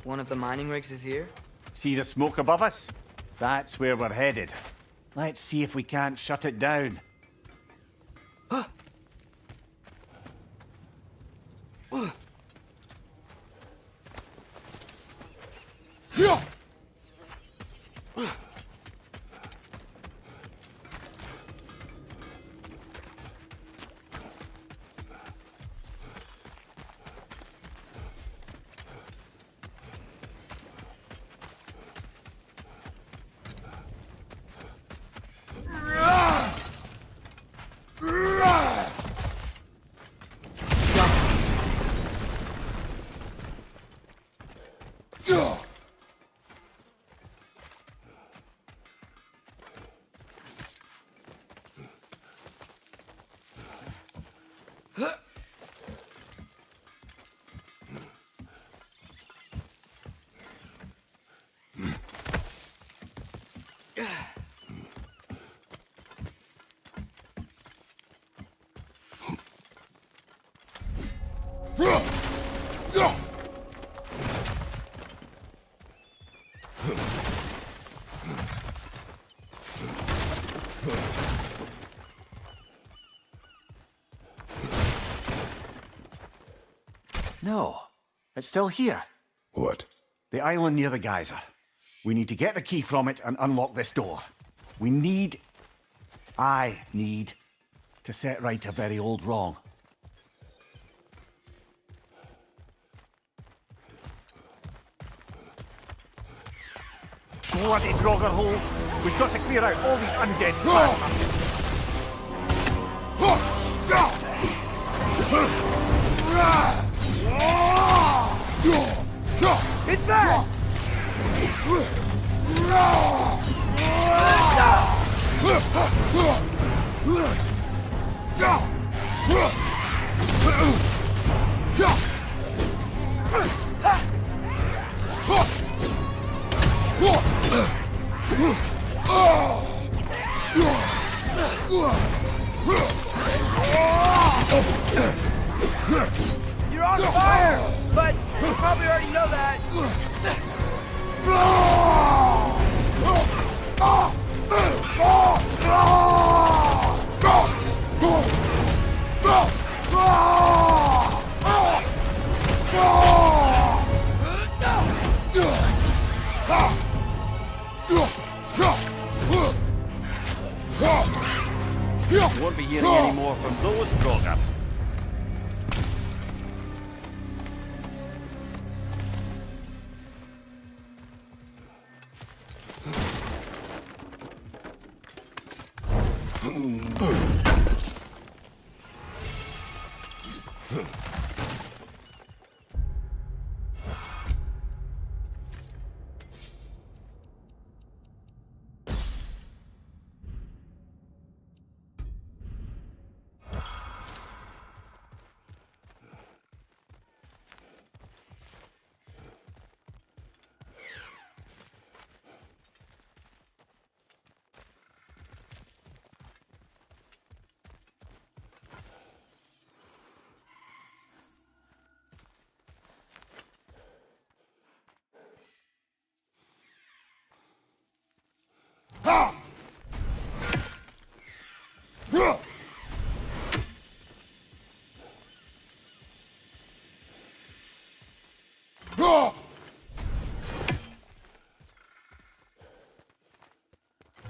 One of the mining rigs is here? See the smoke above us? That's where we're headed. Let's see if we can't shut it down. No, it's still here. What? The island near the geyser. We need to get the key from it and unlock this door. I need to set right a very old wrong. Bloody Draugr holes! We've got to clear out all these undead bastards! It's back! You're on fire! But you probably already know that. You won't be hearing any more from those Draugr.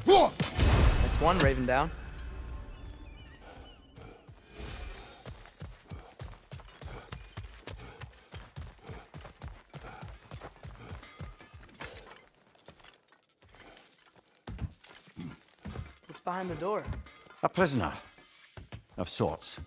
That's one raven down. What's behind the door? A prisoner. Of sorts.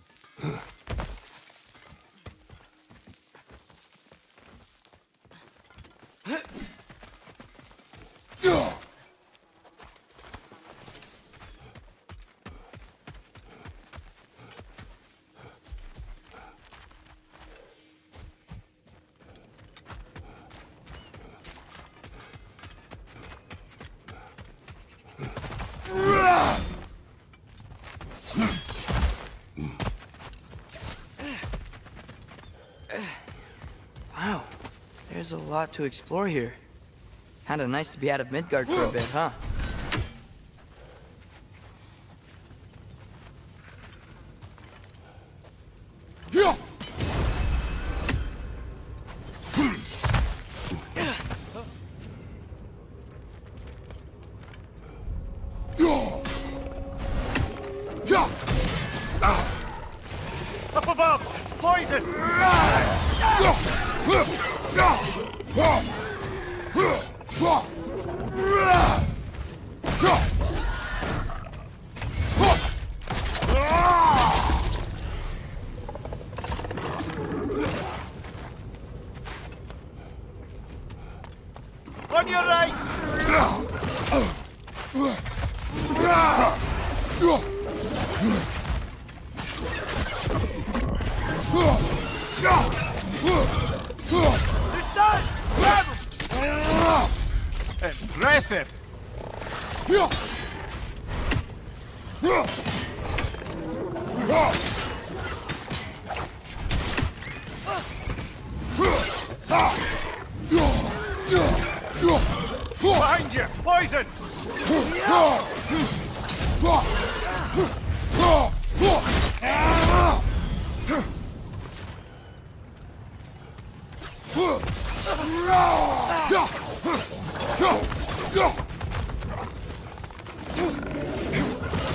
There's a lot to explore here. Kinda nice to be out of Midgard for a bit, huh? Up above! Poison! On your right! They're stunned! Grab 'em! Impressive! Behind you! Poison!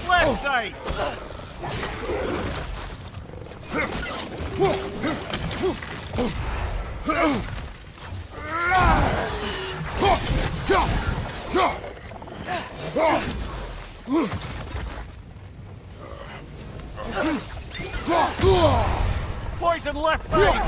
Left side! Poison left side!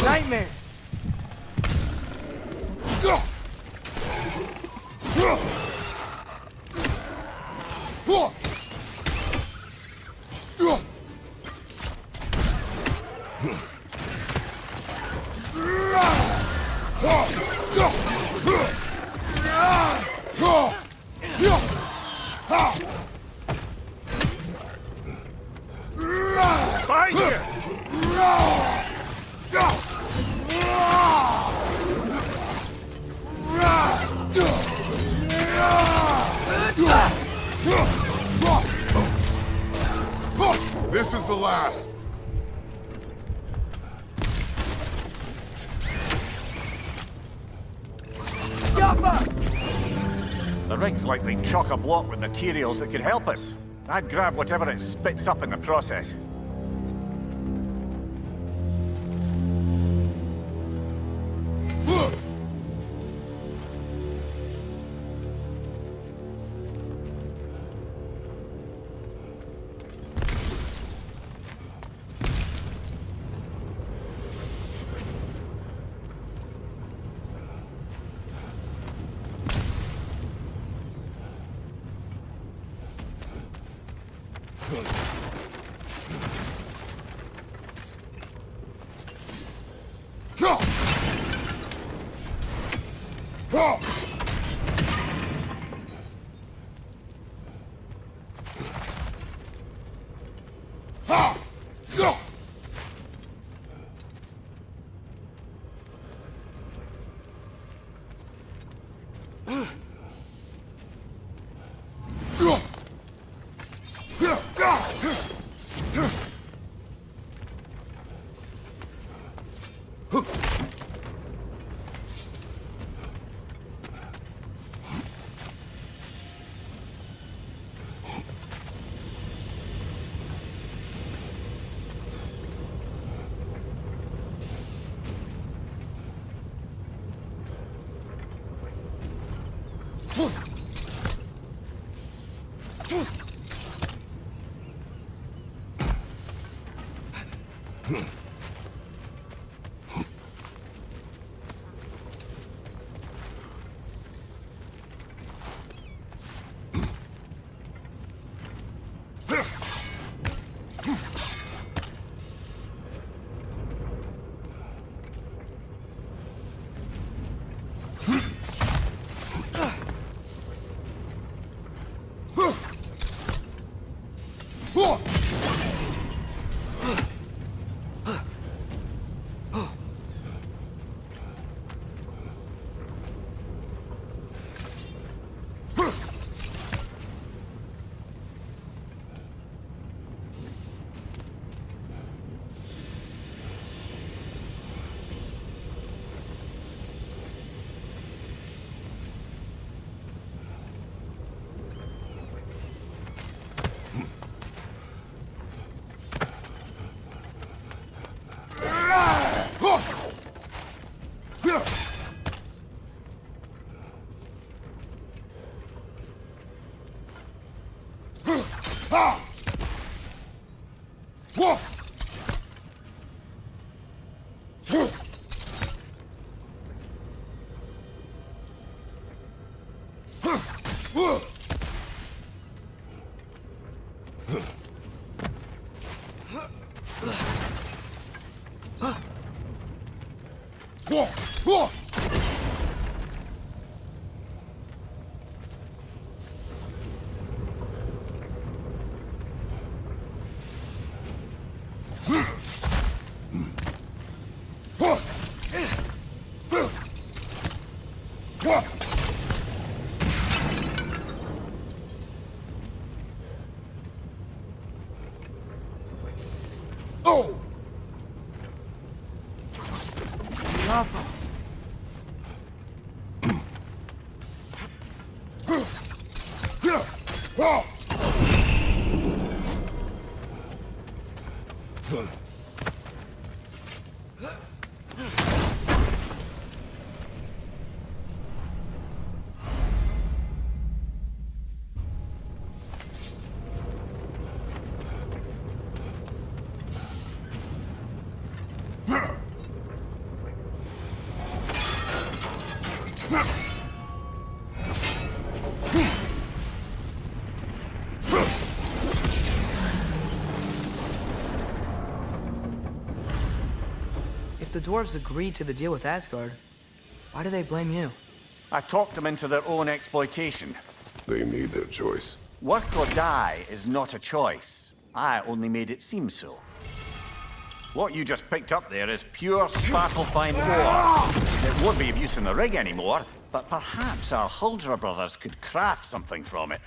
Nightmares! Behind you! This is the last. The rig's likely chock-a-block with materials that could help us. I'd grab whatever it spits up in the process. Oh! Awful. If the dwarves agreed to the deal with Asgard, why do they blame you? I talked them into their own exploitation. They made their choice. Work or die is not a choice. I only made it seem so. What you just picked up there is pure sparkle-fine ore. It won't be of use in the rig anymore, but perhaps our Huldra brothers could craft something from it.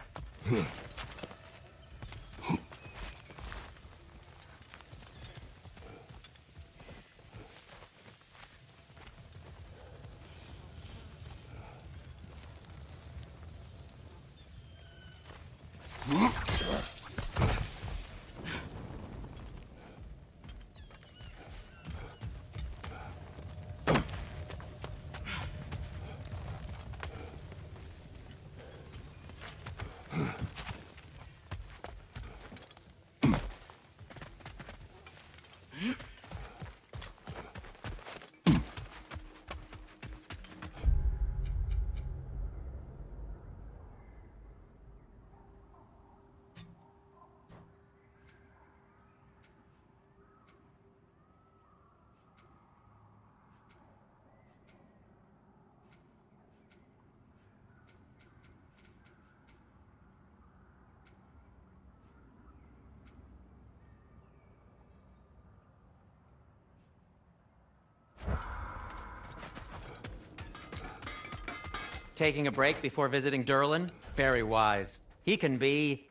Taking a break before visiting Durlin? Very wise. He can be...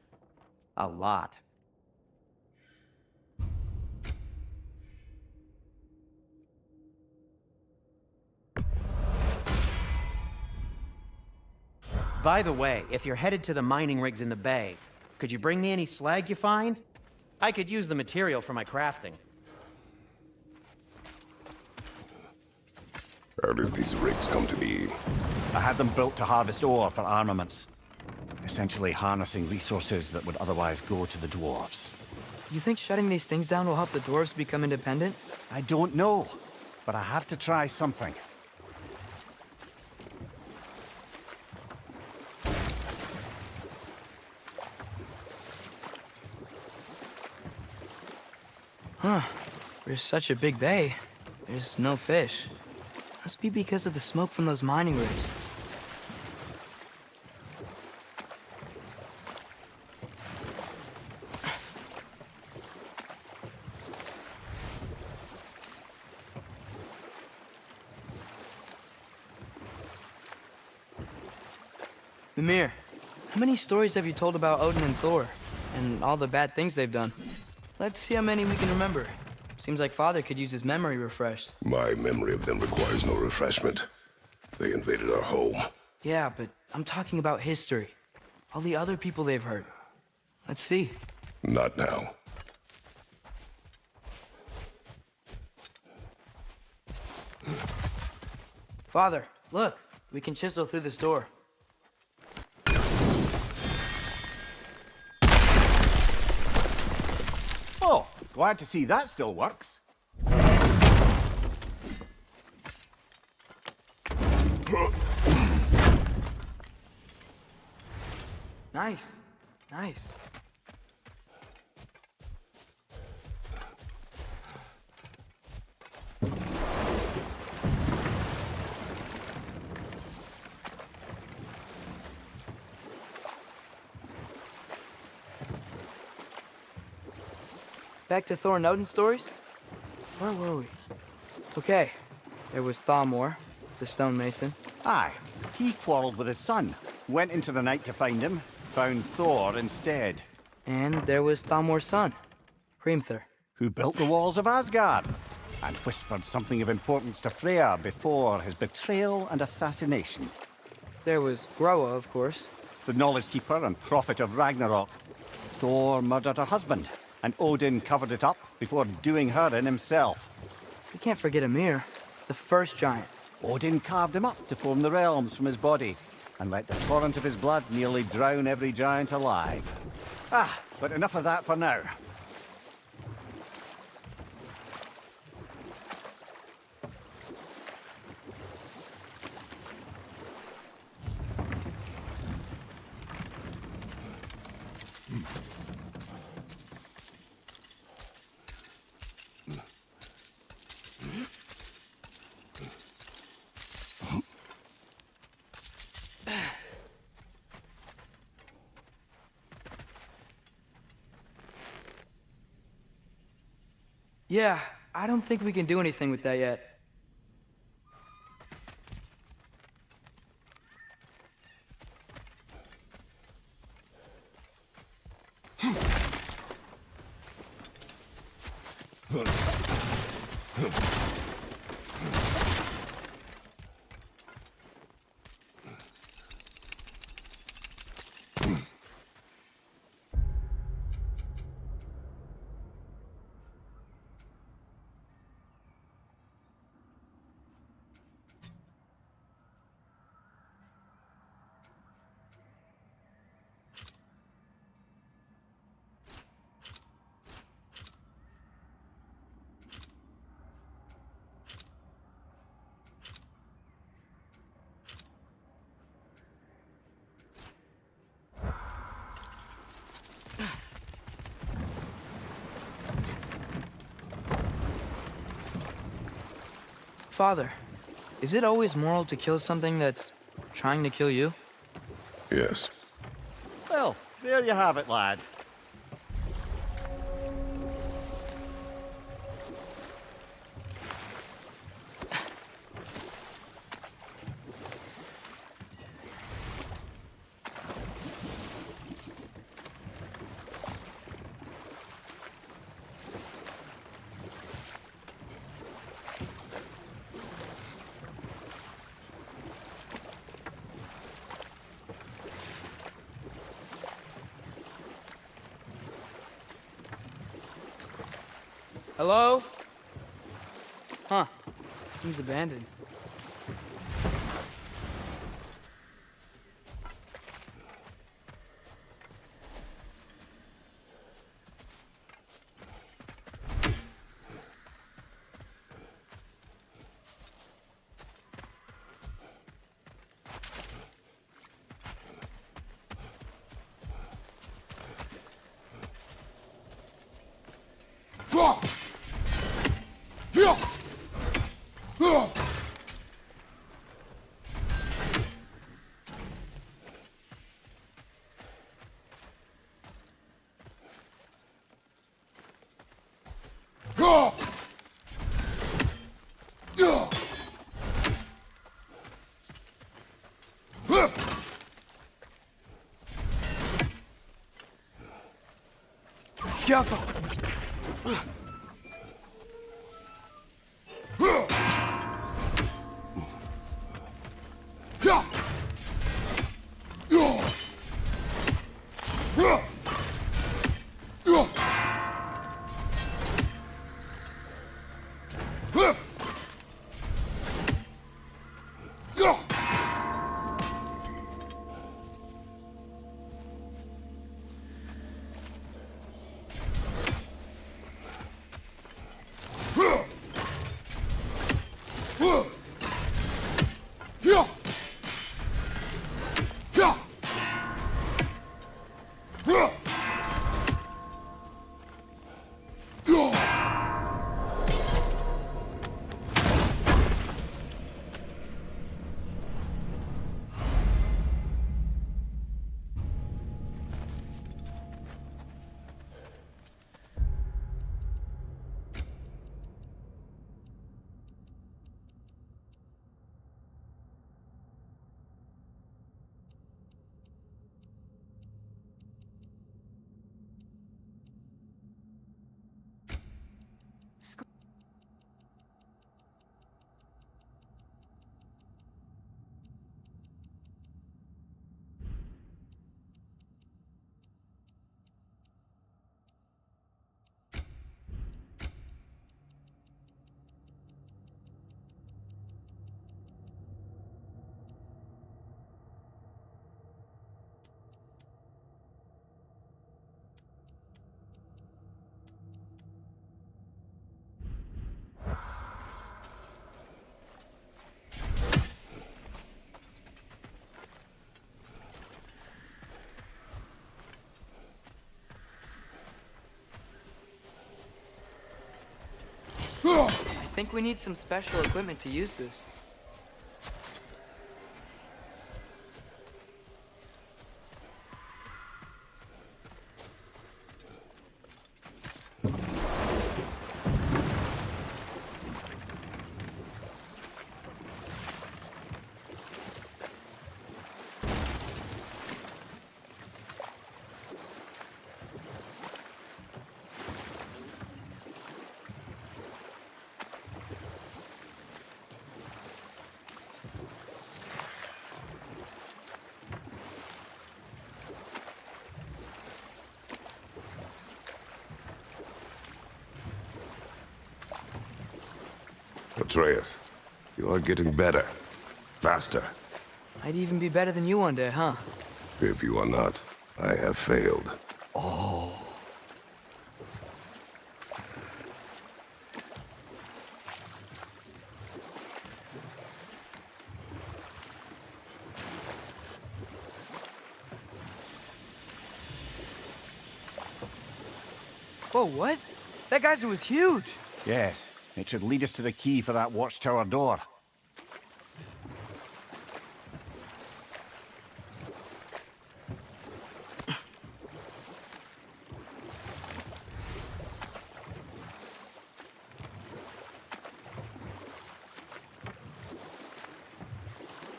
a lot. By the way, if you're headed to the mining rigs in the bay, could you bring me any slag you find? I could use the material for my crafting. How did these rigs come to be? I had them built to harvest ore for armaments. Essentially harnessing resources that would otherwise go to the dwarves. You think shutting these things down will help the dwarves become independent? I don't know, but I have to try something. Huh. There's such a big bay. There's no fish. Must be because of the smoke from those mining rigs. Mimir, how many stories have you told about Odin and Thor? And all the bad things they've done? Let's see how many we can remember. Seems like Father could use his memory refreshed. My memory of them requires no refreshment. They invaded our home. Yeah, but I'm talking about history. All the other people they've hurt. Let's see. Not now. Father, look. We can chisel through this door. Oh, glad to see that still works. Nice. Nice. back to Thor and Odin stories? Where were we? Okay, there was Thalmor, the stonemason. Aye, he quarreled with his son. Went into the night to find him. Found Thor instead. And there was Thalmor's son, Hrimthur. Who built the walls of Asgard. And whispered something of importance to Freya before his betrayal and assassination. There was Groa, of course. The knowledge keeper and prophet of Ragnarok. Thor murdered her husband, and Odin covered it up before doing her in himself. We can't forget Ymir, the first giant. Odin carved him up to form the realms from his body, and let the torrent of his blood nearly drown every giant alive. But enough of that for now. Yeah, I don't think we can do anything with that yet. Father, is it always moral to kill something that's trying to kill you? Yes. Well, there you have it, lad. Hello? Huh. Seems abandoned. Careful! think we need some special equipment to use this. Atreus, you are getting better. Faster. I'd even be better than you one day, huh? If you are not, I have failed. Whoa, what? That geyser was huge! Yes, it should lead us to the key for that watchtower door.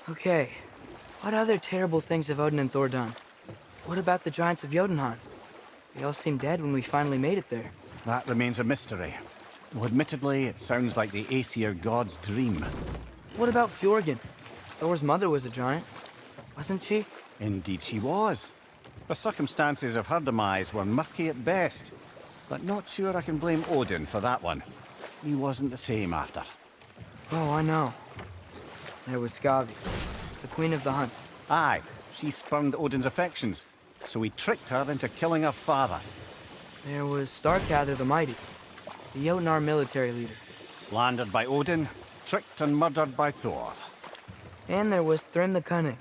Okay, what other terrible things have Odin and Thor done? What about the giants of Jotunheim? They all seemed dead when we finally made it there. That remains a mystery. Though admittedly, it sounds like the Aesir god's dream. What about Fjorgyn? Thor's mother was a giant, wasn't she? Indeed she was. The circumstances of her demise were murky at best. But not sure I can blame Odin for that one. He wasn't the same after. Oh, I know. There was Skavi, the queen of the hunt. Aye, she spurned Odin's affections, so he tricked her into killing her father. There was Starkather the Mighty, the Jotnar military leader. Slandered by Odin, tricked and murdered by Thor. And there was Thrym the Cunning,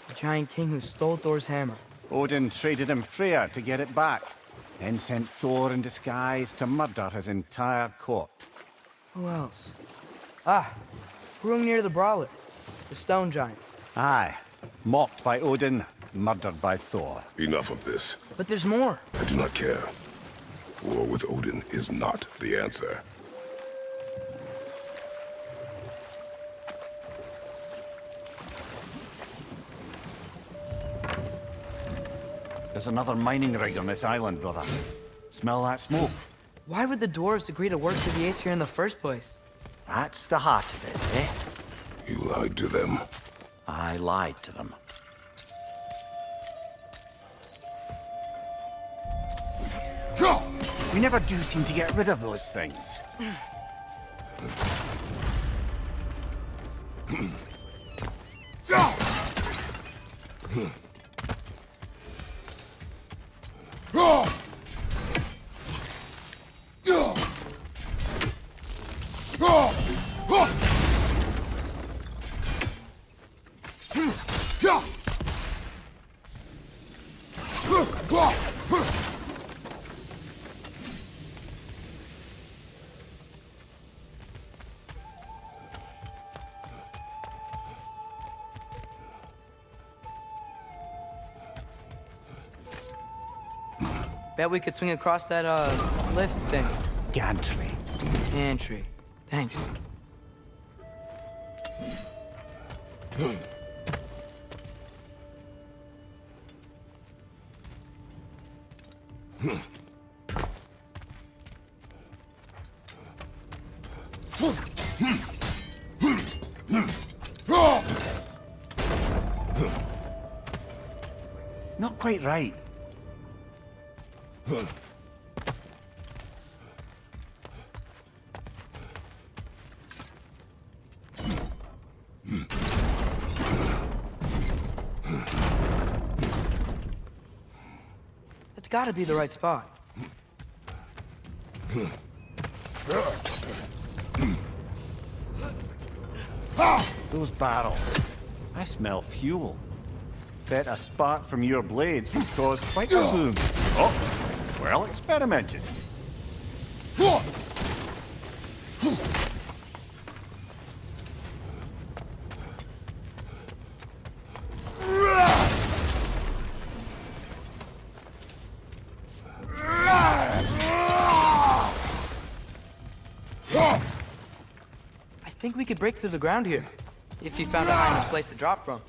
the giant king who stole Thor's hammer. Odin traded him Freya to get it back, then sent Thor in disguise to murder his entire court. Who else? Ah, Hrungnir the Brawler, the stone giant. Aye, mocked by Odin, murdered by Thor. Enough of this. But there's more. I do not care. War with Odin is not the answer. There's another mining rig on this island, brother. Smell that smoke? Why would the dwarves agree to work for the Aesir in the first place? That's the heart of it, eh? You lied to them. I lied to them. We never do seem to get rid of those things. Bet we could swing across that, lift thing. Gantry. Gantry. Thanks. Not quite right. That's gotta be the right spot. Those barrels. I smell fuel. Bet a spark from your blades would cause quite a boom. Oh, well experimented. think we could break through the ground here, if you found a high enough place to drop from.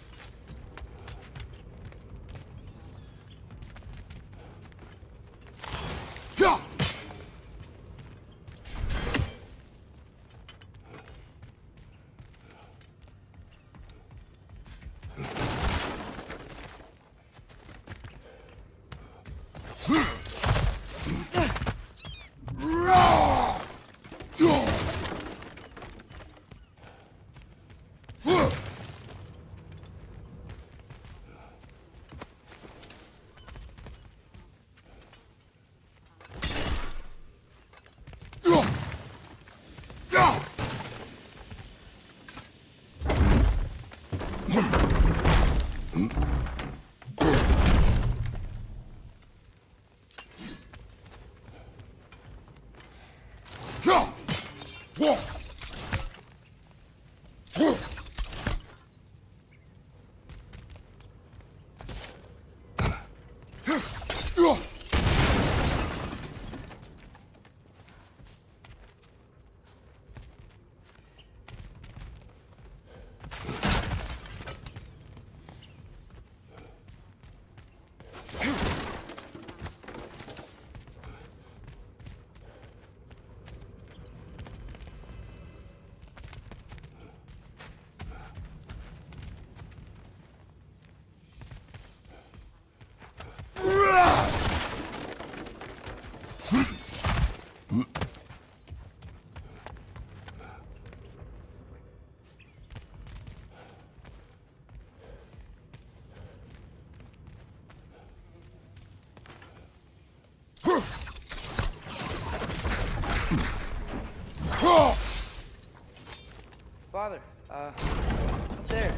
Father, up there.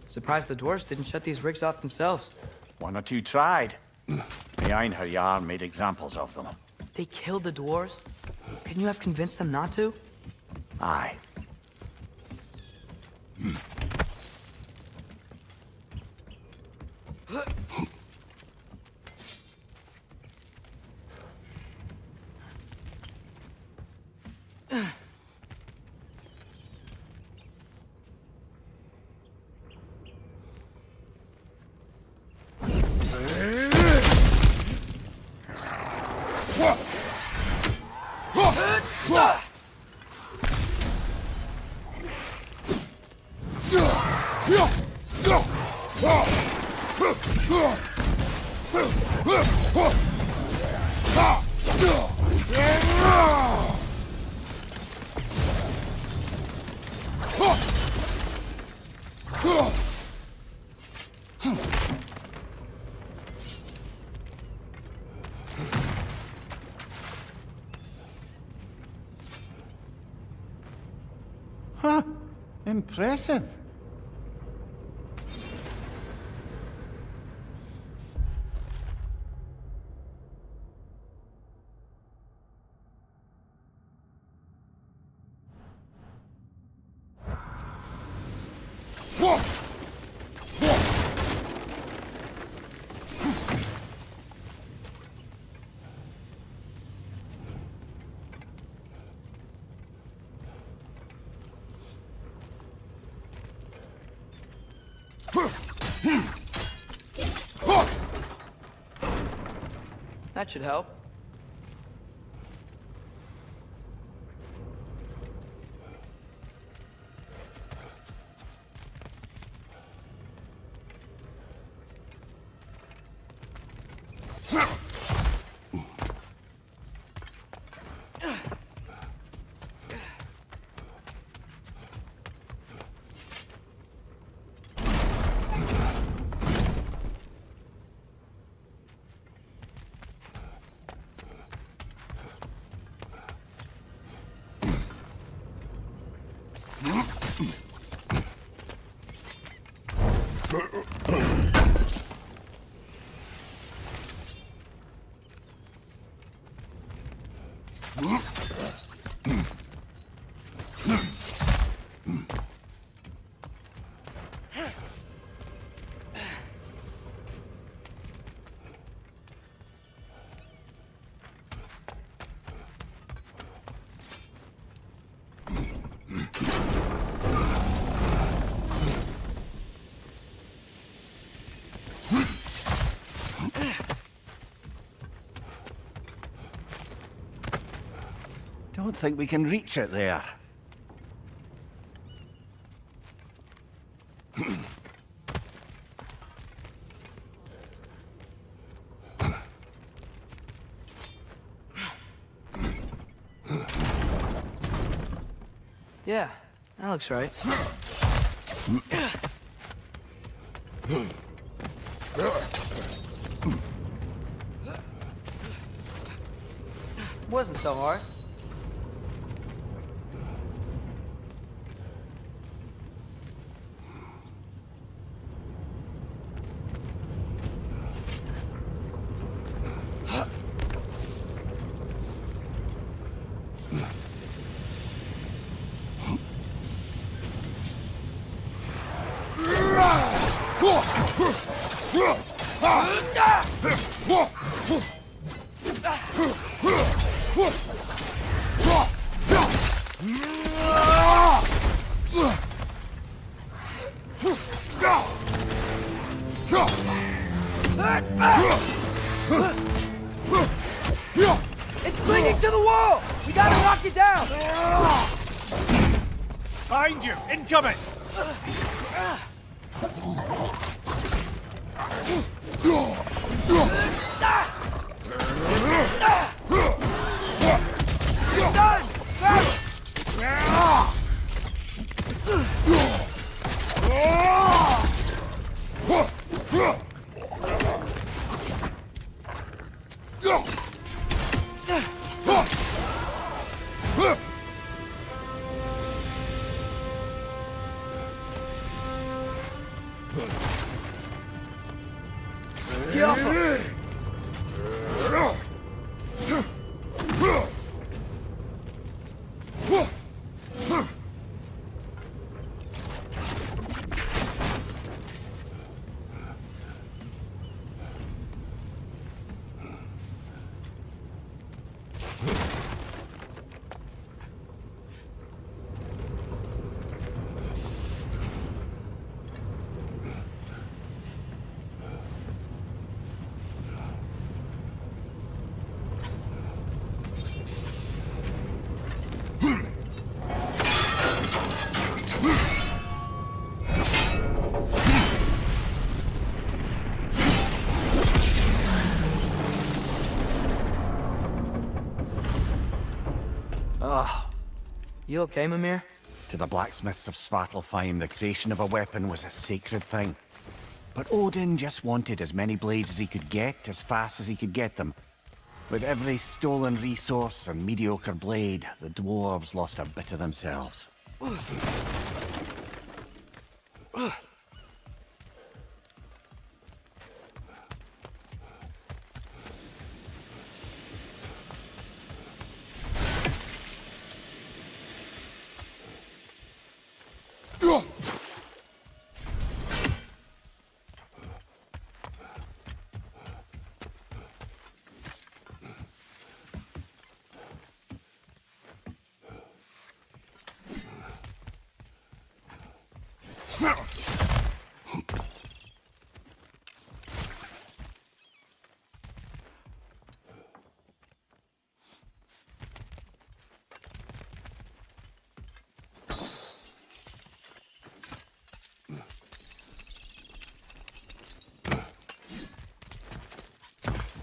Surprised the dwarves didn't shut these rigs off themselves. One or two tried. The Einherjar made examples of them. They killed the dwarves? Couldn't you have convinced them not to? Aye. Huh. Impressive. That should help. Don't think we can reach it there. Yeah, that looks right. Wasn't so hard. It's clinging to the wall! We gotta knock it down! Behind you! Incoming! Done! Grab it! Get off him! You okay, Mimir? To the blacksmiths of Svartalfheim, the creation of a weapon was a sacred thing. But Odin just wanted as many blades as he could get, as fast as he could get them. With every stolen resource and mediocre blade, the dwarves lost a bit of themselves.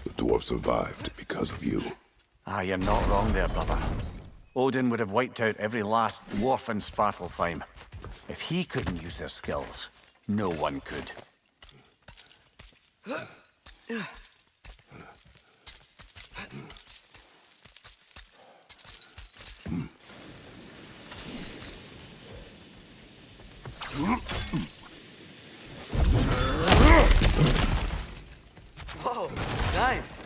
The dwarf survived because of you. Ah, you're not wrong there, brother. Odin would have wiped out every last dwarf in Svartalfheim. If he couldn't use their skills, no one could. Whoa, nice.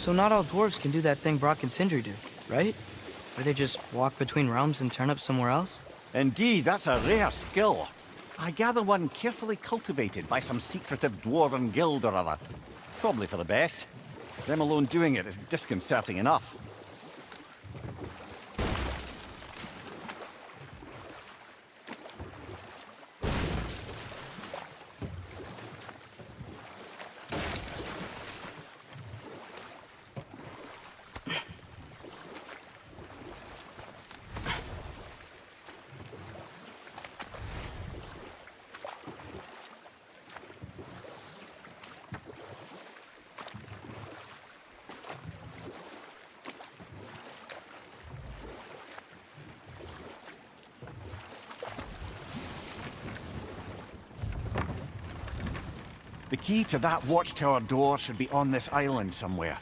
So not all dwarves can do that thing Brock and Sindri do, right? Where they just walk between realms and turn up somewhere else? Indeed, that's a rare skill. I gather one carefully cultivated by some secretive dwarven guild or other. Probably for the best. Them alone doing it is disconcerting enough. The key to that watchtower door should be on this island somewhere.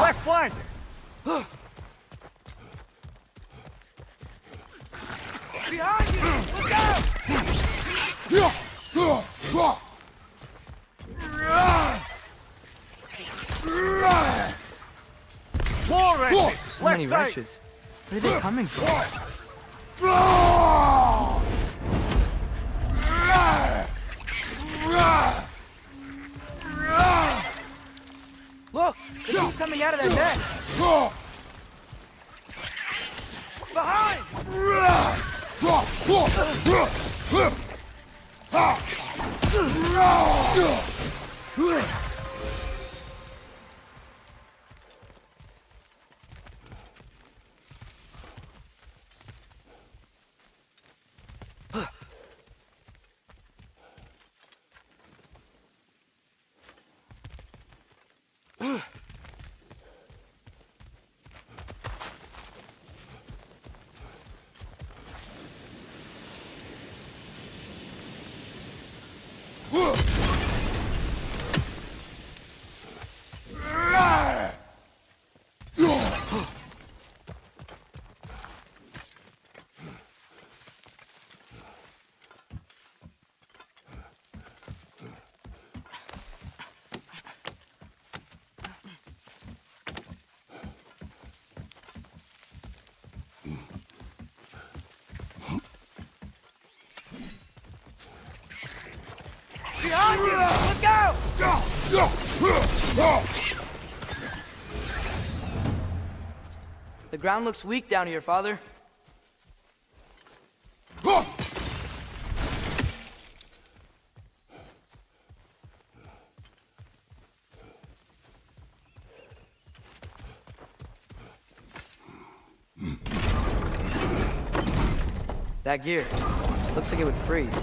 Left flank! Behind you! Look out! More wretches! So Left many side! wretches. Where are they coming from? Look! They keep coming out of that net! Behind! Behind you! Look out! The ground looks weak down here, Father. That gear. Looks like it would freeze.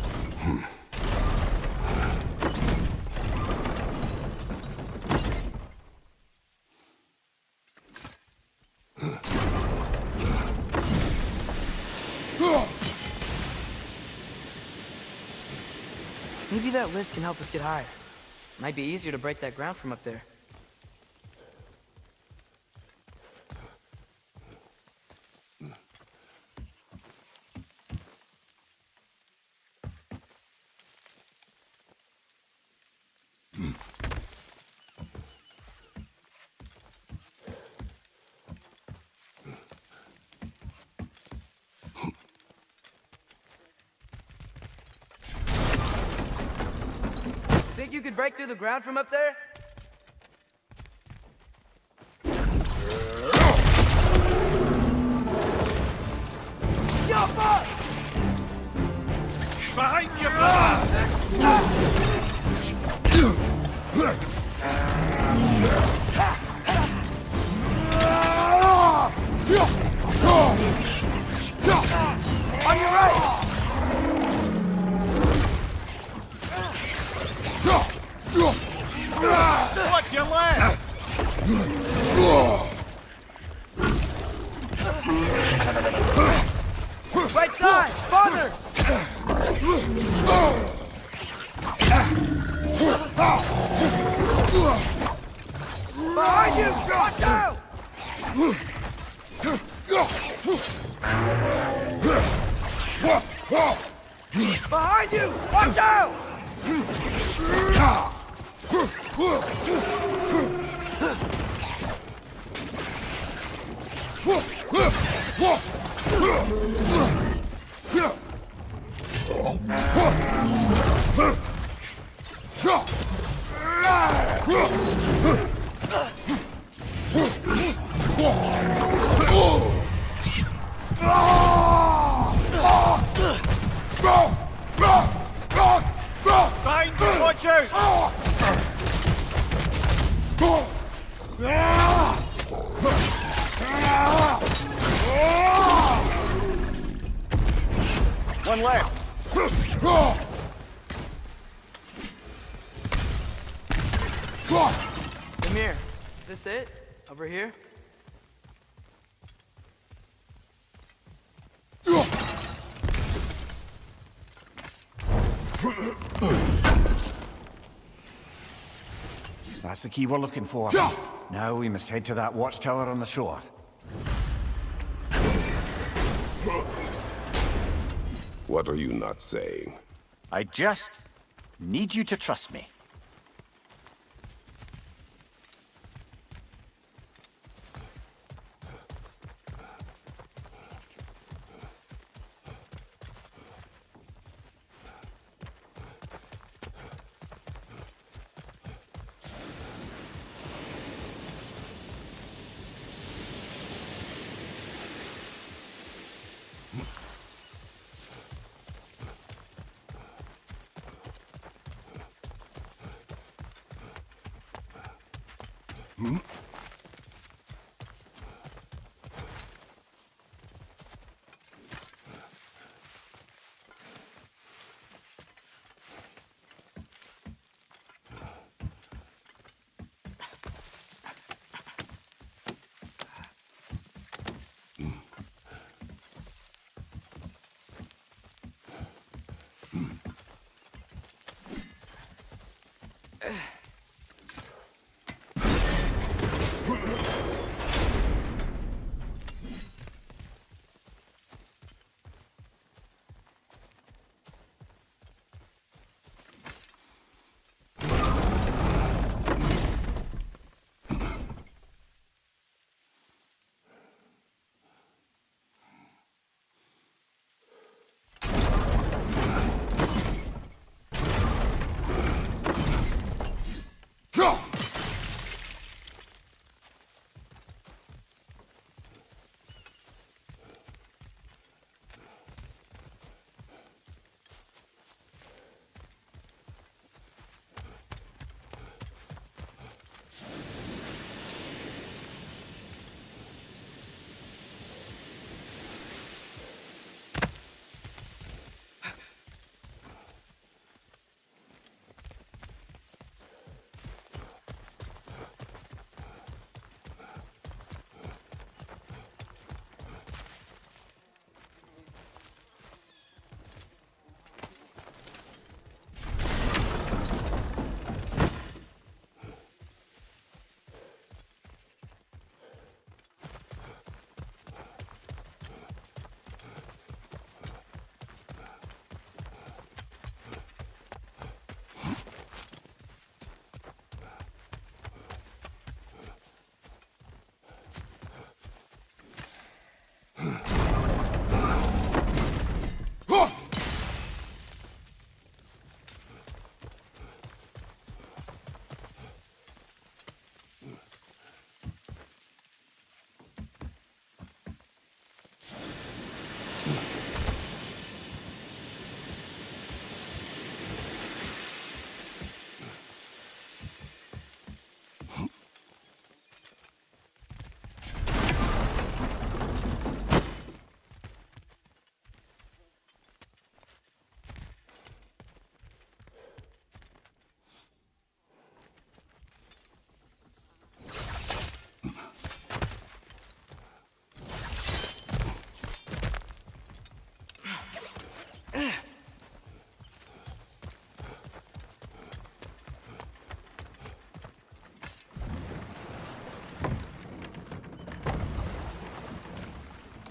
Maybe that lift can help us get higher. Might be easier to break that ground from up there. you could break through the ground from up there? Yo, fuck! Behind you, brother! On your right! Watch your left! Right side! Farther! Behind you! Watch out! Behind you! Watch out! Behind you, watch out! One left. Amir, is this it? Over here? That's the key we're looking for. Now we must head to that watchtower on the shore. What are you not saying? I just need you to trust me.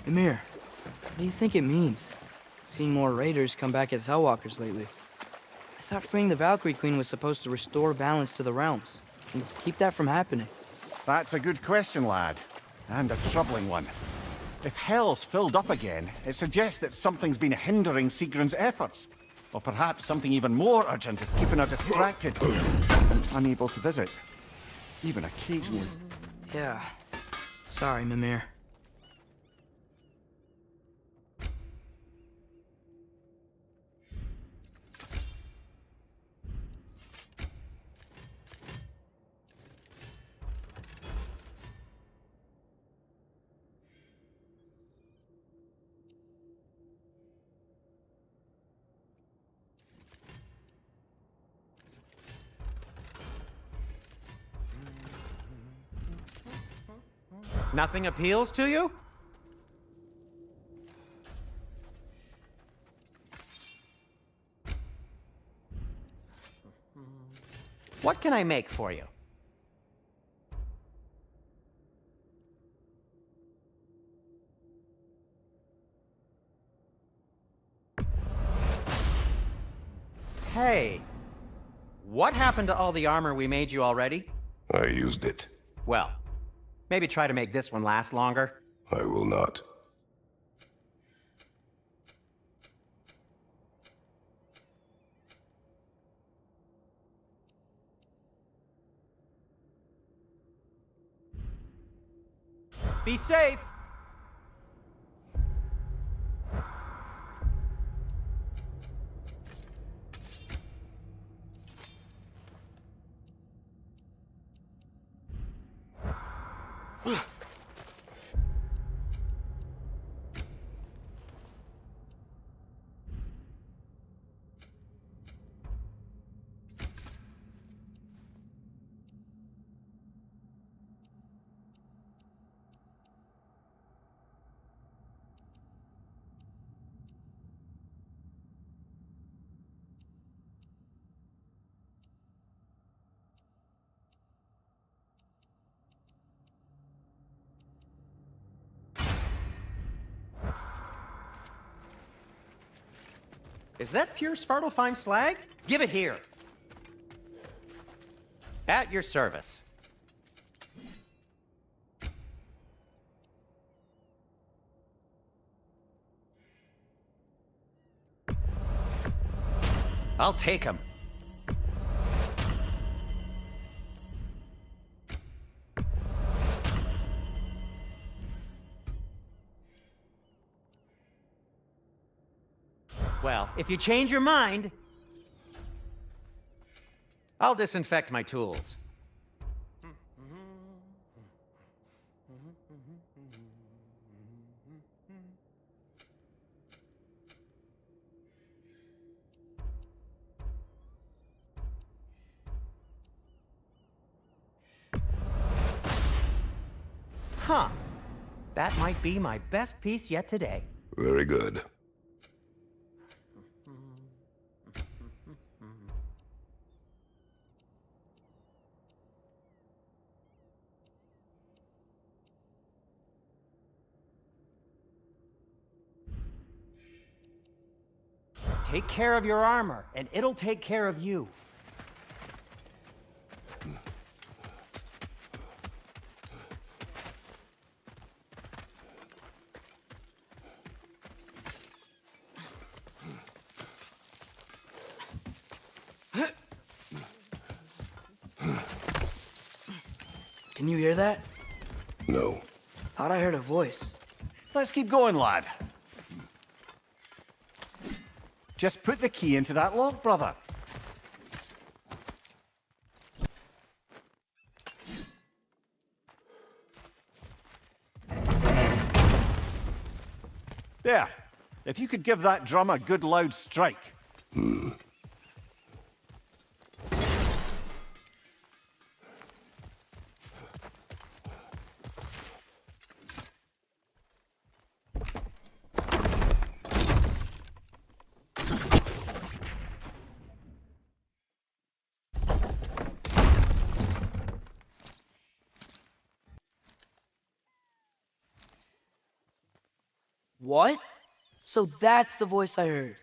Emir, what do you think it means? Seeing more raiders come back as Hellwalkers lately. I thought freeing the Valkyrie Queen was supposed to restore balance to the realms and keep that from happening. That's a good question, lad. And a troubling one. If Hell's filled up again, it suggests that something's been hindering Sigrun's efforts. Or perhaps something even more urgent is keeping her distracted and unable to visit. Even occasionally. Yeah. Sorry, Mimir. Nothing appeals to you? What can I make for you? Hey, what happened to all the armor we made you already? I used it. Well, maybe try to make this one last longer. I will not. Be safe! Is that pure Svartalfheim slag? Give it here. At your service. I'll take him. Well, if you change your mind, I'll disinfect my tools. Huh. That might be my best piece yet today. Very good. Take care of your armor, and it'll take care of you. Can you hear that? No. Thought I heard a voice. Let's keep going, lad. Just put the key into that lock, brother. There. If you could give that drum a good loud strike. What? So that's the voice I heard.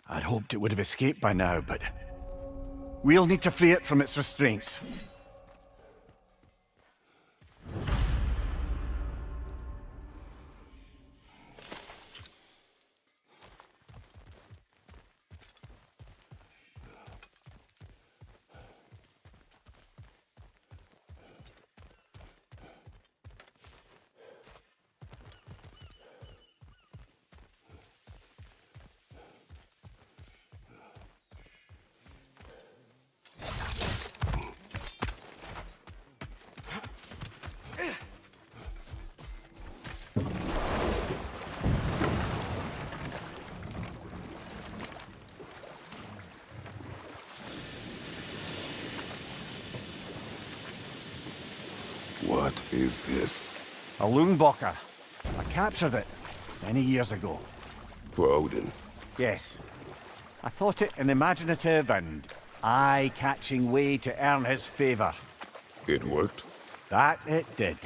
I'd hoped it would have escaped by now, but we'll need to free it from its restraints. What is this? A Lungbocker. I captured it many years ago. For Odin. Yes. I thought it an imaginative and eye-catching way to earn his favor. It worked? That it did.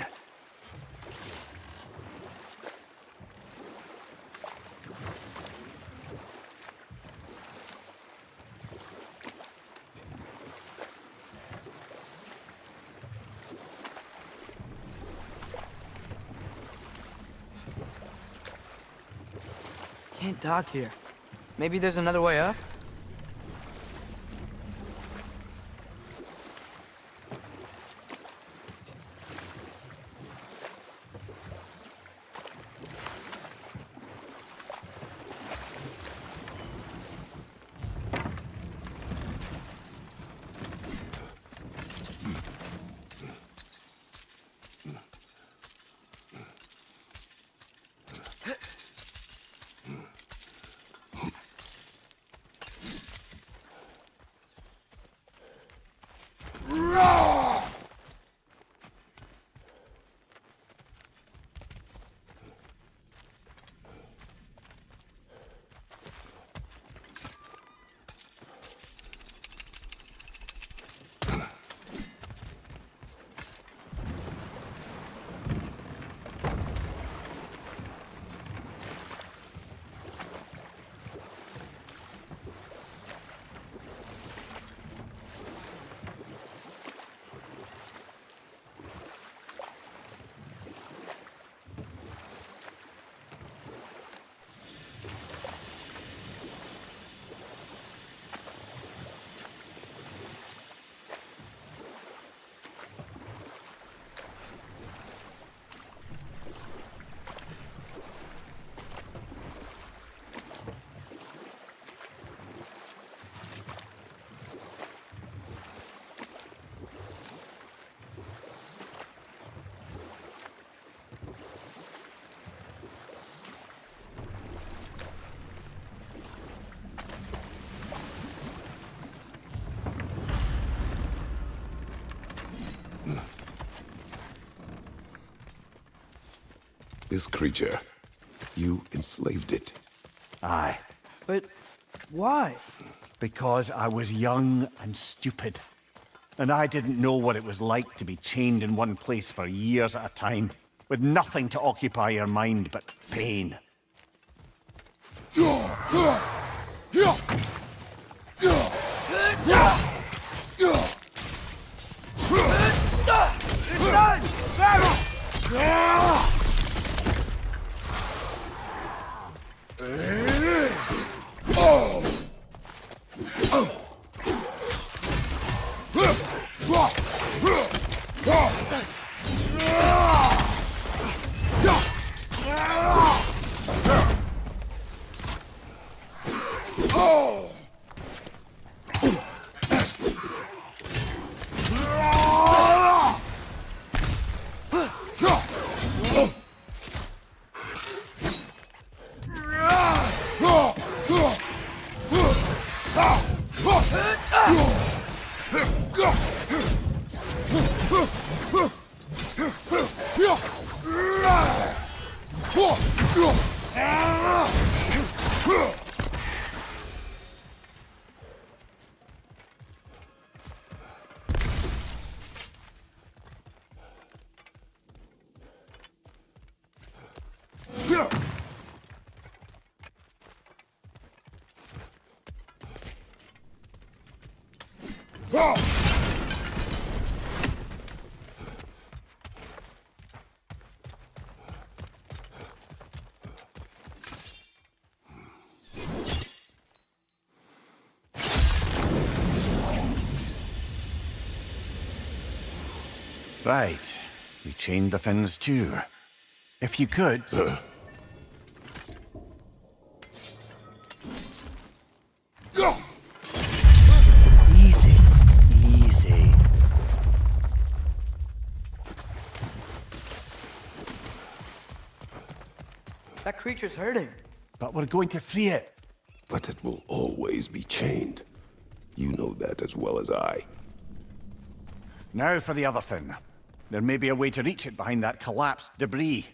Can't dock here. Maybe there's another way up? This creature, you enslaved it. Aye. But why? Because I was young and stupid. And I didn't know what it was like to be chained in one place for years at a time, with nothing to occupy your mind but pain. Right. We chained the fins too. If you could... Easy. Easy. That creature's hurting. But we're going to free it. But it will always be chained. You know that as well as I. Now for the other fin. There may be a way to reach it behind that collapsed debris.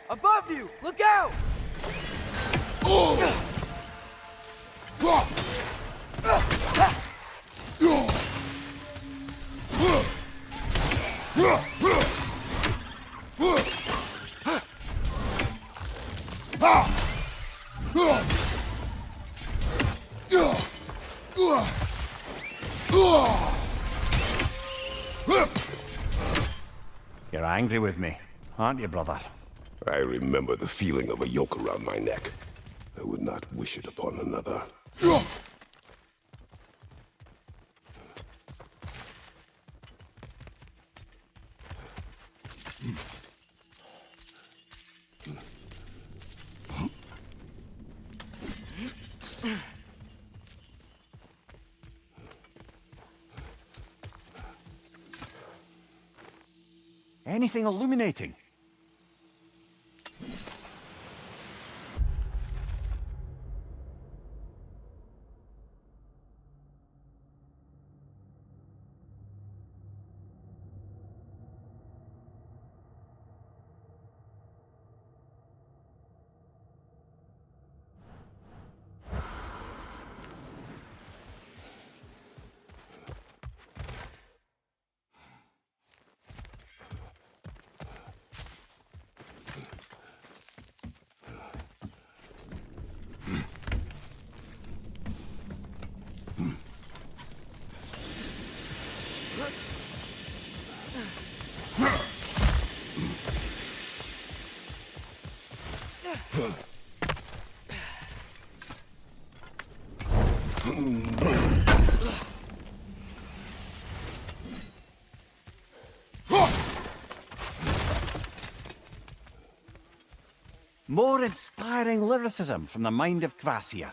Above you! Look out! You're angry with me, aren't you, brother? I remember the feeling of a yoke around my neck. I would not wish it upon another. Anything illuminating? More inspiring lyricism from the mind of Kvasir.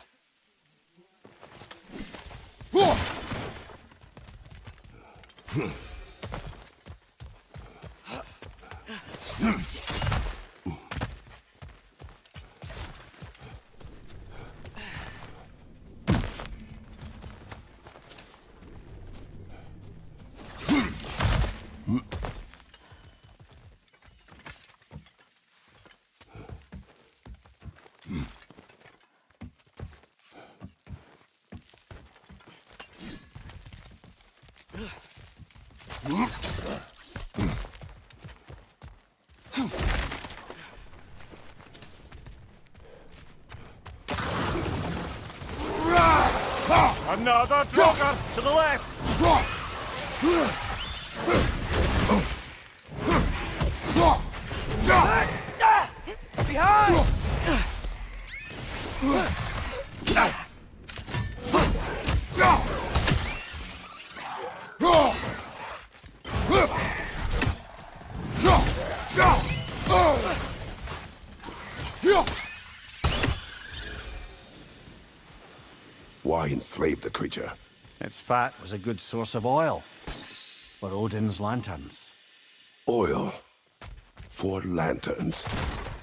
Another drogger to the left! Behind! Why enslave the creature? Its fat was a good source of oil for Odin's lanterns. Oil for lanterns.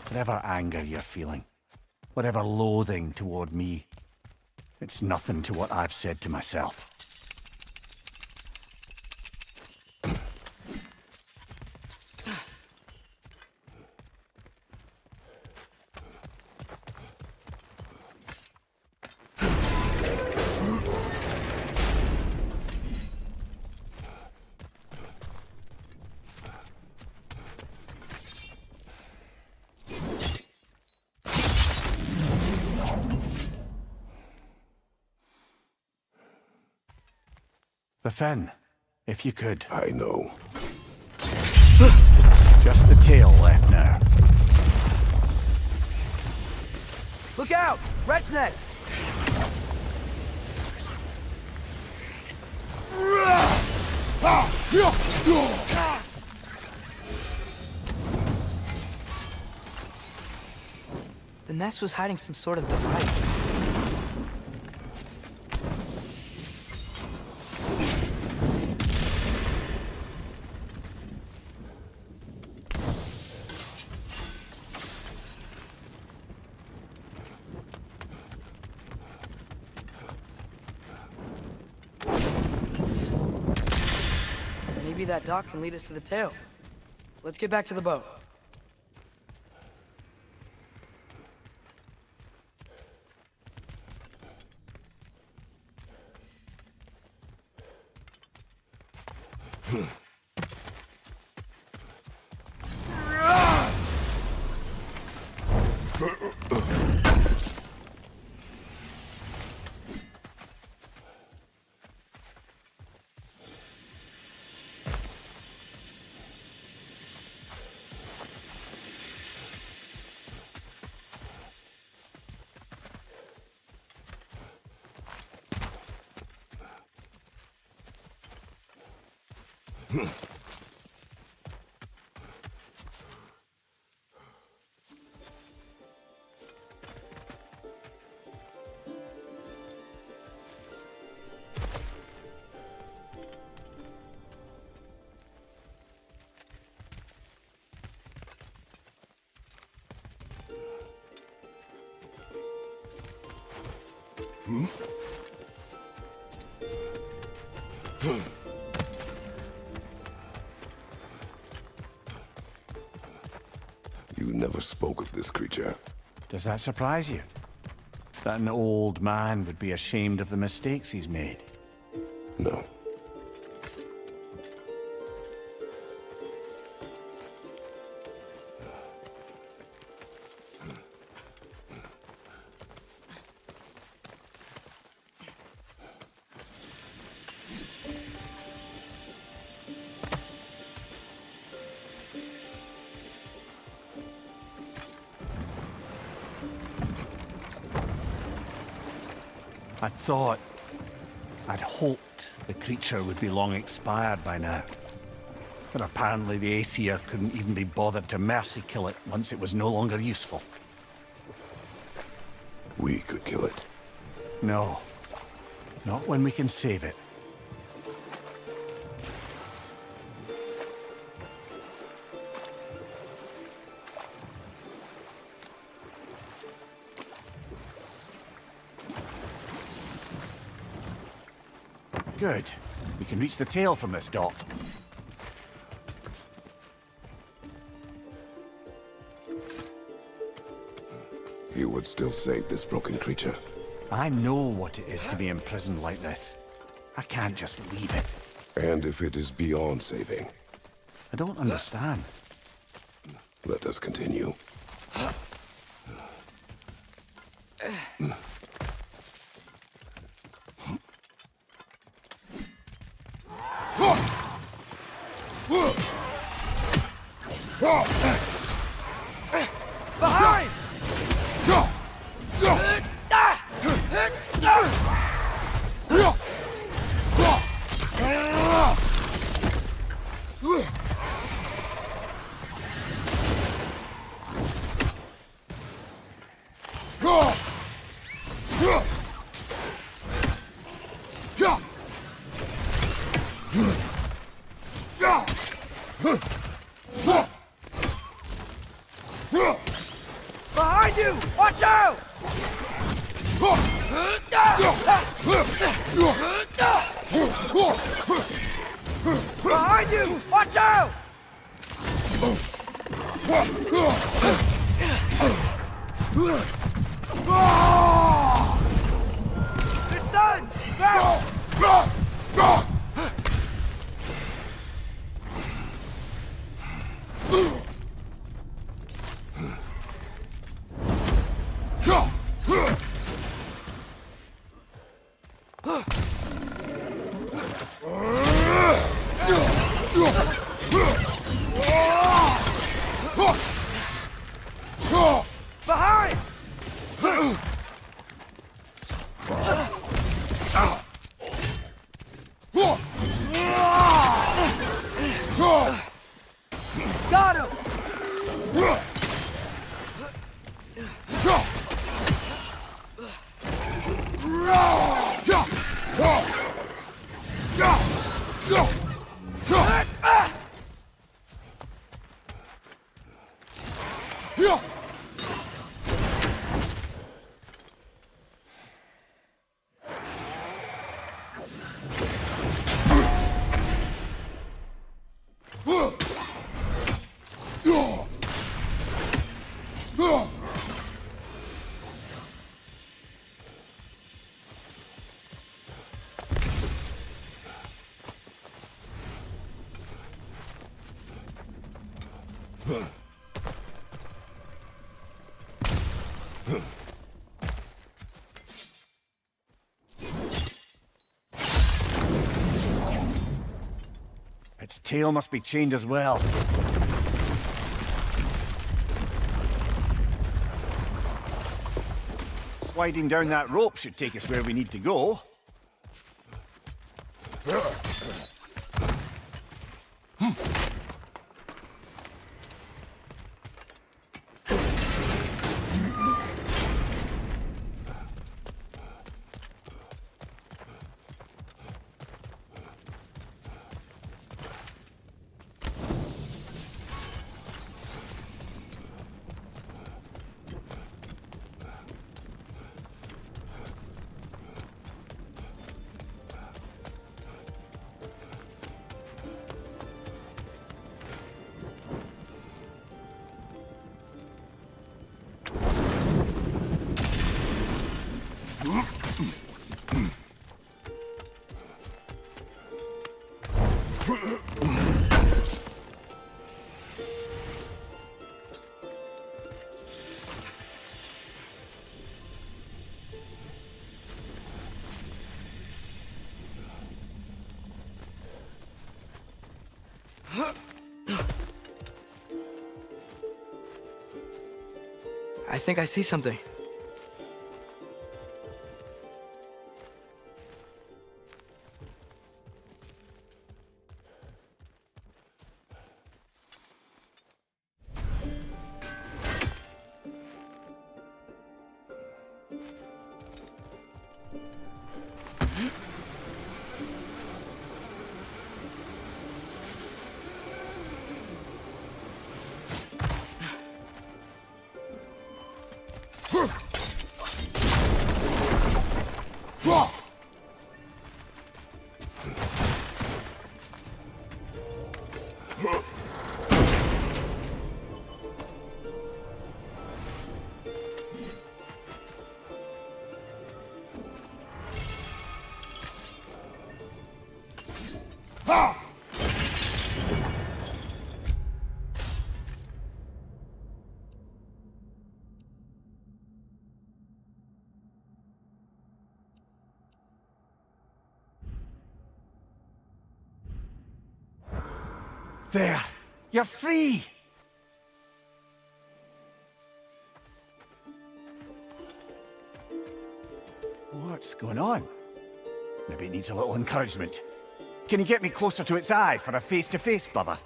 Whatever anger you're feeling, whatever loathing toward me, it's nothing to what I've said to myself. The fin, if you could. I know. Just the tail left now. Look out! Rat's net! The nest was hiding some sort of device. Maybe that dock can lead us to the tail. Let's get back to the boat. You never spoke of this creature. Does that surprise you? That an old man would be ashamed of the mistakes he's made? No. I'd hoped the creature would be long expired by now. But apparently the Aesir couldn't even be bothered to mercy kill it once it was no longer useful. We could kill it. No. Not when we can save it. Good. We can reach the tail from this dock. You would still save this broken creature. I know what it is to be imprisoned like this. I can't just leave it. And if it is beyond saving, I don't understand. let us continue. Behind! Behind you! Watch out! Behind you! Watch out! It's done! Go! Behind! Got him! Its tail must be chained as well. Sliding down that rope should take us where we need to go. I think I see something. There! You're free! What's going on? Maybe it needs a little encouragement. Can you get me closer to its eye for a face-to-face, brother?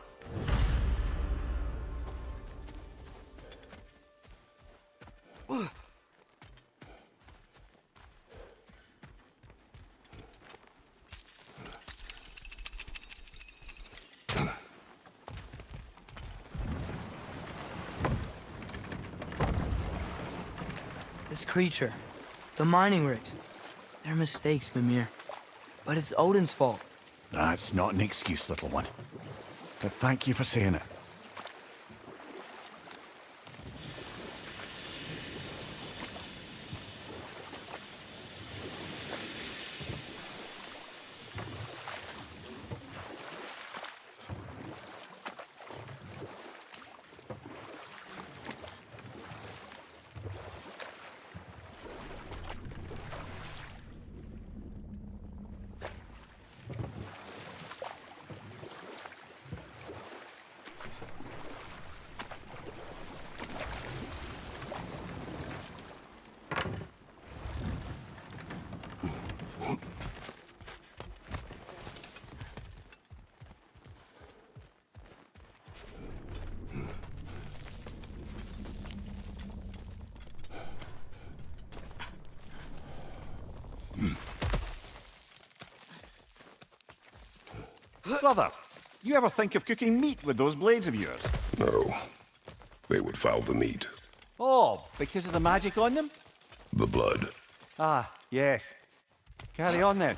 This creature, the mining rigs, they're mistakes, Mimir. But it's Odin's fault. That's not an excuse, little one. But thank you for saying it. Brother, you ever think of cooking meat with those blades of yours? No. They would foul the meat. Oh, because of the magic on them? The blood. Ah, yes. Carry on then.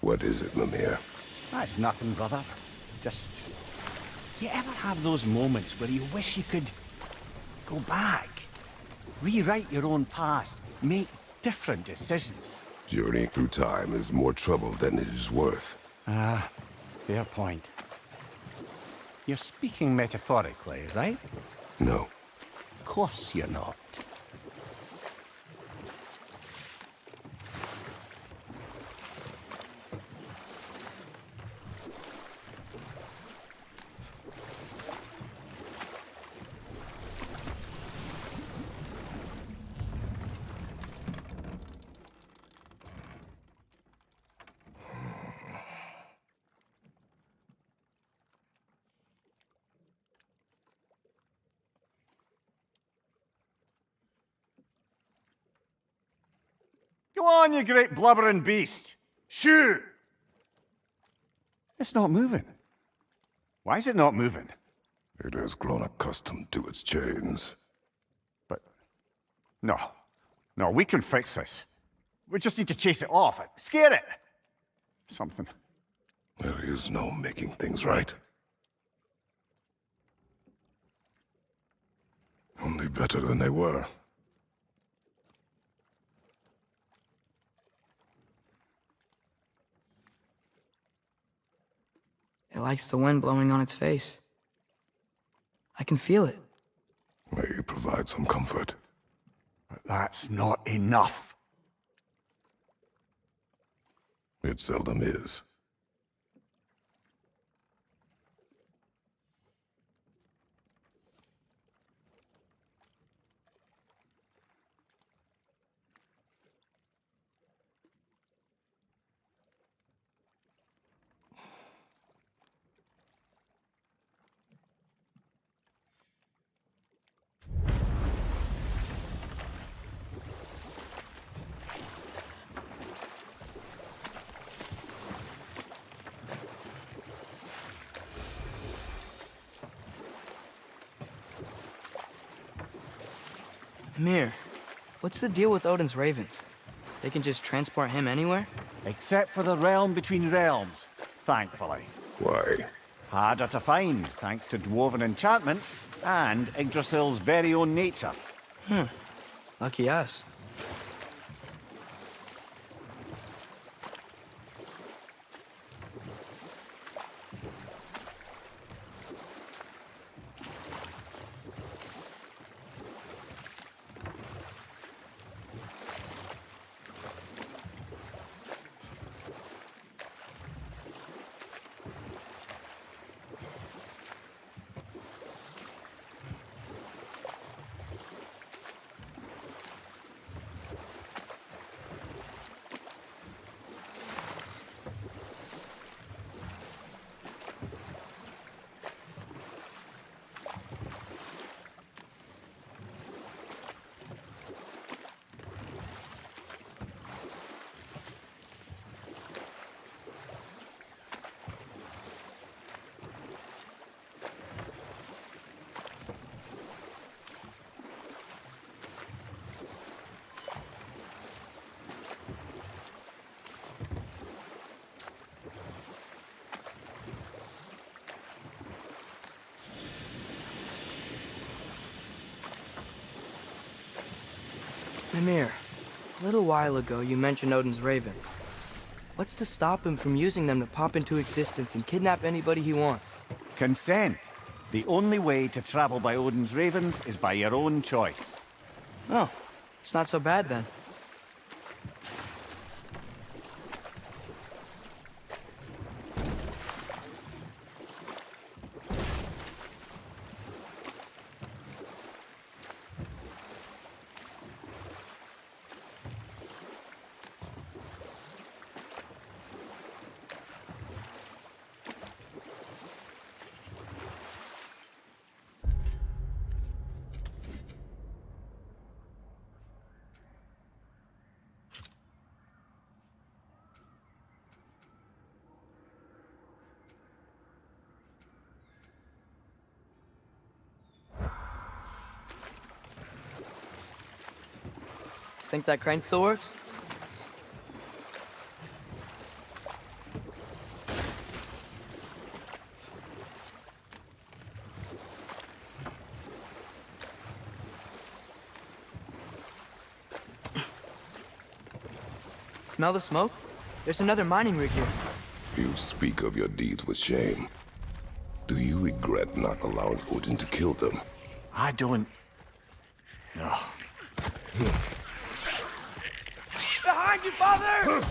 What is it, Mimir? That's nothing, brother. Just... You ever have those moments where you wish you could... go back? Rewrite your own past, make different decisions? Journeying through time is more trouble than it is worth. Fair point. You're speaking metaphorically, right? No. Of course you're not. Go on, you great blubbering beast! Shoo! It's not moving. Why is it not moving? It has grown accustomed to its chains. But... No. No, we can fix this. We just need to chase it off. Scare it! Something. There is no making things right. Only better than they were. It likes the wind blowing on its face. I can feel it. May you provide some comfort. But that's not enough. It seldom is. Mimir, what's the deal with Odin's ravens? They can just transport him anywhere? Except for the realm between realms, thankfully. Why? Harder to find, thanks to dwarven enchantments and Yggdrasil's very own nature. Lucky us. Mimir, a little while ago you mentioned Odin's ravens. What's to stop him from using them to pop into existence and kidnap anybody he wants? Consent. The only way to travel by Odin's ravens is by your own choice. Oh, it's not so bad then. Think that crane still works? Smell the smoke? There's another mining rig here. You speak of your deeds with shame. Do you regret not allowing Odin to kill them? I don't... No. Behind you, father!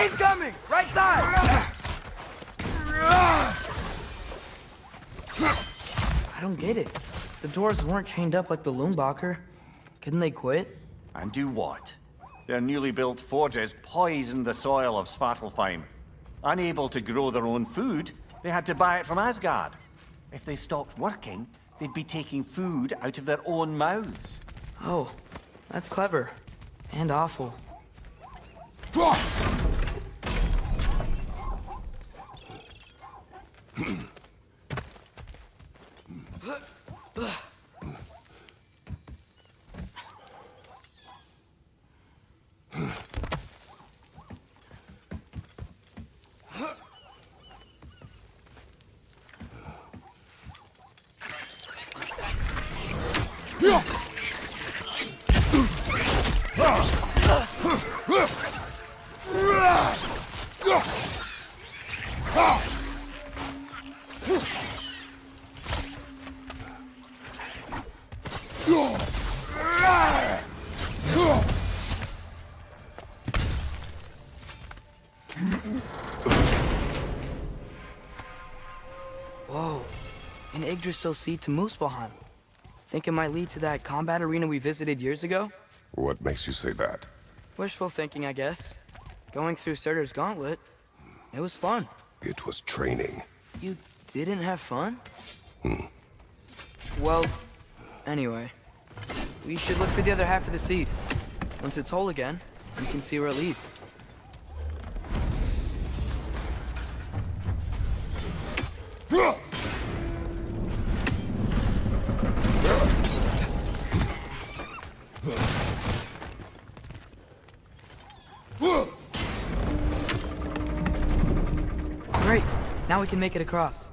Incoming! Right side! I don't get it. The dwarves weren't chained up like the Loombacher. Couldn't they quit? And do what? Their newly built forges poisoned the soil of Svartalfheim. Unable to grow their own food, they had to buy it from Asgard. If they stopped working, they'd be taking food out of their own mouths. Oh, that's clever. And awful. Whoa, an Yggdrasil seed to Muspelheim. Think it might lead to that combat arena we visited years ago? What makes you say that? Wishful thinking, I guess. Going through Surtur's gauntlet, it was fun. It was training. You didn't have fun? Well, anyway, we should look for the other half of the seed. Once it's whole again, we can see where it leads. Great, now we can make it across.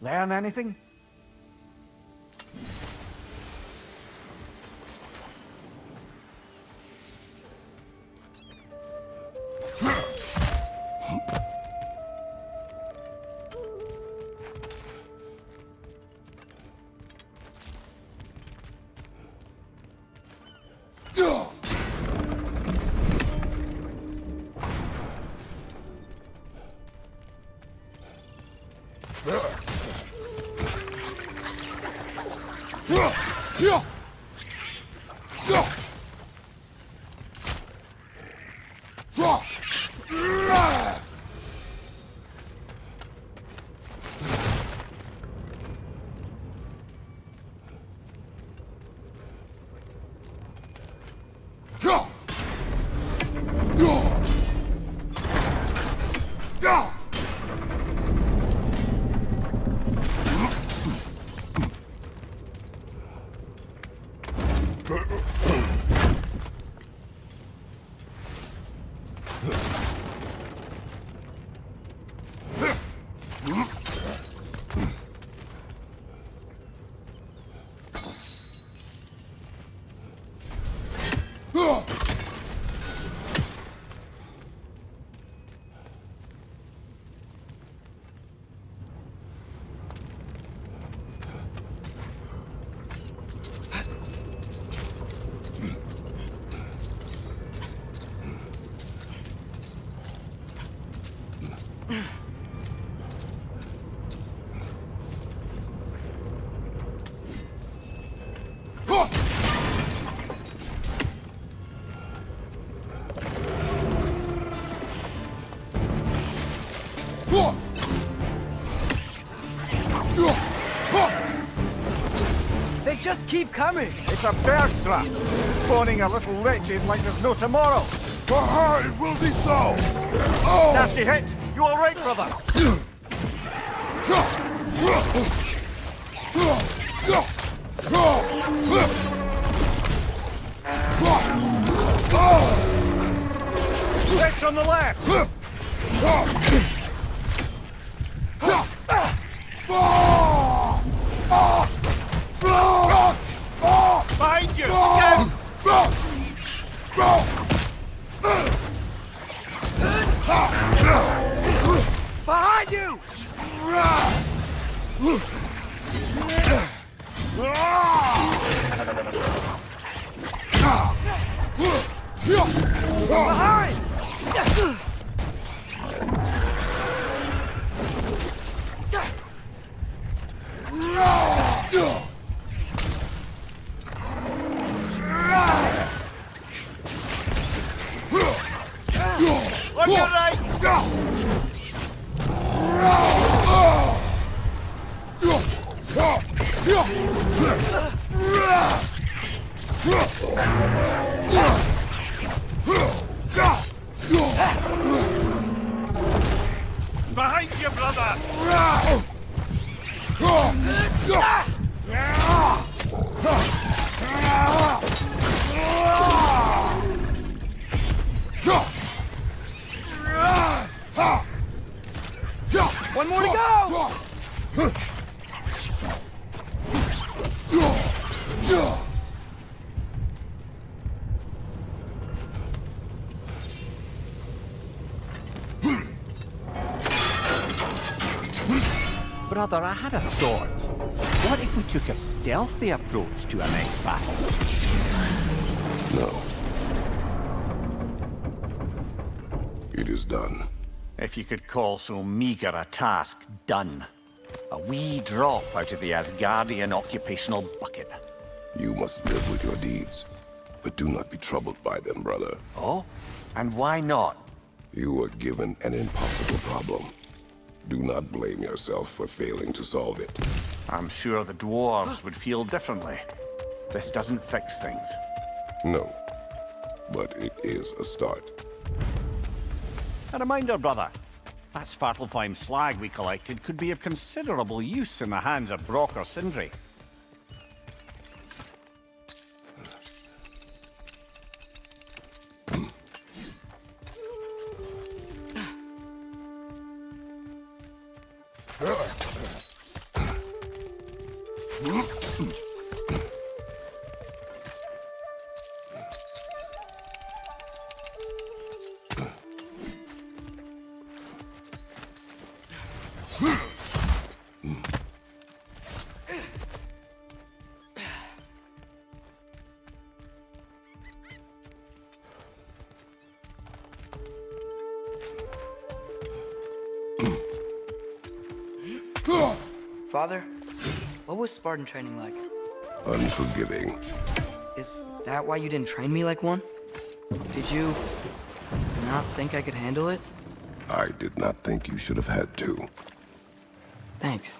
Learn anything? just keep coming. It's a bear trap. Spawning a little wretches like there's no tomorrow. For her, it will be so! Nasty hit. You all right, brother? Hits on the left. Behind you. Behind you! Behind! On your right. Behind you, brother. One more to go! Brother, I had a thought. What if we took a stealthy approach to our next battle? No. It is done. If you could call so meager a task done. A wee drop out of the Asgardian occupational bucket. You must live with your deeds, but do not be troubled by them, brother. Oh? And why not? You were given an impossible problem. Do not blame yourself for failing to solve it. I'm sure the dwarves would feel differently. This doesn't fix things. No, but it is a start. A reminder, brother. That Svartalfheim slag we collected could be of considerable use in the hands of Brock or Sindri. Father, what was Spartan training like? Unforgiving. Is that why you didn't train me like one? Did you not think I could handle it? I did not think you should have had to. Thanks.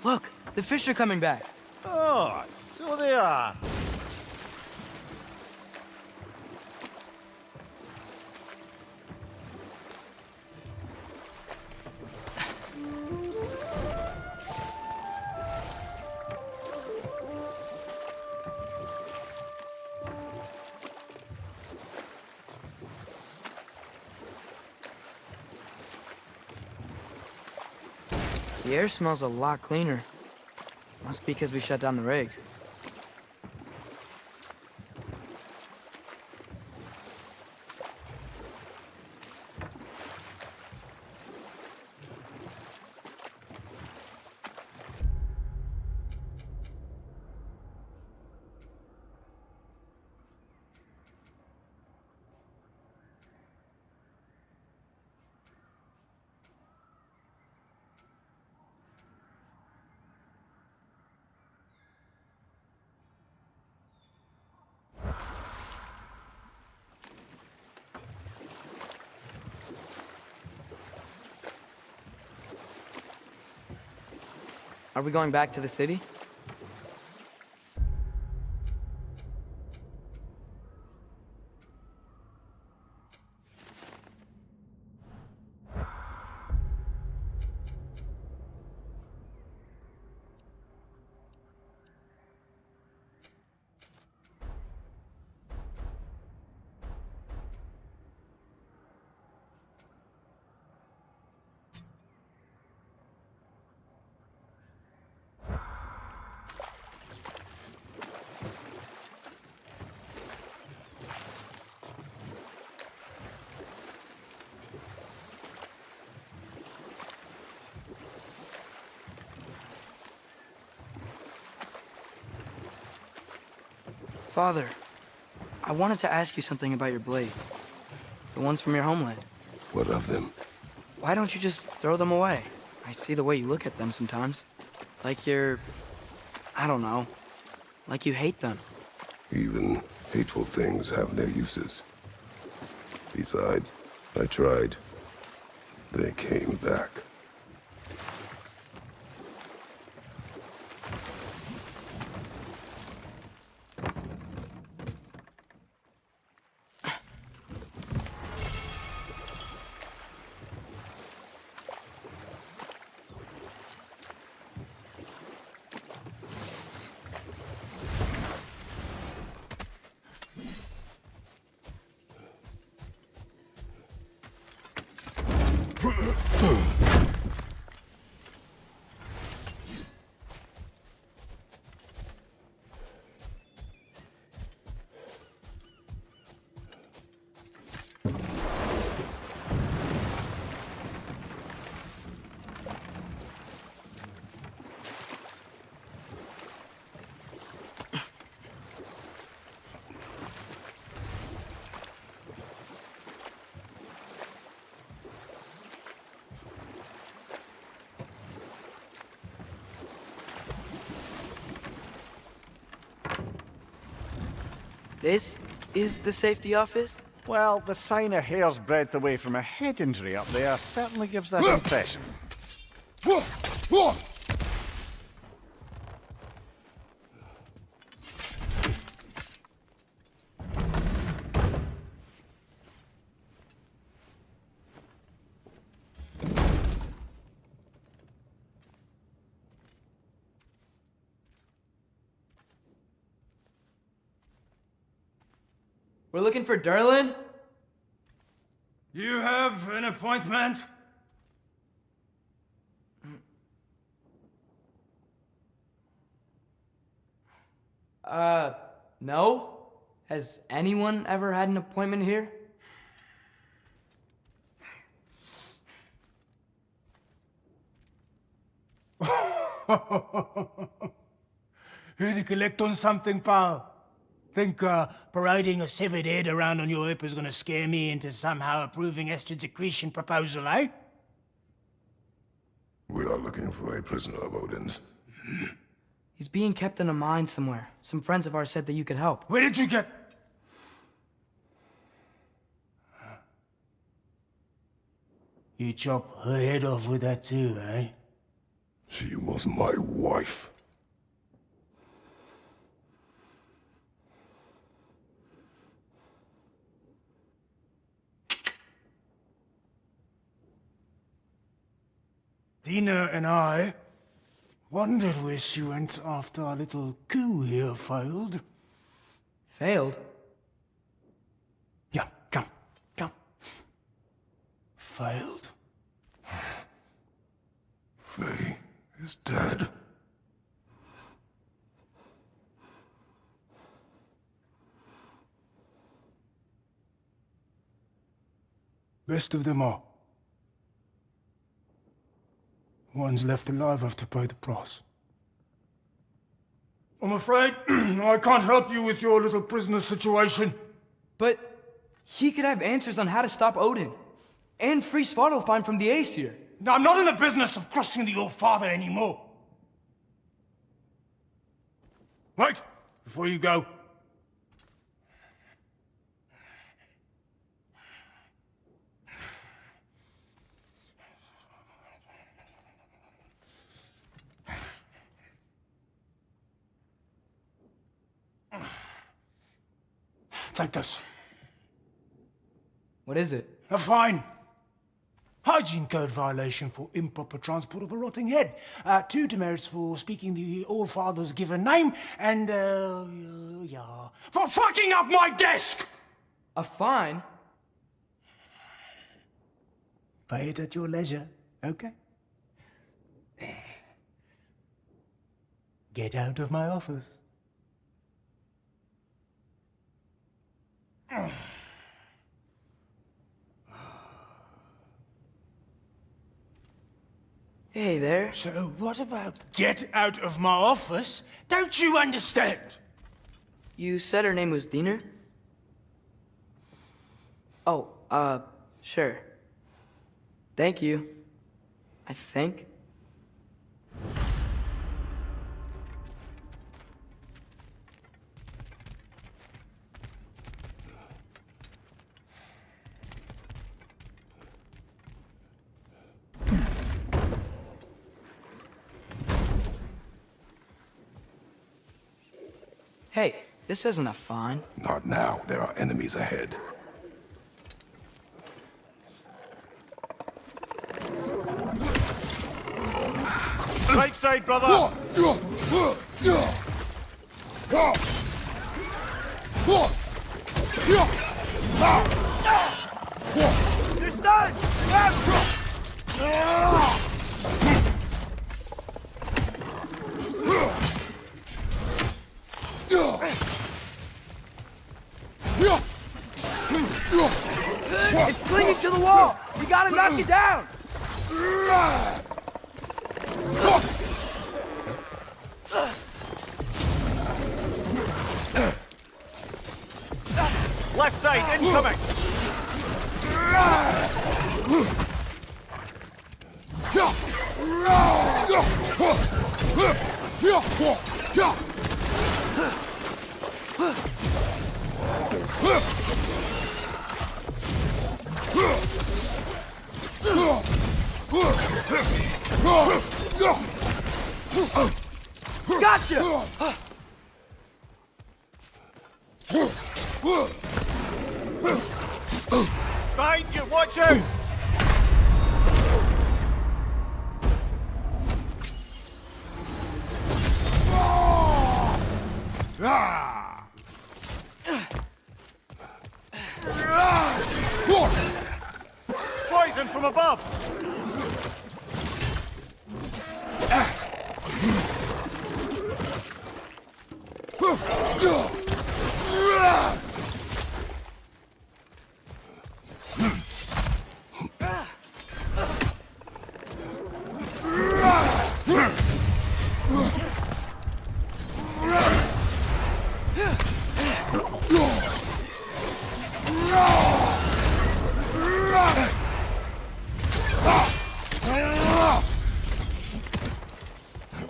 Look, the fish are coming back. Oh, so they are. The air smells a lot cleaner. Must be because we shut down the rigs. Are we going back to the city? Father, I wanted to ask you something about your blade. The ones from your homeland. What of them? Why don't you just throw them away? I see the way you look at them sometimes. Like you're... I don't know. Like you hate them. Even hateful things have their uses. Besides, I tried. They came back. This is the safety office? Well, the sign a hair's breadth away from a head injury up there certainly gives that impression. We're looking for Derlin? You have an appointment? No? Has anyone ever had an appointment here? Here to collect on something, pal? Think parading a severed head around on your hip is gonna scare me into somehow approving Estrid's accretion proposal, eh? We are looking for a prisoner of Odin's. He's being kept in a mine somewhere. Some friends of ours said that you could help. Where did you get... You chop her head off with that too, eh? She was my wife. Dina and I wondered where she went after our little coup here failed. Failed? Yeah, come. Failed? Faye is dead. Best of them all. One's left alive have to pay the price. I'm afraid I can't help you with your little prisoner situation. But he could have answers on how to stop Odin. And free Svartalfheim from the Aesir. Now, I'm not in the business of crossing the old father anymore. Wait, before you go. take this. What is it? A fine. Hygiene code violation for improper transport of a rotting head. 2 demerits for speaking the All-Father's given name, and, yeah, for fucking up my desk! A fine? Pay it at your leisure, okay? Get out of my office. Hey there. So what about get out of my office? Don't you understand? You said her name was Diener? Oh, sure. Thank you. I think. Hey, this isn't a fine. Not now. There are enemies ahead. Right side, brother! You're stunned! Grab him! It's clinging to the wall! You gotta knock it down! Left side, incoming! Gotcha! Behind you, watch out! Poison from above!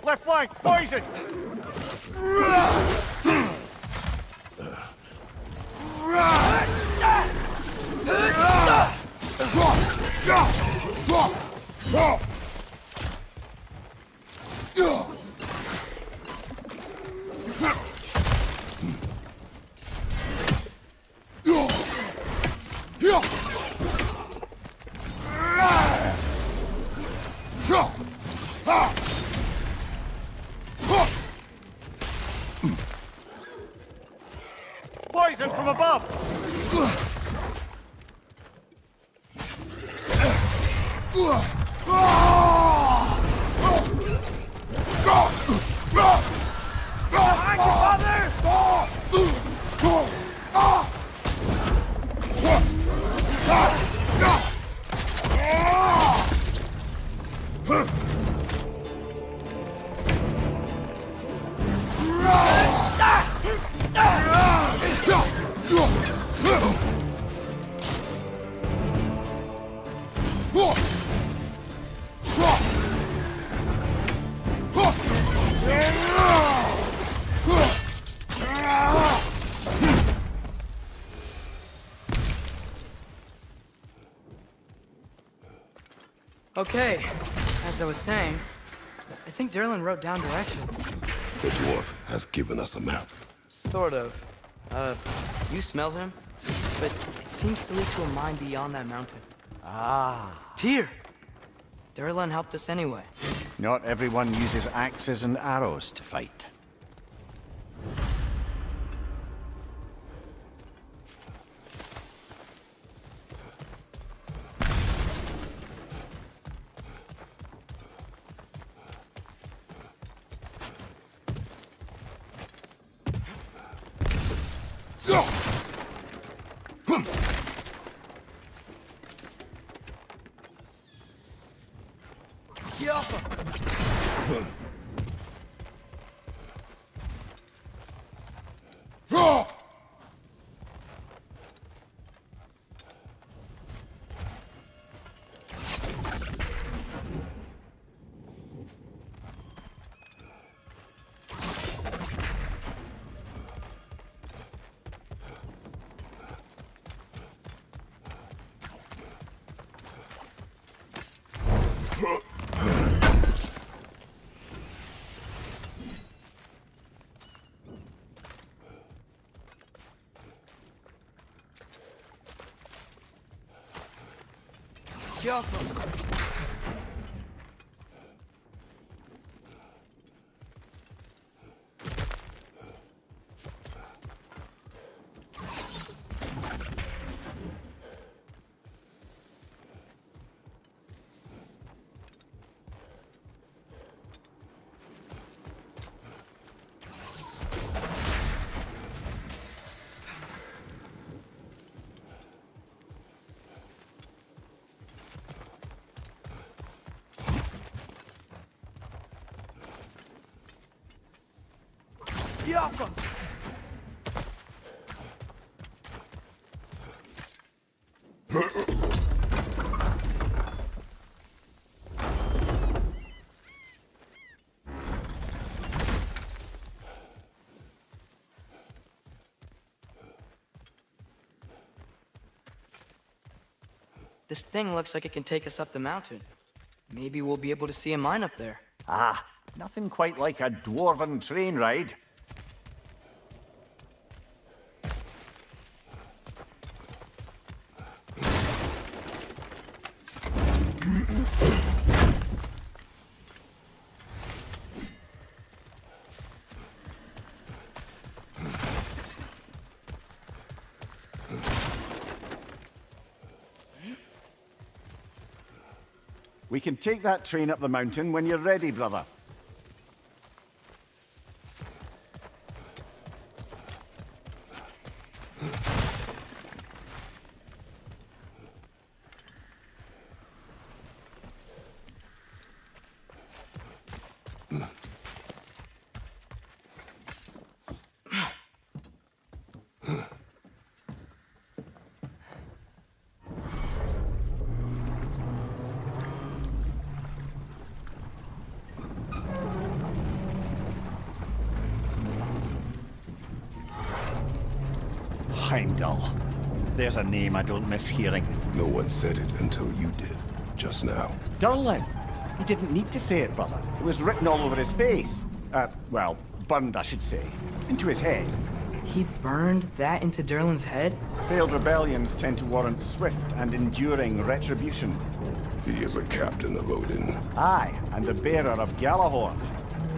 Left flank, poison! Poison from above! Behind you, father! Okay, as I was saying, I think Derlin wrote down directions. The dwarf has given us a map. Sort of. You smelled him? But it seems to lead to a mine beyond that mountain. Ah. Tyr! Durlan helped us anyway. Not everyone uses axes and arrows to fight. This thing looks like it can take us up the mountain. Maybe we'll be able to see a mine up there. Ah, nothing quite like a dwarven train ride. We can take that train up the mountain when you're ready, brother. Heimdall. There's a name I don't miss hearing. No one said it until you did, just now. Durlin! He didn't need to say it, brother. It was written all over his face. Well, burned, I should say. Into his head. He burned that into Durlan's head? Failed rebellions tend to warrant swift and enduring retribution. He is a captain of Odin. Aye, and the bearer of Galahorn.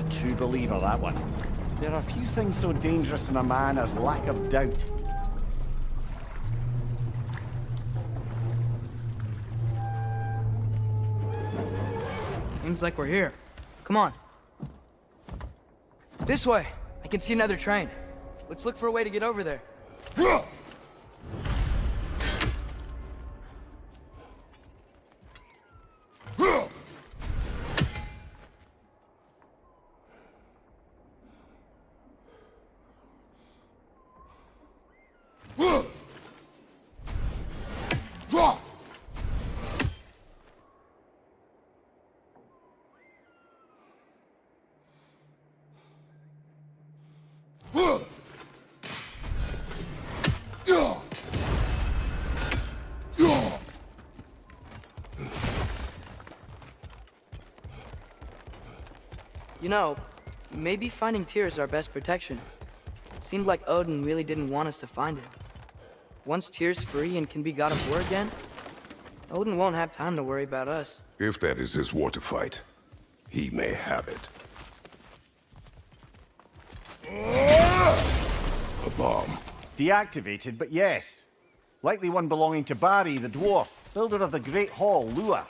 A true believer, that one. There are few things so dangerous in a man as lack of doubt. Seems like we're here. Come on. This way! I can see another train. Let's look for a way to get over there. You know, maybe finding Tyr is our best protection. Seemed like Odin really didn't want us to find him. Once Tyr's free and can be god of war again, Odin won't have time to worry about us. If that is his war to fight, he may have it. A bomb. Deactivated, but yes. Likely one belonging to Barry, the dwarf, builder of the Great Hall, Lure.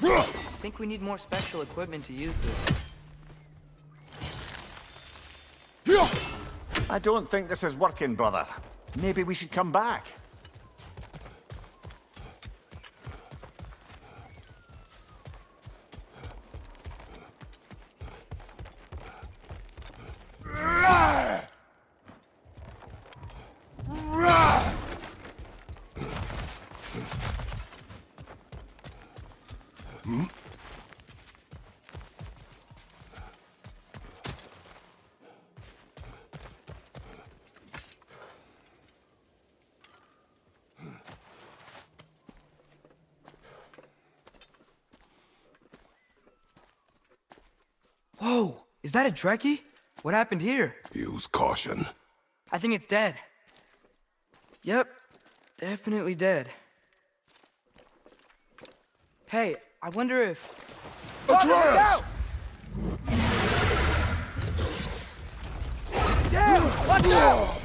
I think we need more special equipment to use this. I don't think this is working, brother. Maybe we should come back. Whoa! Is that a Trekkie? What happened here? Use caution. I think it's dead. Yep, definitely dead. Hey, I wonder if... Atreus! Damn! Watch out!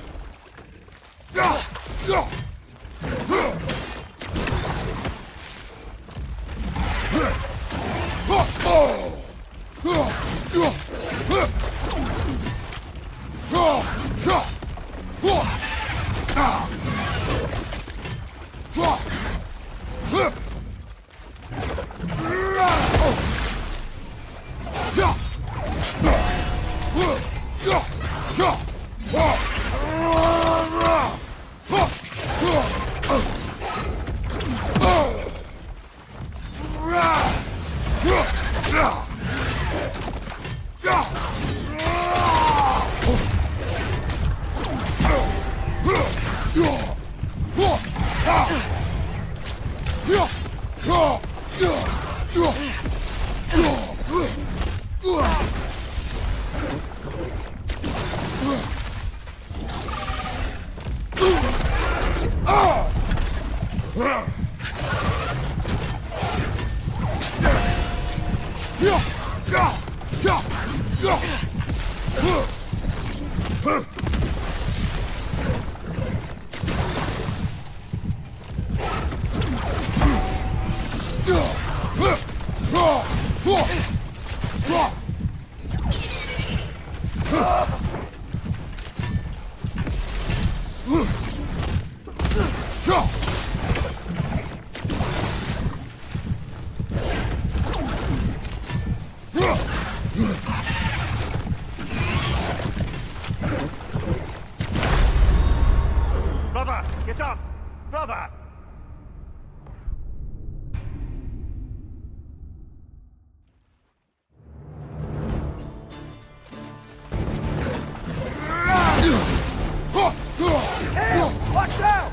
Brother, get up! Brother! Hey! Watch out!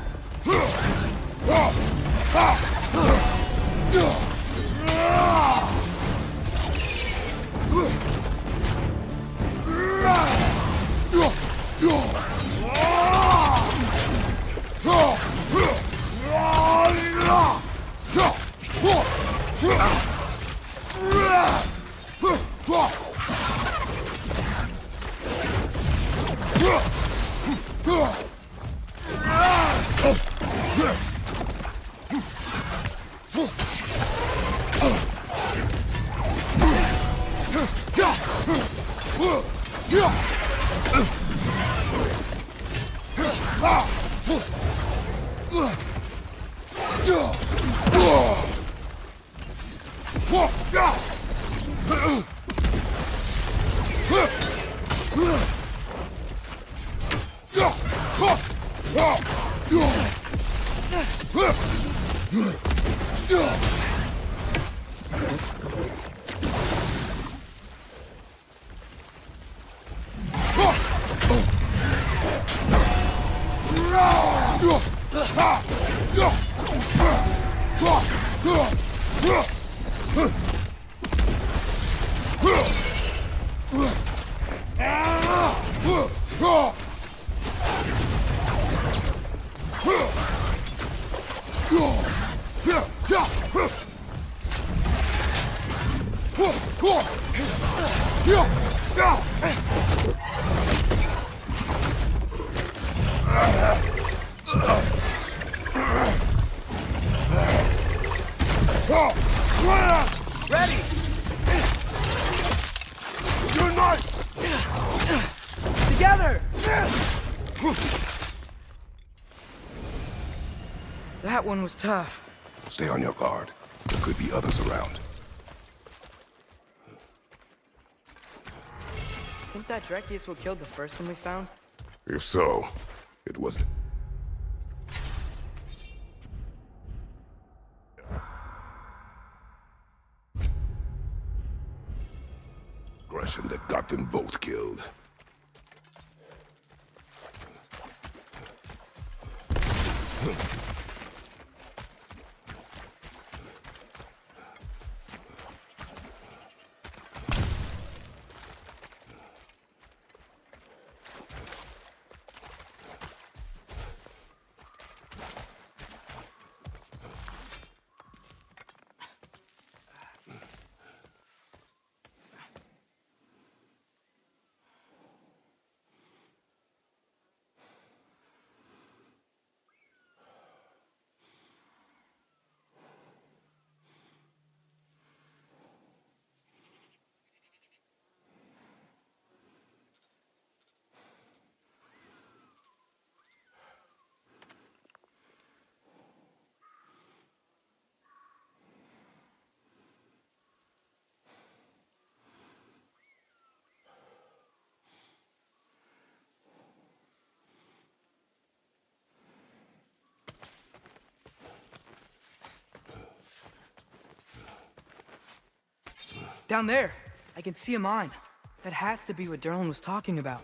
Ready! Together! That one was tough. Stay on your guard. There could be others around. Think that Dreki is what killed the first one we found? If so, it was... aggression that got them both killed. Down there, I can see a mine. That has to be what Derlin was talking about.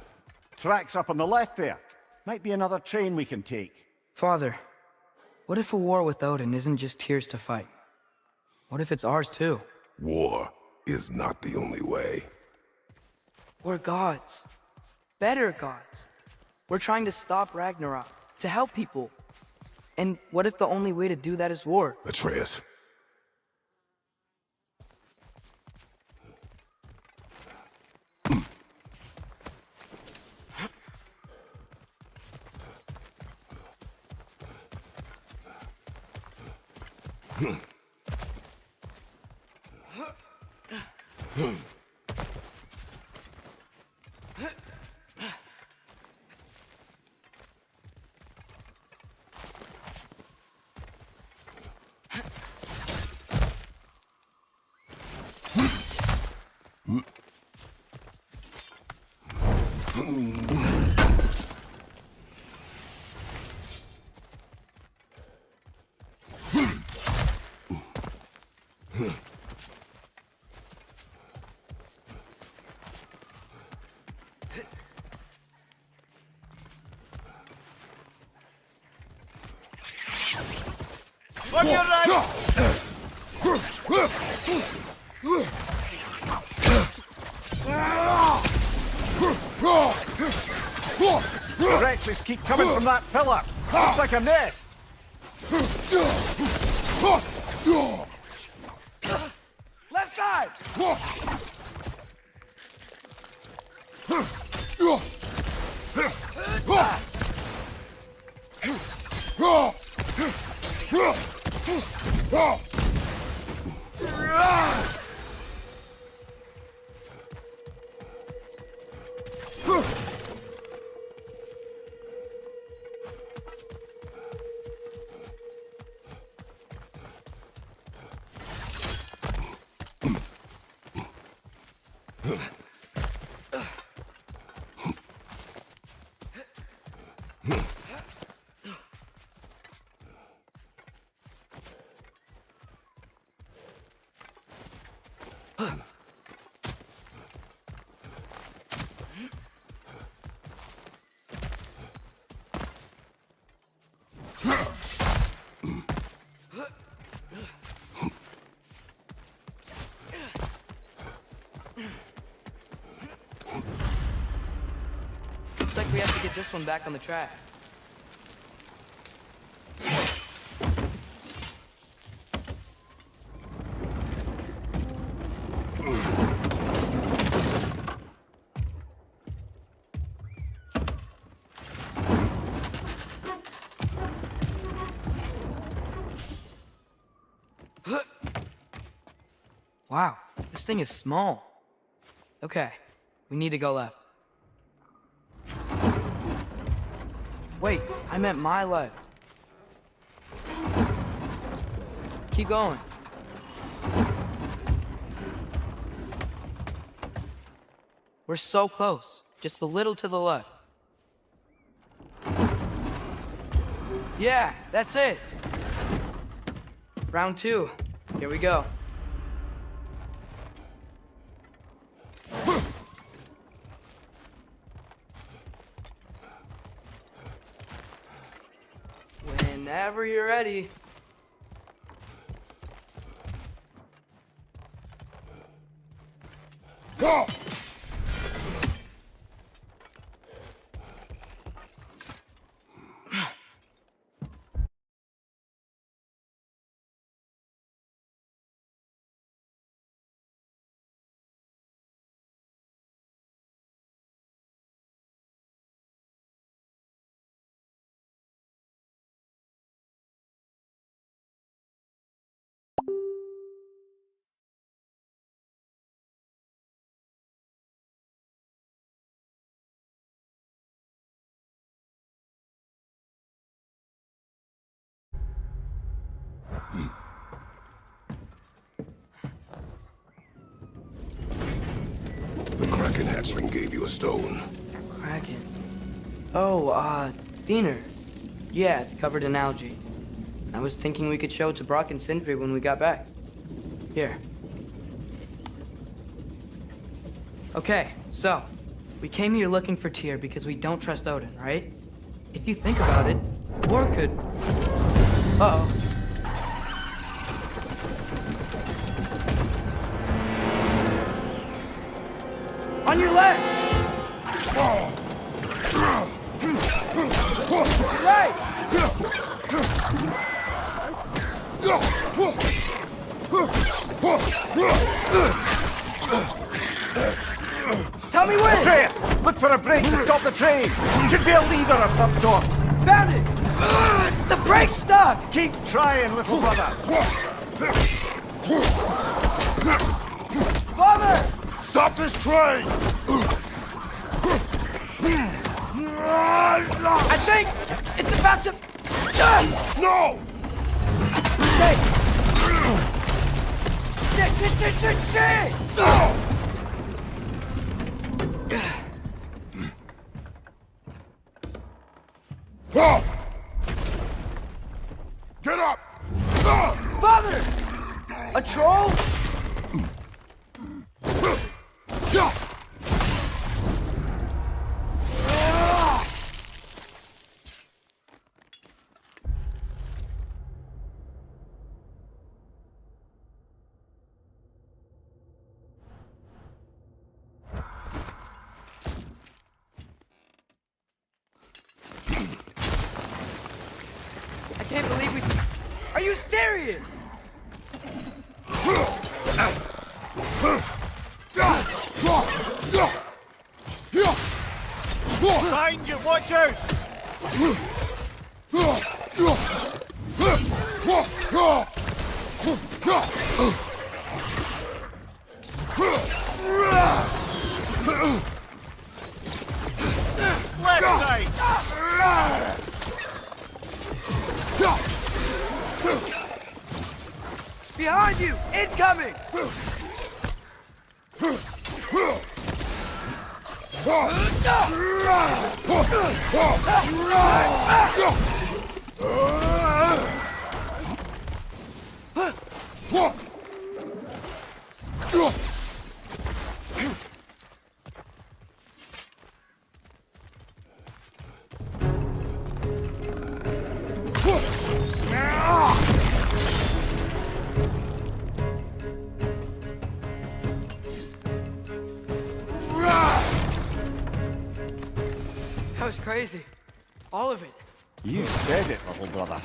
Tracks up on the left there. Might be another train we can take. Father, what if a war with Odin isn't just Tyr's to fight? What if it's ours too? War is not the only way. We're gods. Better gods. We're trying to stop Ragnarok, to help people. And what if the only way to do that is war? Atreus. On your right! Wretches keep coming from that pillar. Looks like a nest. Left side! Looks like we have to get this one back on the track. Wow, this thing is small. Okay, we need to go left. Wait, I meant my left. Keep going. We're so close. Just a little to the left. Yeah, that's it. Round 2. Here we go. Whenever you're ready. The Kraken hatchling gave you a stone. Kraken. Oh, Diener. Yeah, it's covered in algae. I was thinking we could show it to Brock and Sindri when we got back. Here. Okay, so, we came here looking for Tyr because we don't trust Odin, right? If you think about it, war could... Uh-oh. On your left! Right! Tell me when! Atreus, look for a brake to stop the train! Should be a lever of some sort! Found it! The brake's stuck! Keep trying, little brother! Father! Stop this train! I think it's about to... No! Shit! Get up! Father! A troll? I can't believe we... Are you serious? Behind you, watch out! Left side! Behind you! Incoming! That was crazy. All of it. You said it, little brother.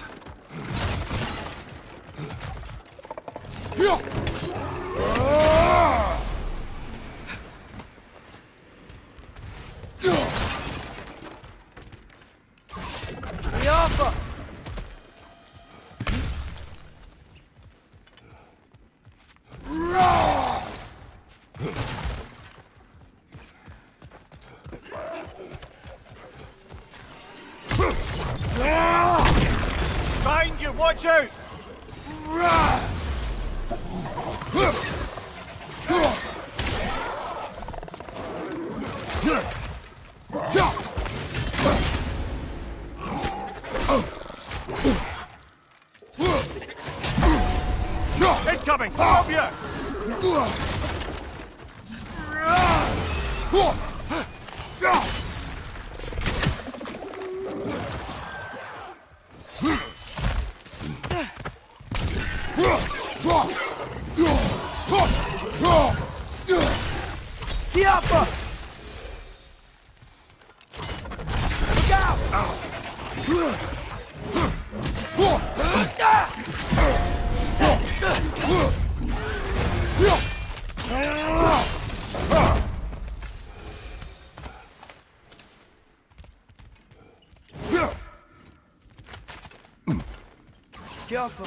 Alpha! Behind you, watch out! Incoming! Up here! Alpha! Look out! Alpha!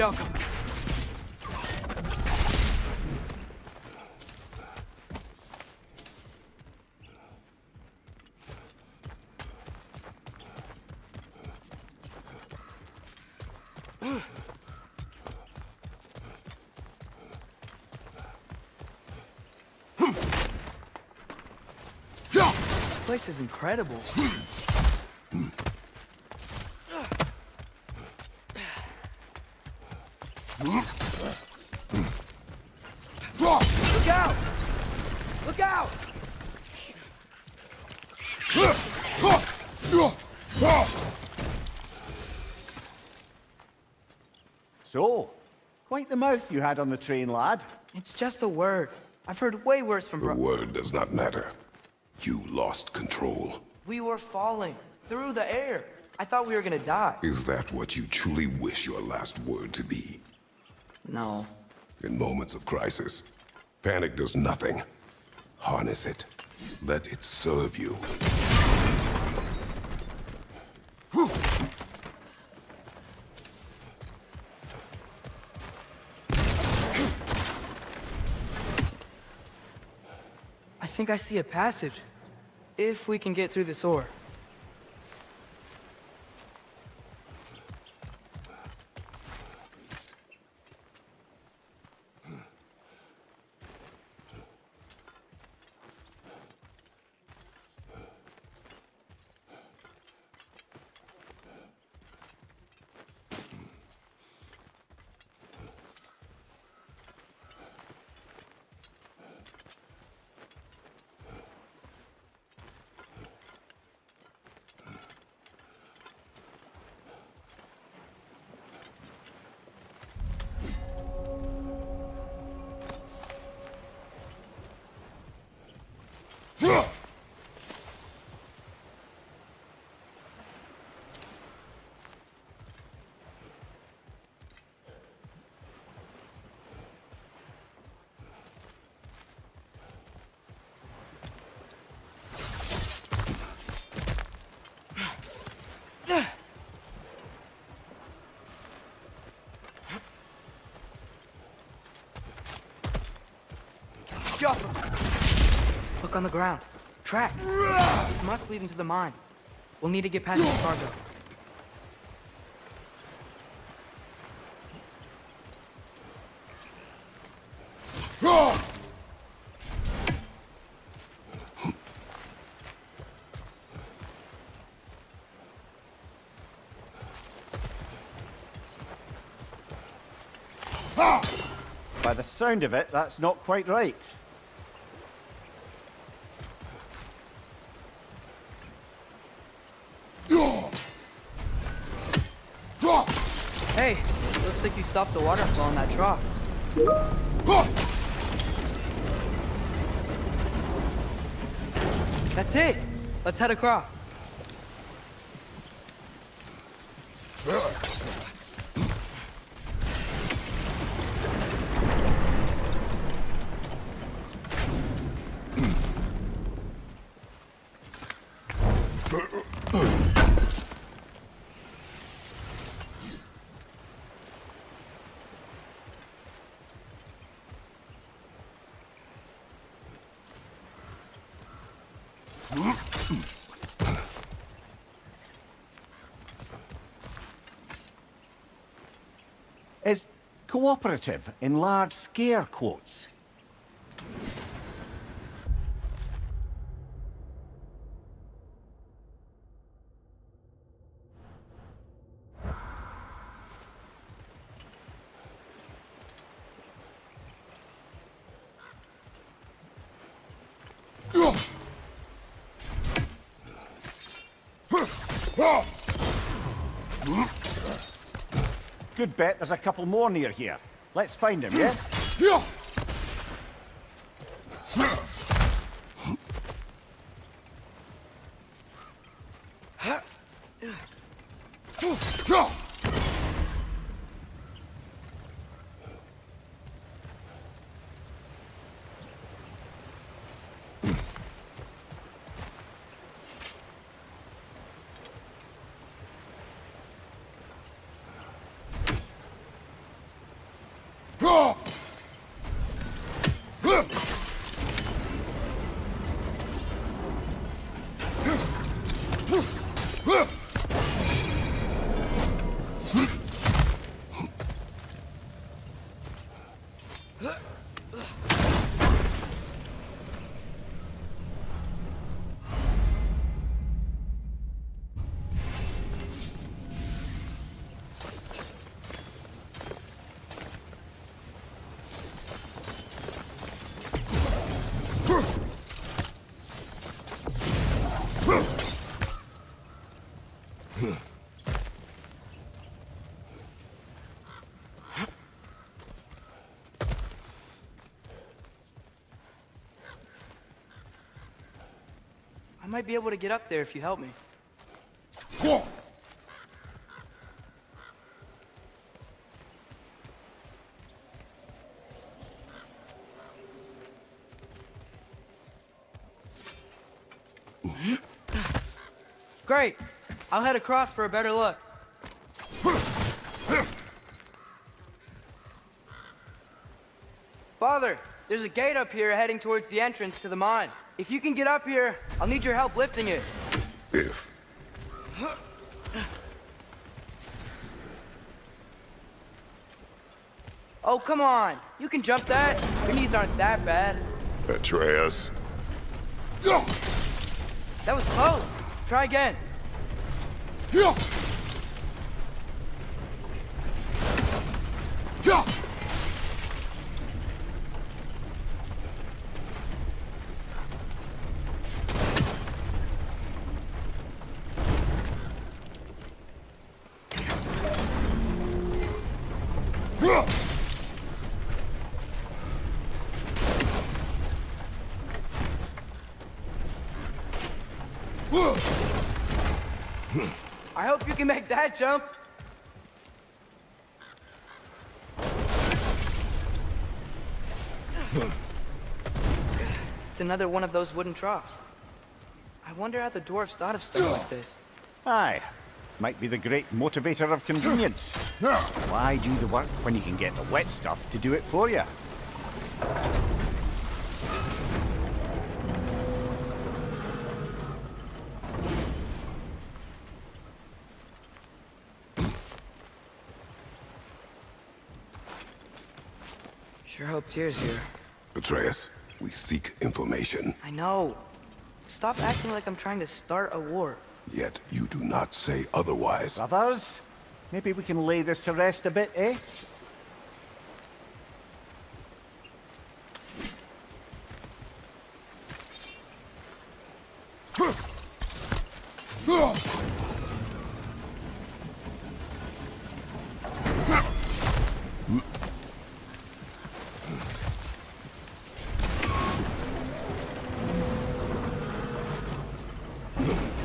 Alpha! This place is incredible. Look out! Look out! So, quite the mouth you had on the train, lad. It's just a word. I've heard way worse from The word does not matter. You lost control. We were falling through the air. I thought we were gonna die. Is that what you truly wish your last word to be? No. In moments of crisis, panic does nothing. Harness it. Let it serve you. I think I see a passage. If we can get through this ore. Look on the ground. Track. It must lead into the mine. We'll need to get past the cargo. By the sound of it, that's not quite right. Hey, looks like you stopped the water flow in that trough. That's it. Let's head across. Is cooperative in large scare quotes. Good bet there's a couple more near here. Let's find him, yeah? I might be able to get up there if you help me. Great. I'll head across for a better look. Father, There's a gate up here heading towards the entrance to the mine. If you can get up here, I'll need your help lifting it. If. Oh, come on. You can jump that. Your knees aren't that bad. Atreus. That was close. Try again. I hope you can make that jump. It's another one of those wooden troughs. I wonder how the dwarves thought of stuff like this. Aye. Might be the great motivator of convenience. Why do the work when you can get the wet stuff to do it for you? Sure hope Tyr's here. Atreus, we seek information. I know. Stop acting like I'm trying to start a war. Yet you do not say otherwise. Brothers, maybe we can lay this to rest a bit, eh?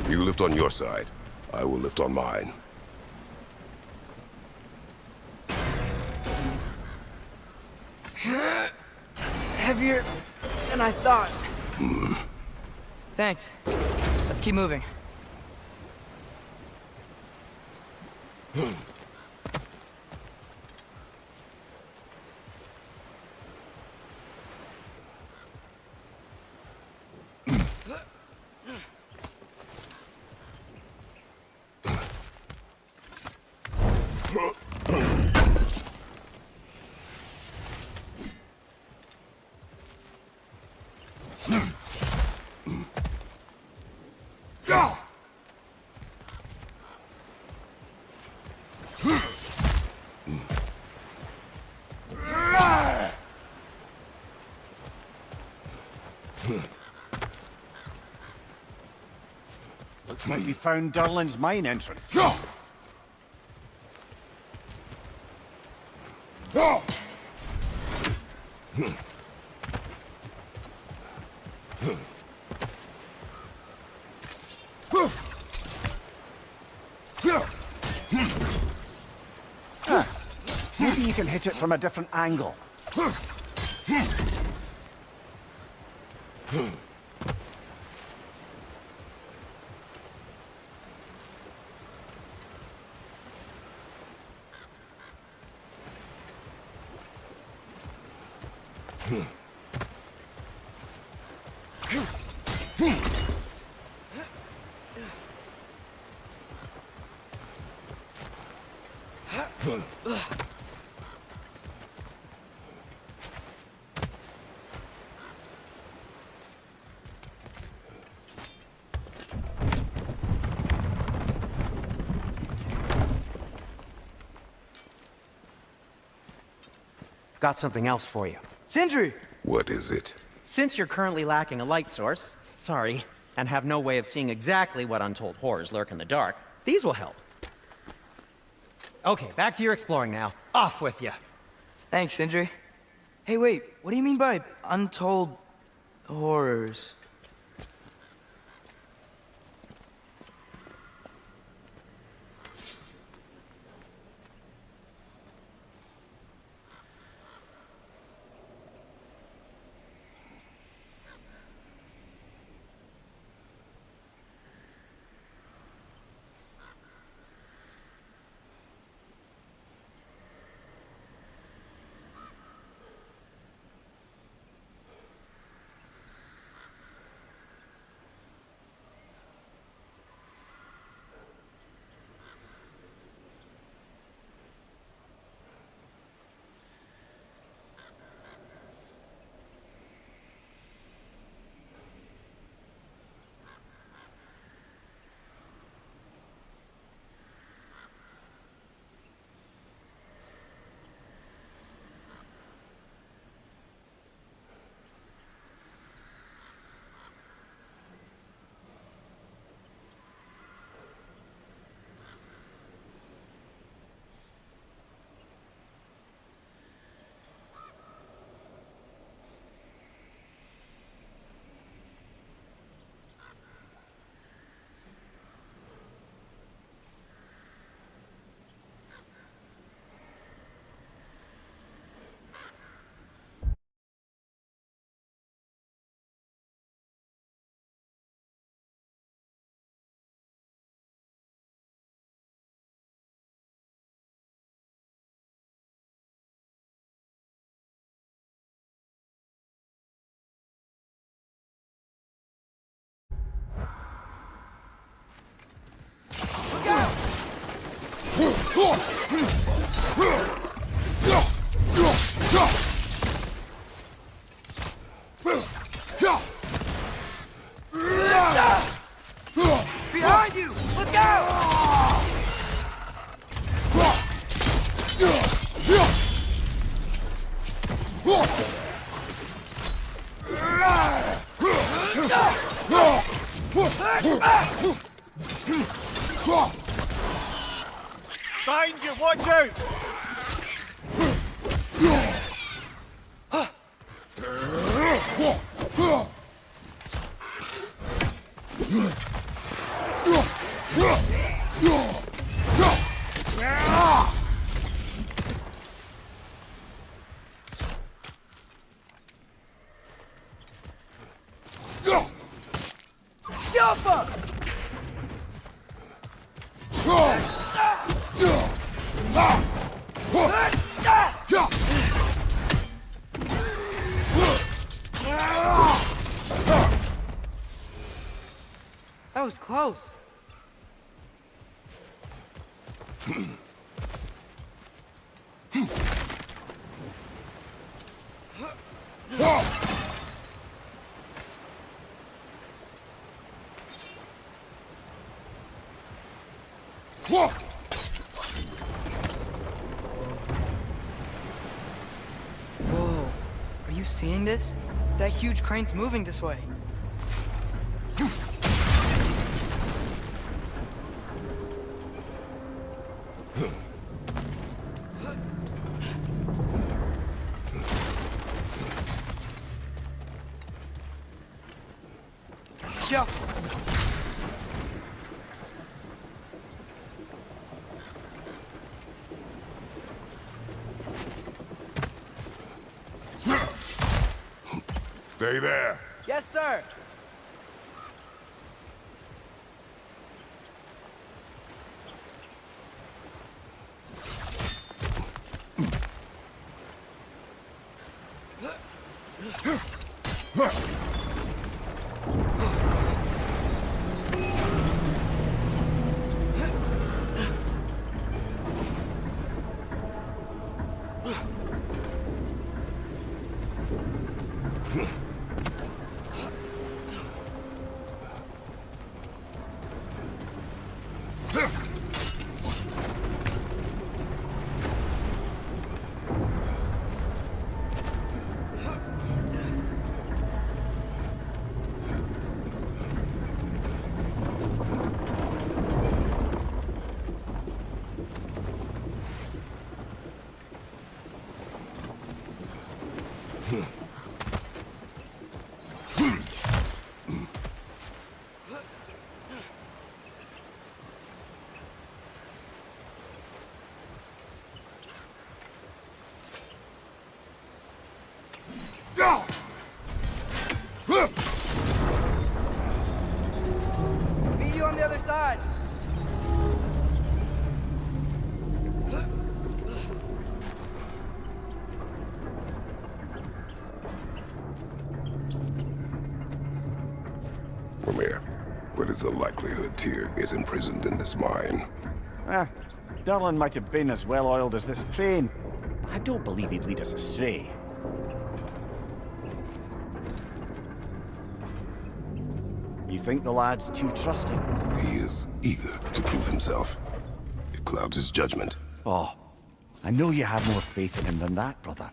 You lift on your side. I will lift on mine. Heavier than I thought. Thanks. Let's keep moving. Looks like we found Durlin's mine entrance. Maybe you can hit it from a different angle. Got something else for you. Sindri! What is it? Since you're currently lacking a light source, sorry, and have no way of seeing exactly what untold horrors lurk in the dark, these will help. Okay, back to your exploring now. Off with you. Thanks, Sindri. Hey, wait, what do you mean by untold horrors? Behind you! Look out! Behind you, watch out! Jumper! That was close. Whoa. Are you seeing this? That huge crane's moving this way. Jump! Stay there. Yes, sir. Meet you on the other side. Lemire, what is the likelihood Tyr is imprisoned in this mine? Derlin might have been as well-oiled as this crane. I don't believe he'd lead us astray. You think the lad's too trusting? He is eager to prove himself. It clouds his judgment. Oh, I know you have more faith in him than that, brother.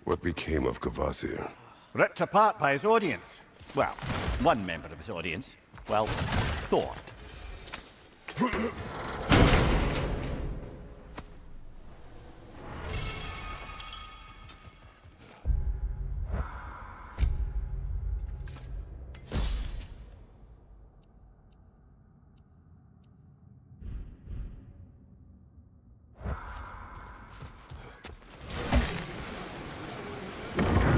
What became of Kvasir? Ripped apart by his audience. Well, one member of his audience. Well, Thor.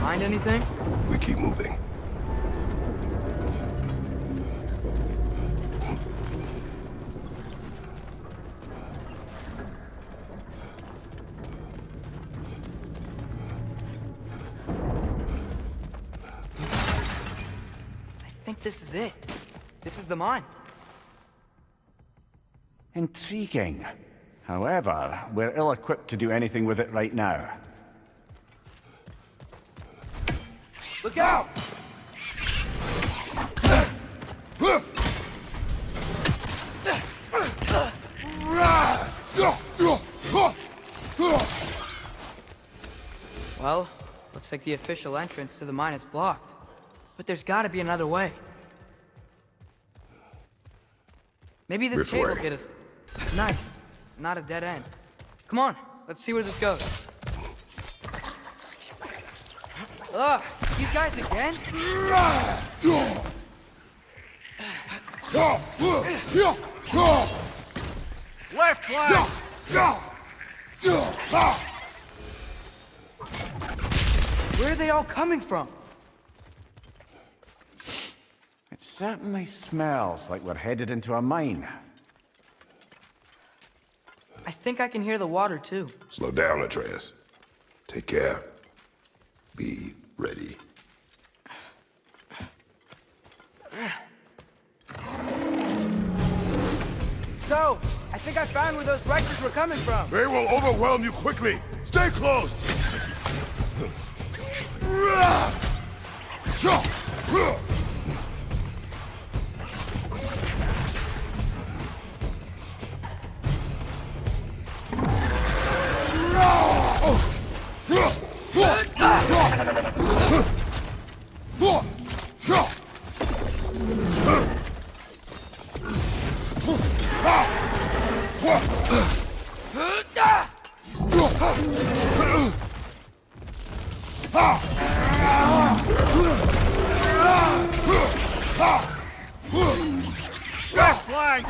Find anything? We keep moving. this is it. This is the mine. Intriguing. However, we're ill-equipped to do anything with it right now. Look out! Well, looks like the official entrance to the mine is blocked. But there's gotta be another way. Maybe this This cave will way. get us. Nice. Not a dead end. Come on, let's see where this goes. Ugh, these guys again? Left flank! Where are they all coming from? It certainly smells like we're headed into a mine. I think I can hear the water too. Slow down, Atreus. Take care. Be ready. So, I think I found where those righteous were coming from. They will overwhelm you quickly. Stay close. Left flank!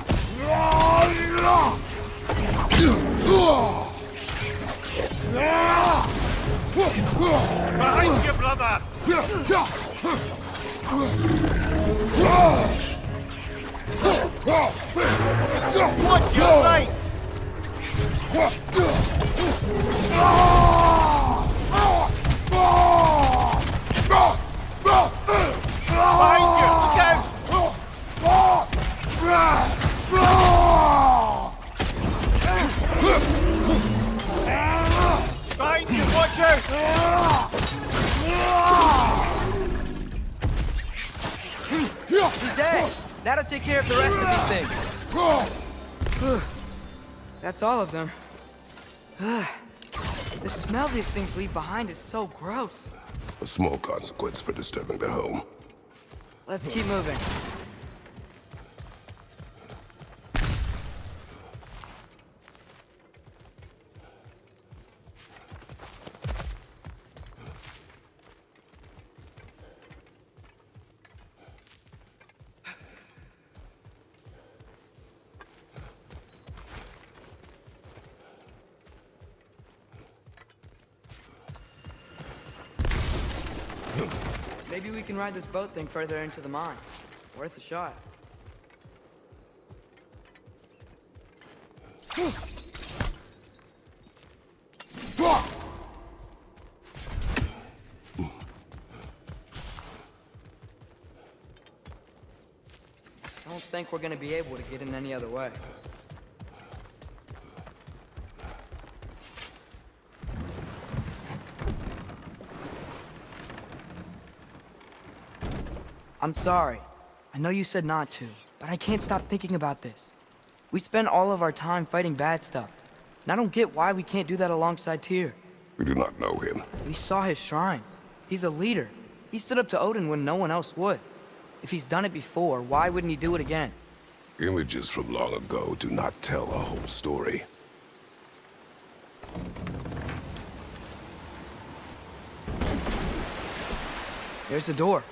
Behind you, brother! Watch your right! Behind you! Look out! Behind you! Watch out! He's dead. That'll take care of the rest of these things. That's all of them. The smell these things leave behind is so gross. A small consequence for disturbing their home. Let's keep moving. Maybe we can ride this boat thing further into the mine. Worth a shot. I don't think we're gonna be able to get in any other way. I'm sorry. I know you said not to, but I can't stop thinking about this. We spend all of our time fighting bad stuff, and I don't get why we can't do that alongside Tyr. We do not know him. We saw his shrines. He's a leader. He stood up to Odin when no one else would. If he's done it before, why wouldn't he do it again? Images from long ago do not tell a whole story. There's the door.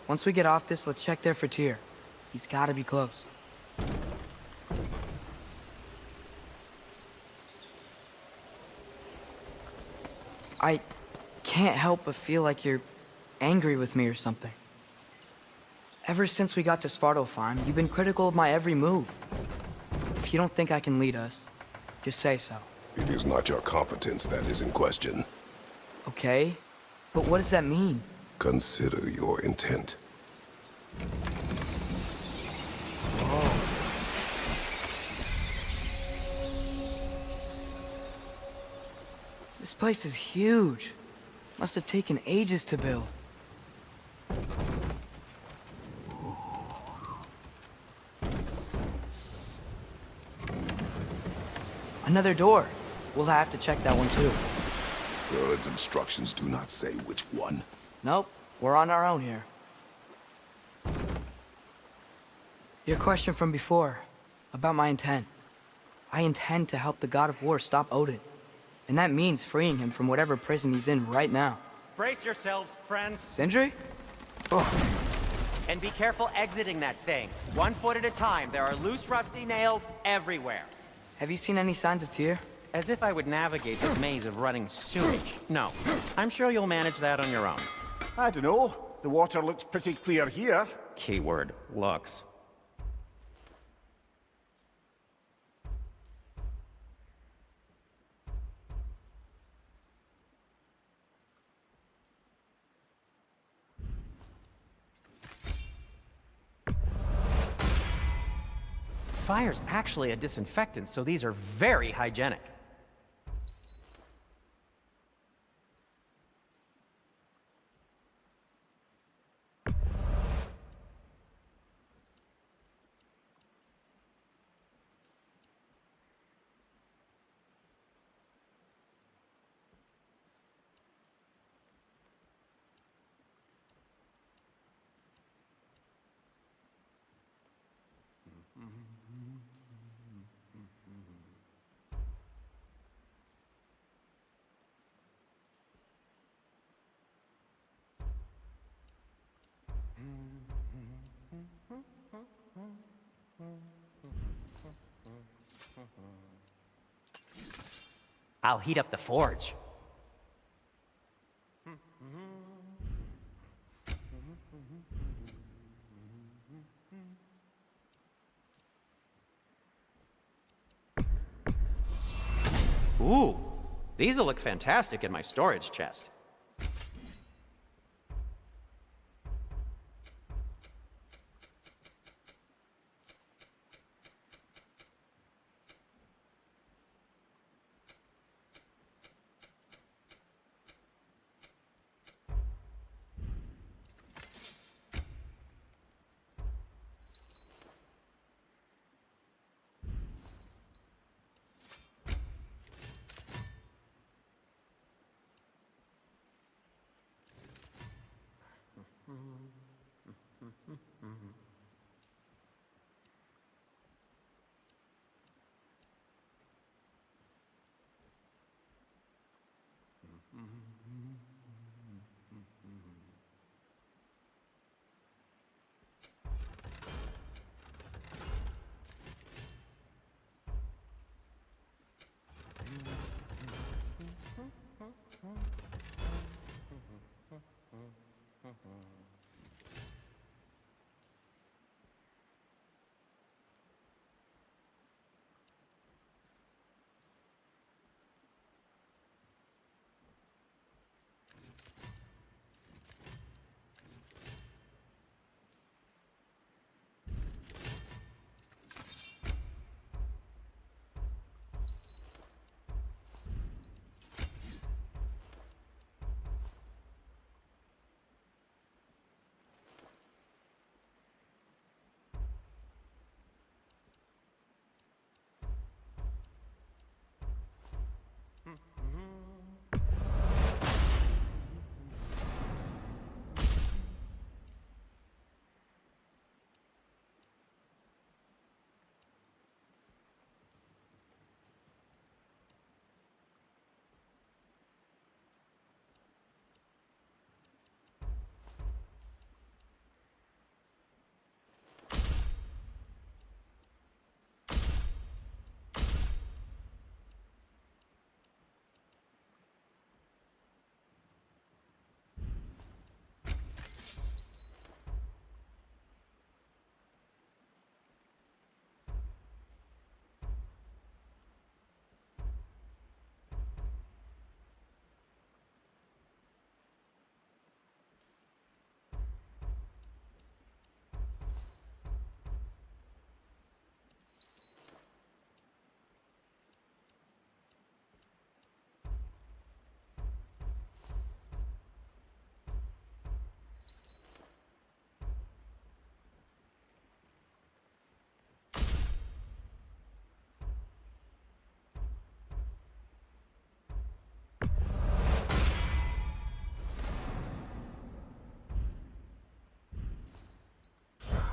Once we get off this, let's check there for Tyr. He's gotta be close. I can't help but feel like you're angry with me or something. Ever since we got to Svartalfheim, you've been critical of my every move. If you don't think I can lead us, just say so. It is not your competence that is in question. Okay? But what does that mean? Consider your intent. This place is huge. Must have taken ages to build. Another door. We'll have to check that one too. Erlin's instructions do not say which one. Nope, we're on our own here. Your question from before, about my intent. I intend to help the God of War stop Odin. And that means freeing him from whatever prison he's in right now. Brace yourselves, friends, Sindri? and be careful exiting that thing. 1 foot at a time. There are loose, rusty nails everywhere. Have you seen any signs of Tyr? As if I would navigate this maze of running sewage. No, I'm sure you'll manage that on your own. I don't know. The water looks pretty clear here. Keyword, looks. Fire's actually a disinfectant, so these are very hygienic. I'll heat up the forge. Ooh, these'll look fantastic in my storage chest.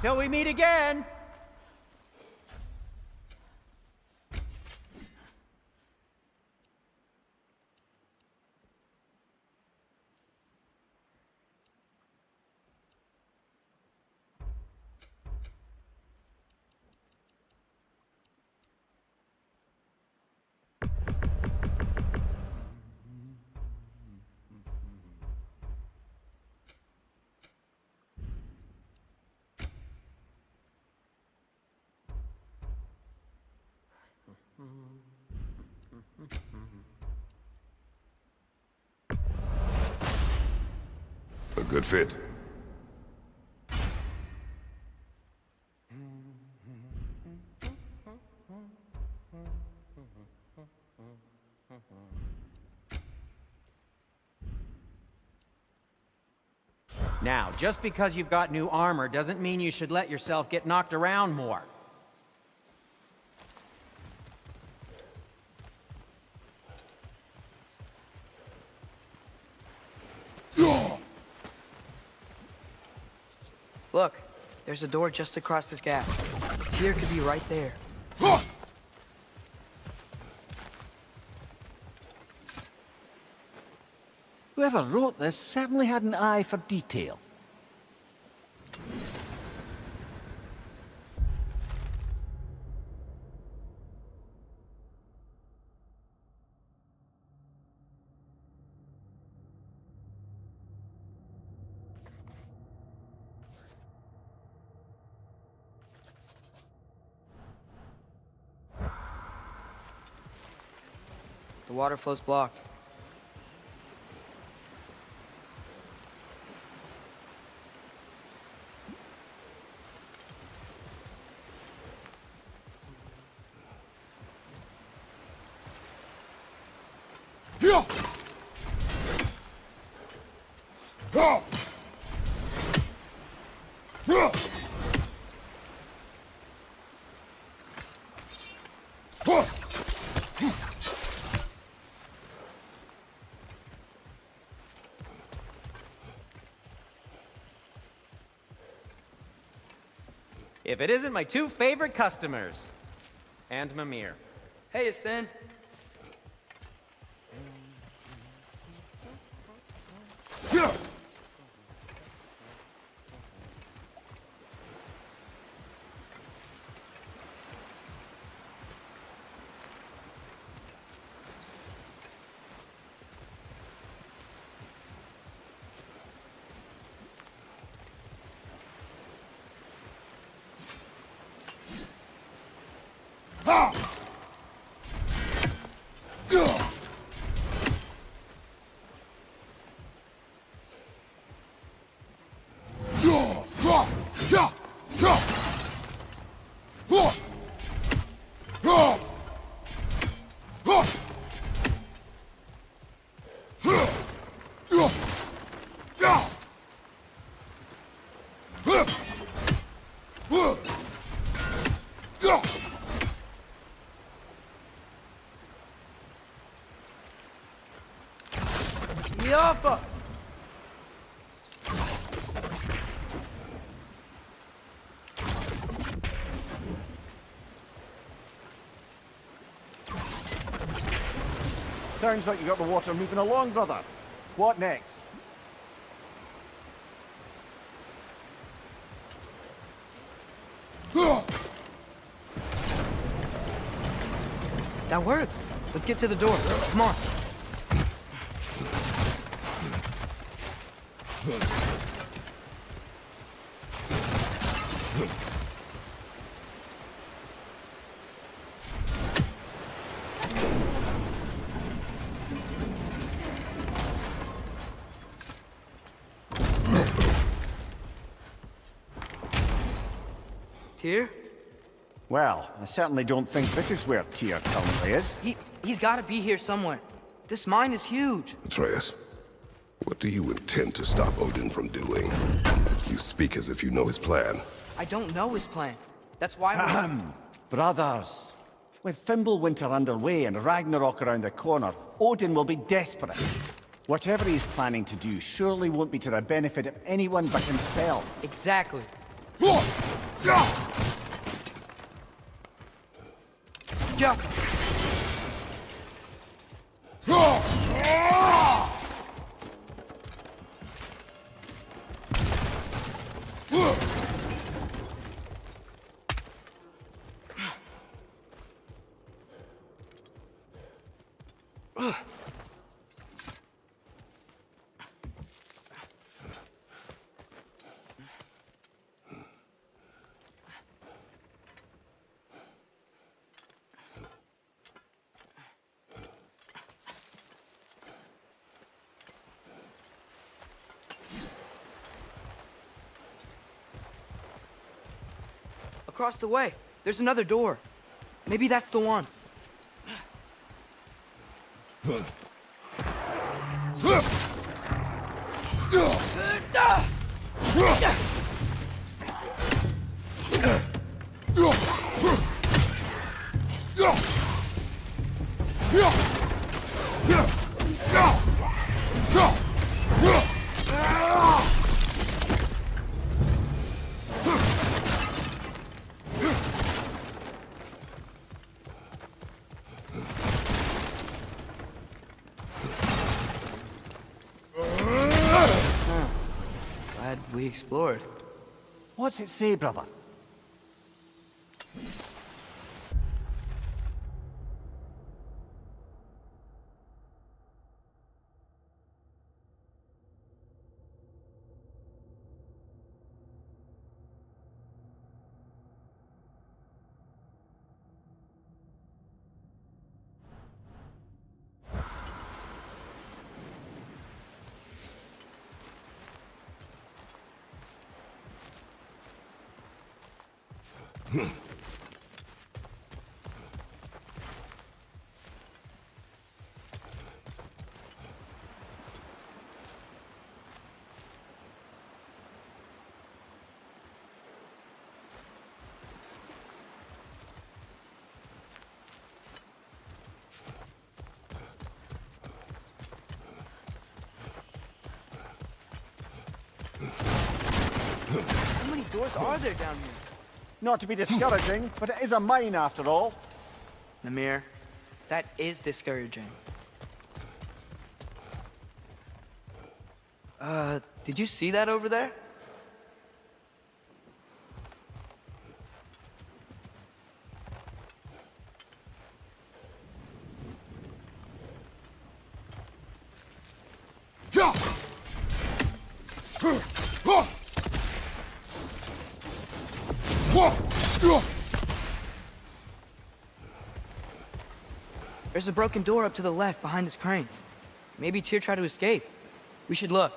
Till we meet again! A good fit. Now, just because you've got new armor doesn't mean you should let yourself get knocked around more. Look, there's a door just across this gap. Tyr could be right there. Whoever wrote this certainly had an eye for detail. The water flow's blocked. If it isn't my two favorite customers. And Mimir. Hey, Asin. Yappa! Sounds like you got the water moving along, brother. What next? That worked. Let's get to the door. Come on. Tyr? Well, I certainly don't think this is where Tyr currently is. He's got to be here somewhere. This mine is huge. Atreus, what do you intend to stop Odin from doing? You speak as if you know his plan. I don't know his plan. That's why Brothers, with Fimbulwinter underway and Ragnarok around the corner, Odin will be desperate. Whatever he's planning to do surely won't be to the benefit of anyone but himself. Exactly. Yeah. Across the way, there's another door. Maybe that's the one. Glad we explored. What's it say, brother? How many doors are there down here? Not to be discouraging, but it is a mine after all. Namir, that is discouraging. Did you see that over there? There's a broken door up to the left behind this crane. Maybe Tyr tried to escape. We should look.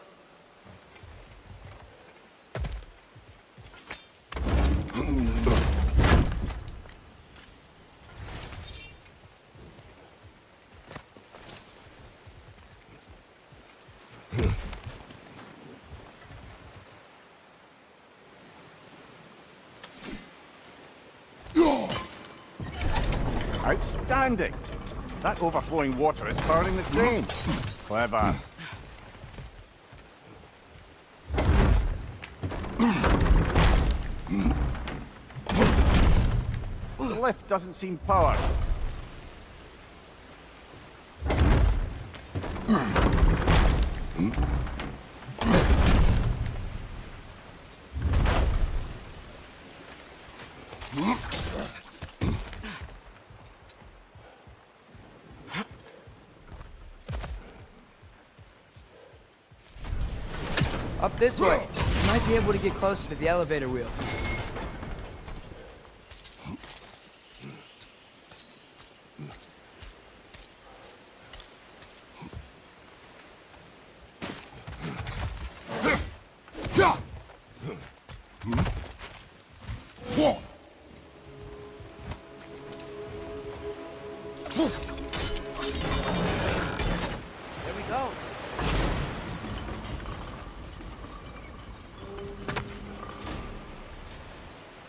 Outstanding! That overflowing water is powering the crane. Clever. The lift doesn't seem powered. Up this way. You might be able to get closer to the elevator wheel. There we go.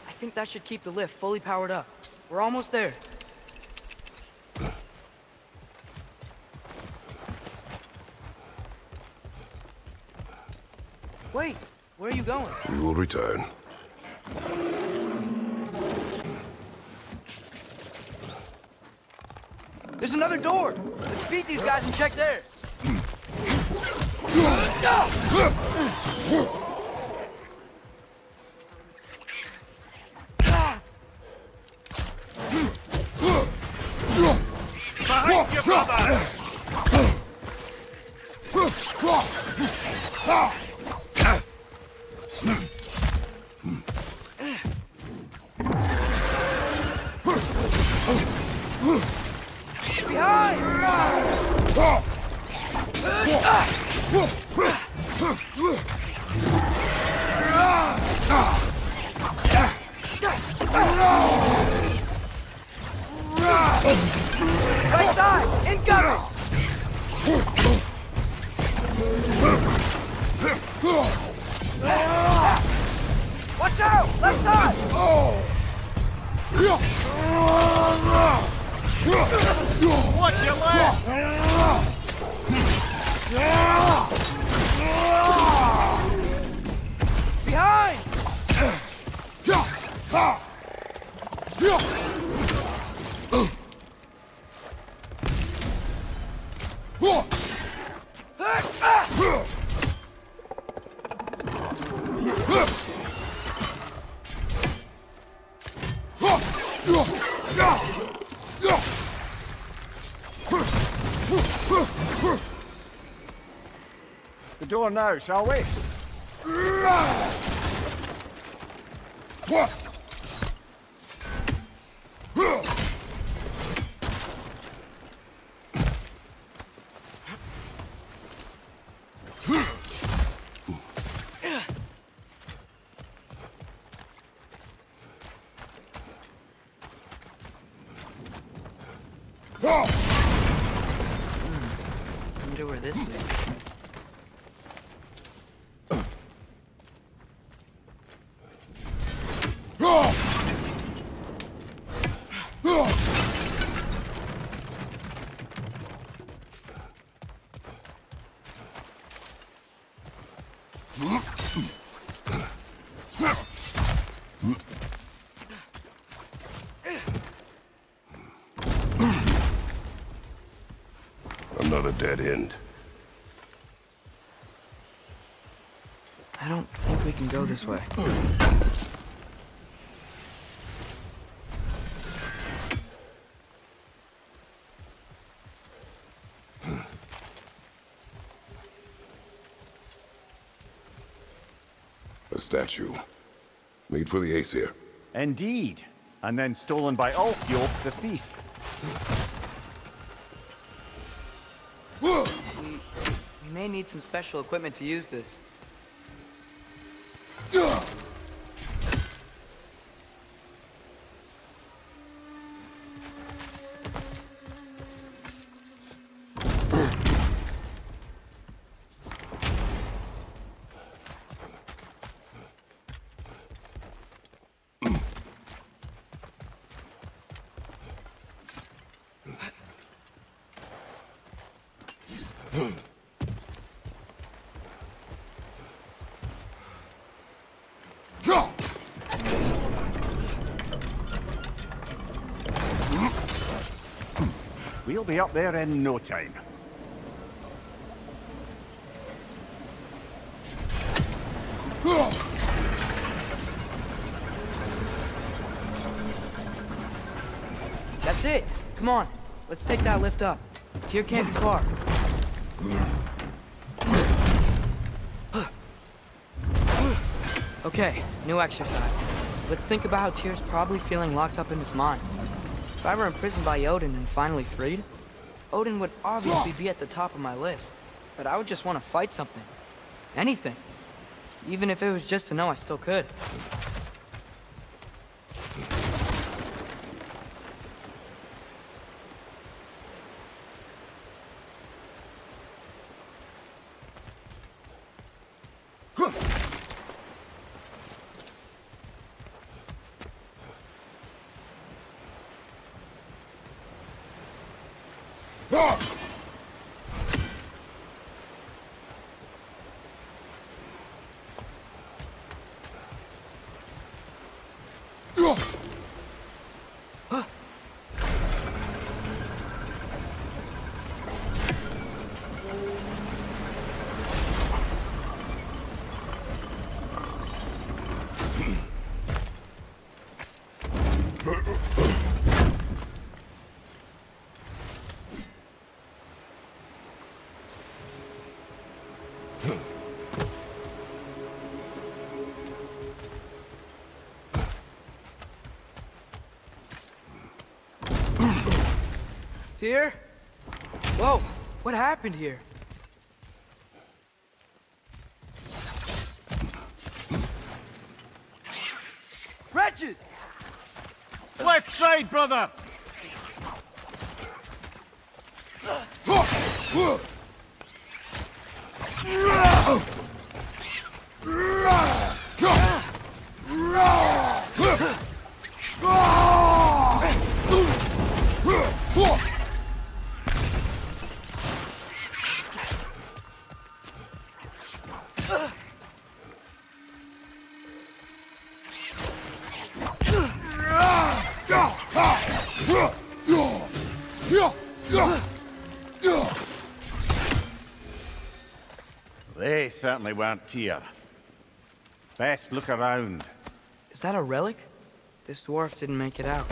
I think that should keep the lift fully powered up. We're almost there. Wait, where are you going? We will return. another door. Let's beat these guys and check there. Behind you, brother! Right side! Incoming! Watch out! Left side! Watch your left! Behind! The door now, shall we? Wonder where this leads. Another dead end. I don't think we can go this way. A statue. Made for the Aesir. Indeed. And then stolen by Ulfjolf, the thief. We may need some special equipment to use this. We'll be up there in no time. That's it. Come on. Let's take that lift up. Tyr can't be far. Okay, new exercise. Let's think about how Tyr's probably feeling locked up in this mine. If I were imprisoned by Odin and finally freed, Odin would obviously be at the top of my list. But I would just want to fight something. Anything. Even if it was just to know I still could. Dear? Whoa, what happened here? Wretches! Left side, brother! They certainly weren't Tyr. Best look around. Is that a relic? This dwarf didn't make it out.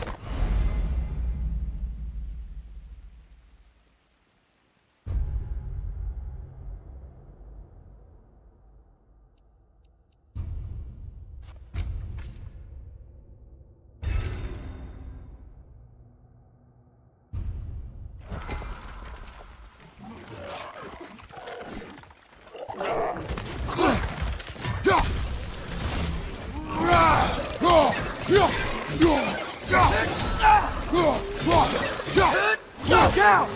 Down!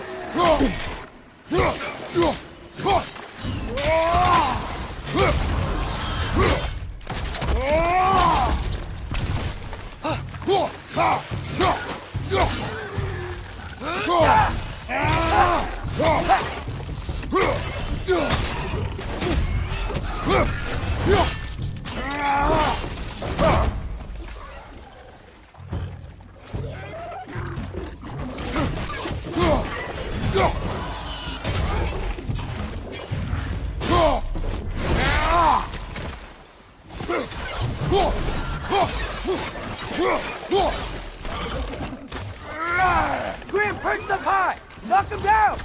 Grim, perched up high! Knock him down!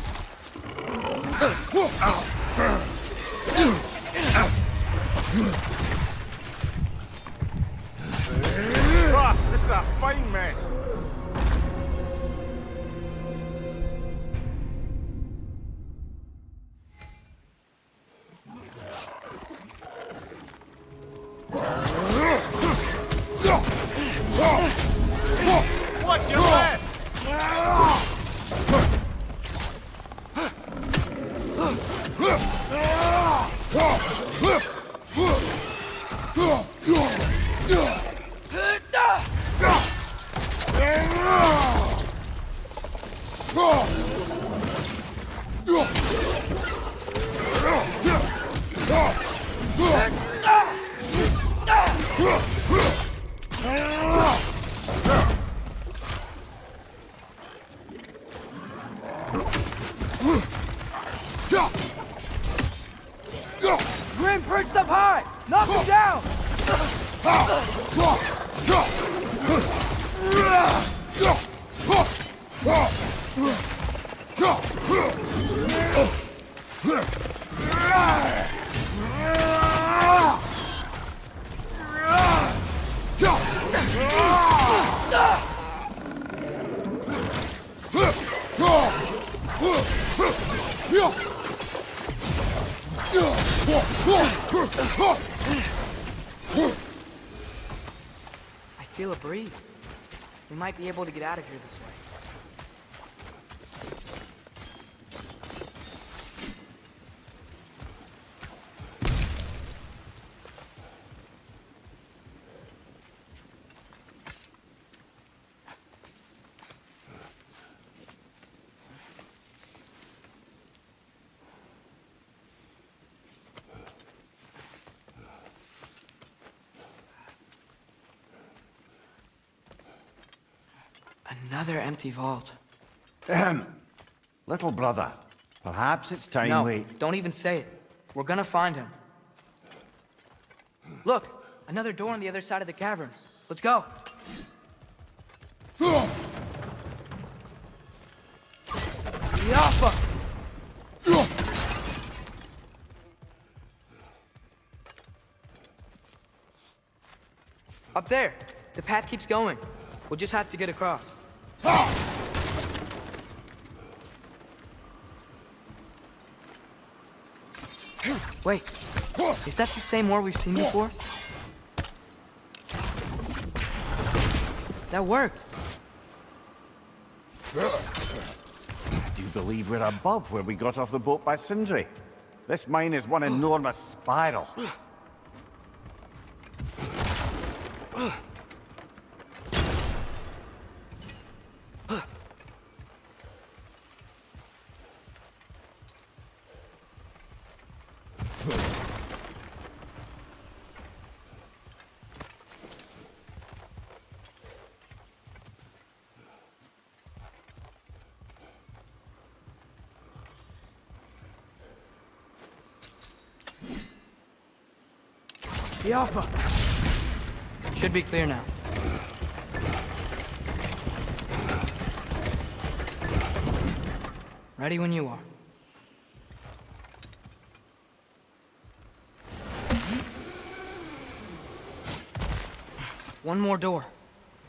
This is a fine mess. What's your left? Grim, perched up high! Knock him down! I feel a breeze. We might be able to get out of here this way. Another empty vault. Little brother, perhaps it's time No, we... don't even say it. We're gonna find him. Look, another door on the other side of the cavern. Let's go. Yappa! Up there. The path keeps going. We'll just have to get across. Wait, is that the same ore we've seen before? That worked. I do believe we're above where we got off the boat by Sindri. This mine is one enormous spiral. The Alpha. Should be clear now. Ready when you are. One more door.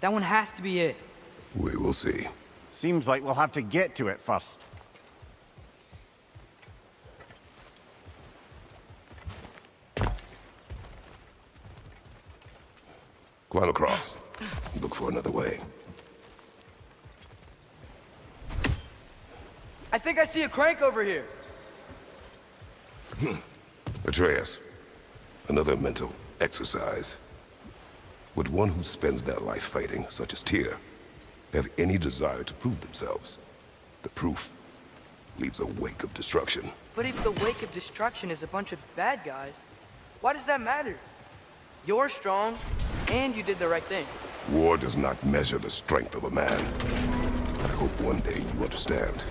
That one has to be it. We will see. Seems like we'll have to get to it first. Climb across. Look for another way. I think I see a crank over here. Atreus, another mental exercise. Would one who spends their life fighting, such as Tyr, have any desire to prove themselves? The proof leaves a wake of destruction. But if the wake of destruction is a bunch of bad guys, why does that matter? You're strong, and you did the right thing. War does not measure the strength of a man. I hope one day you understand.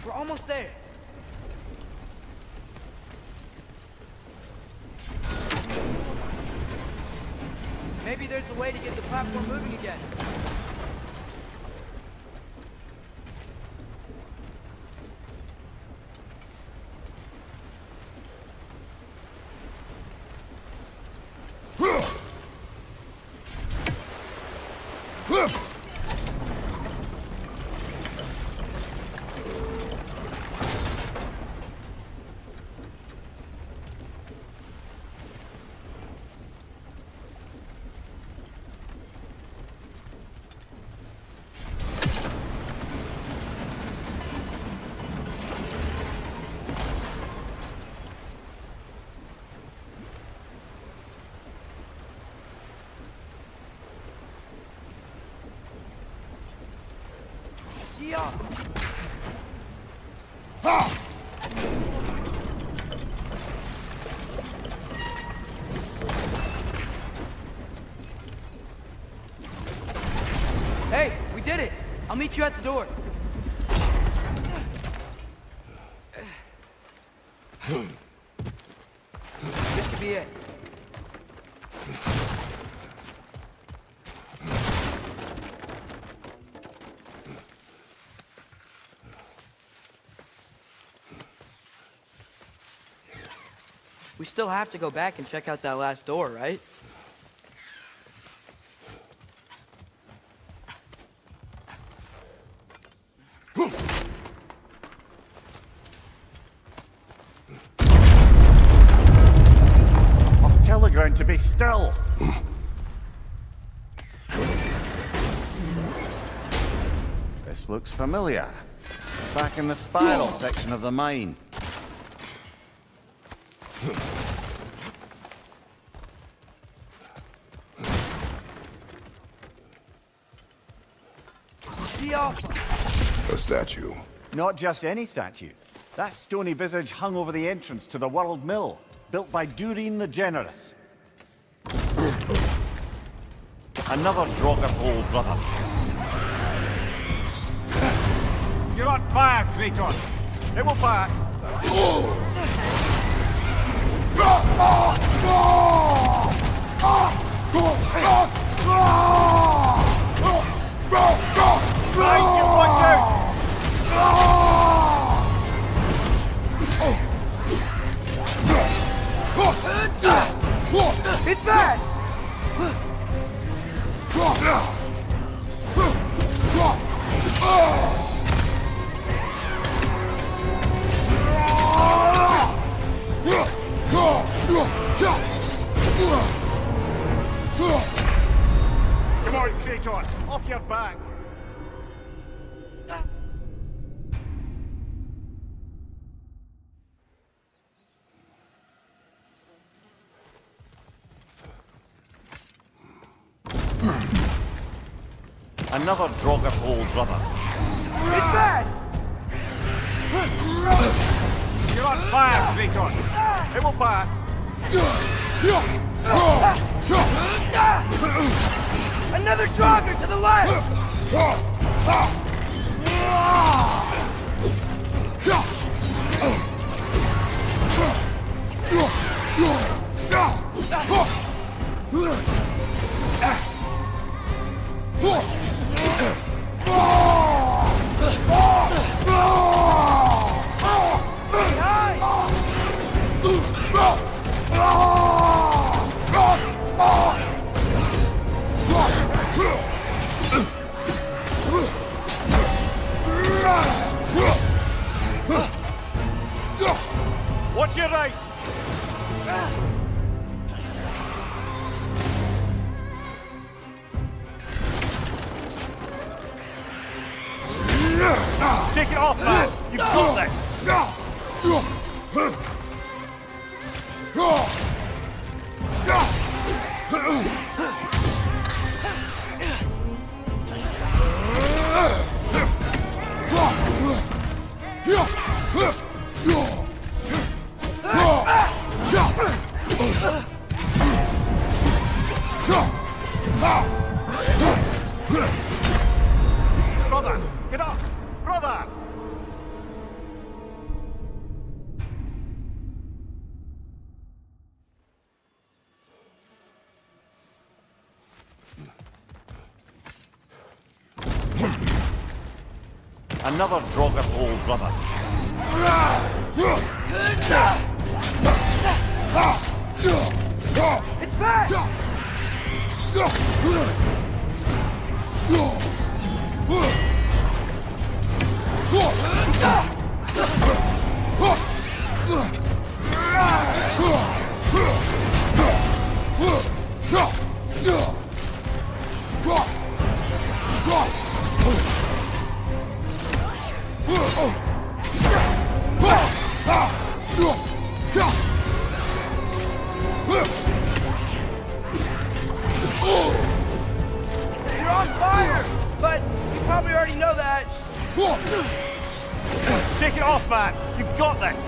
We're almost there. a way to get the platform moving again. Yeah. Hey, we did it! I'll meet you at the door. This could be it. We still have to go back and check out that last door, right? I'll tell the ground to be still. This looks familiar. Back in the spiral section of the mine. A statue. Not just any statue. That stony visage hung over the entrance to the World Mill, built by Durin the Generous. Another Draugr old brother. You're on fire, Kratos! It will pass! Right, you watch out! It's bad! Come on, Kratos! Off your back! Another Draugr old brother. It's bad! You're on fire, Kratos! It will pass! Another Draugr to the left! Watch your right! Take it off, lad! You've got Brother! Get up! Brother! Another Draugr hole, brother. It's back! You're on fire! But you probably already know that. Take it off, man! You've got this!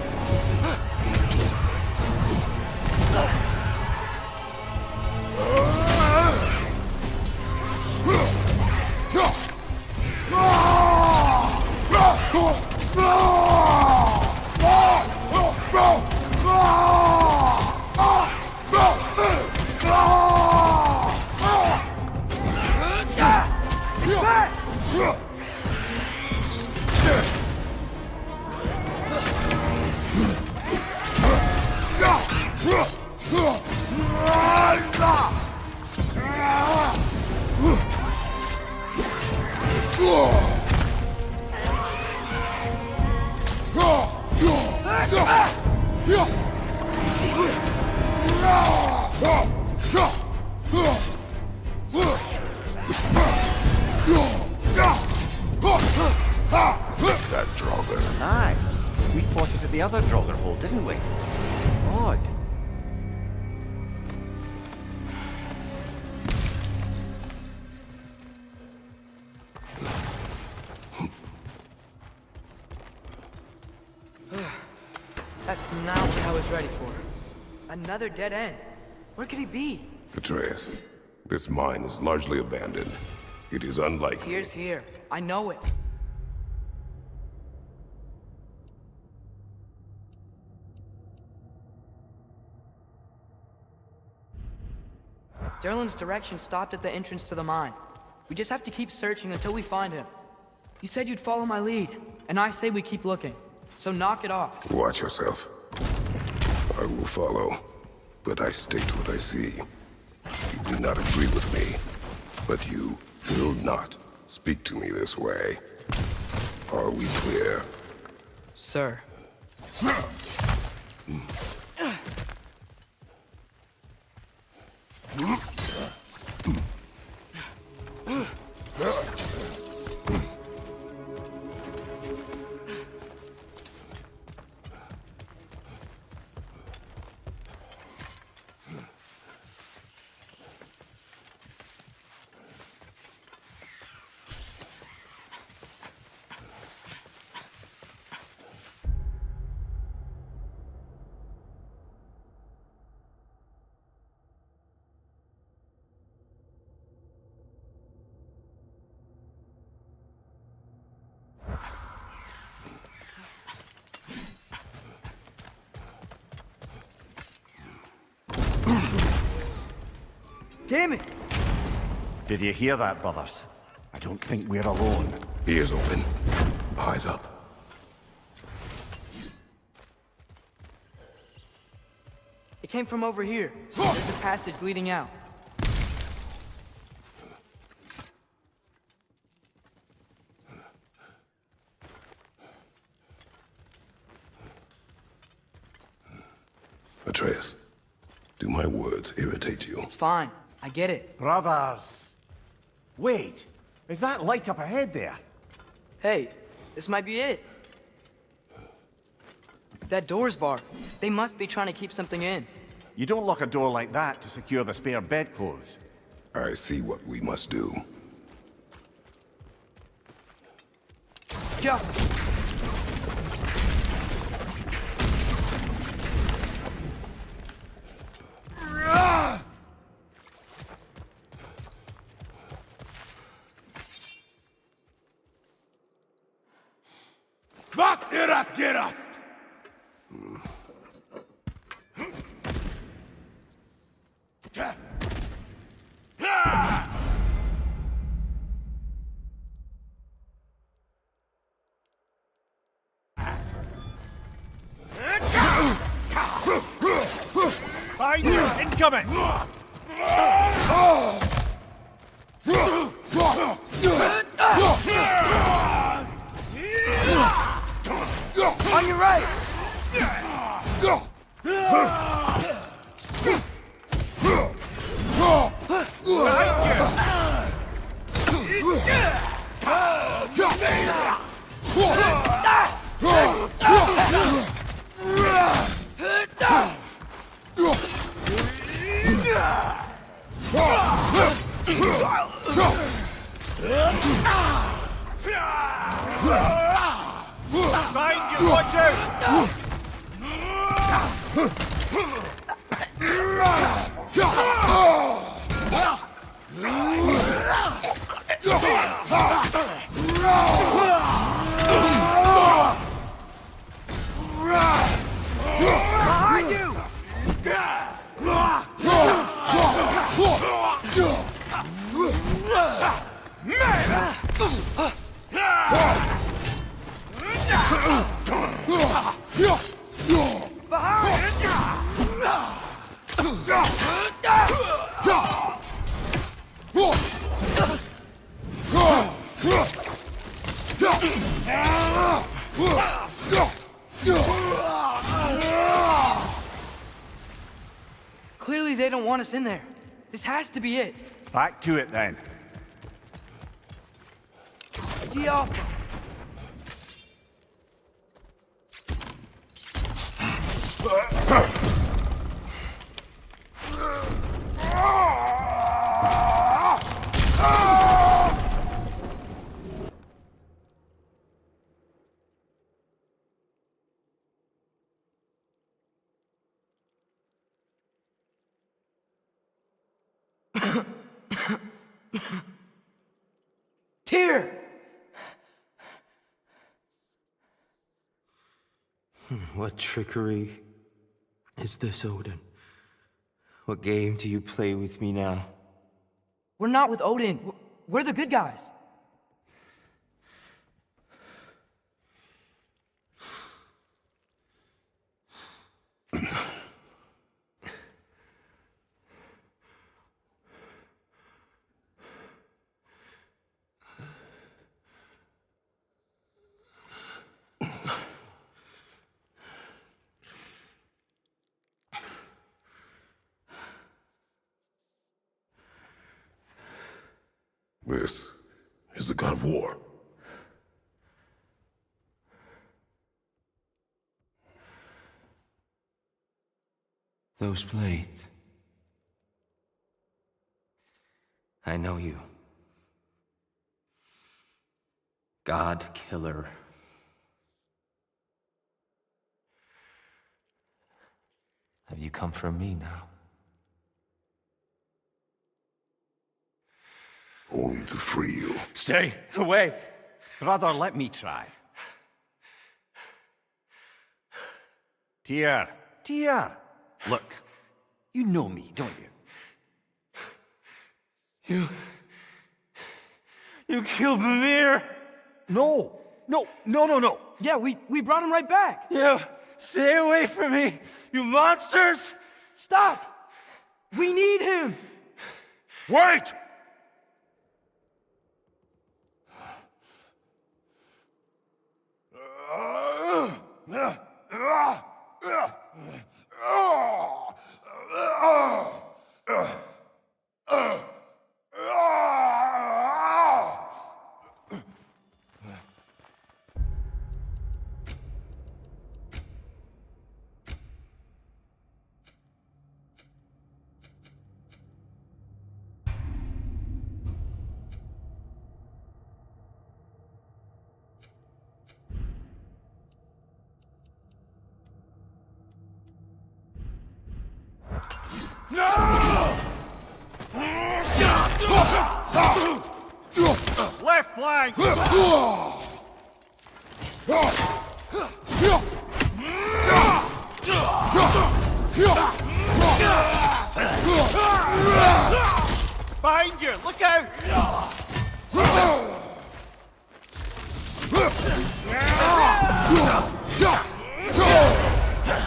That Draugr. Aye. We fought it at the other Draugr hole, didn't we? Odd. That's not what I was ready for. Another dead end. Where could he be? Atreus, this mine is largely abandoned. It is unlikely. Tyr's here. I know it. Derlin's direction stopped at the entrance to the mine. We just have to keep searching until we find him. You said you'd follow my lead, and I say we keep looking. So knock it off. Watch yourself. I will follow, but I state what I see. You do not agree with me, but you will not speak to me this way. Are we clear? Sir. Damn it! Did you hear that, brothers? I don't think we're alone. Ears open. Eyes up. It came from over here. There's a passage leading out. Atreus, do my words irritate you? It's fine. I get it. Brothers! Wait, is that light up ahead there? Hey, this might be it. That door's barred. They must be trying to keep something in. You don't lock a door like that to secure the spare bedclothes. I see what we must do. Go! Wat erat gerast! coming! On your right! Behind you, watch out! Behind you! Clearly they don't want us in there. This has to be it. Back to it then. Get off! Tyr! What trickery is this, Odin? What game do you play with me now? We're not with Odin. We're the good guys. This is the god of war. Those blades. I know you. God killer. Have you come for me now? Only to free you. Stay away! Brother, let me try. Tyr! Tyr! Look, you know me, don't you? You killed Mimir! No! No! Yeah, we brought him right back. You stay away from me, you monsters! Stop! We need him! Wait! Left flank! Behind you! Look out!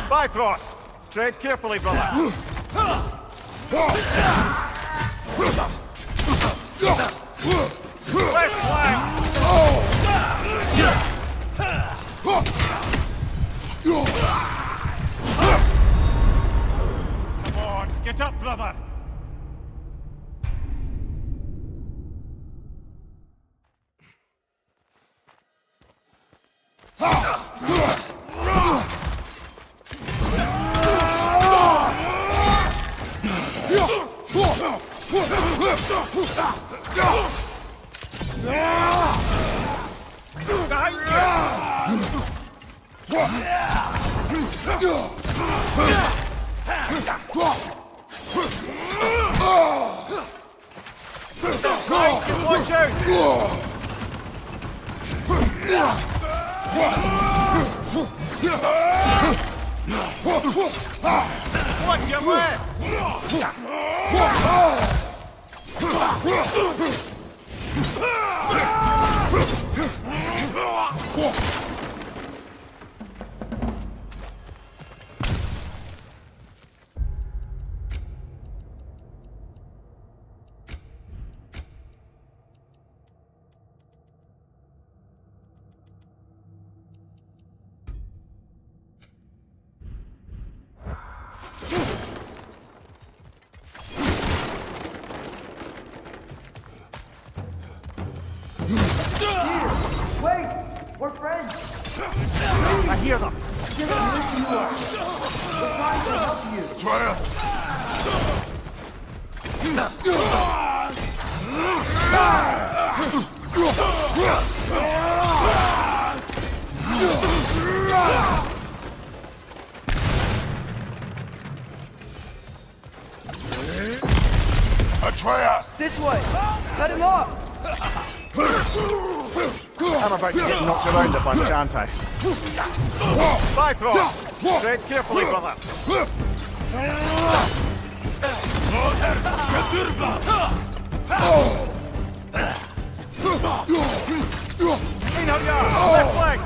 Bifrost! Tread carefully, brother. Come on, get up, brother! Watch out! Watch your left! Wait! We're friends! I hear them! We're trying to help you! Atreus! This way! Cut him off! I'm about to get knocked around a bunch, aren't I? Bifrost! Tread carefully, brother! Clean up your left leg!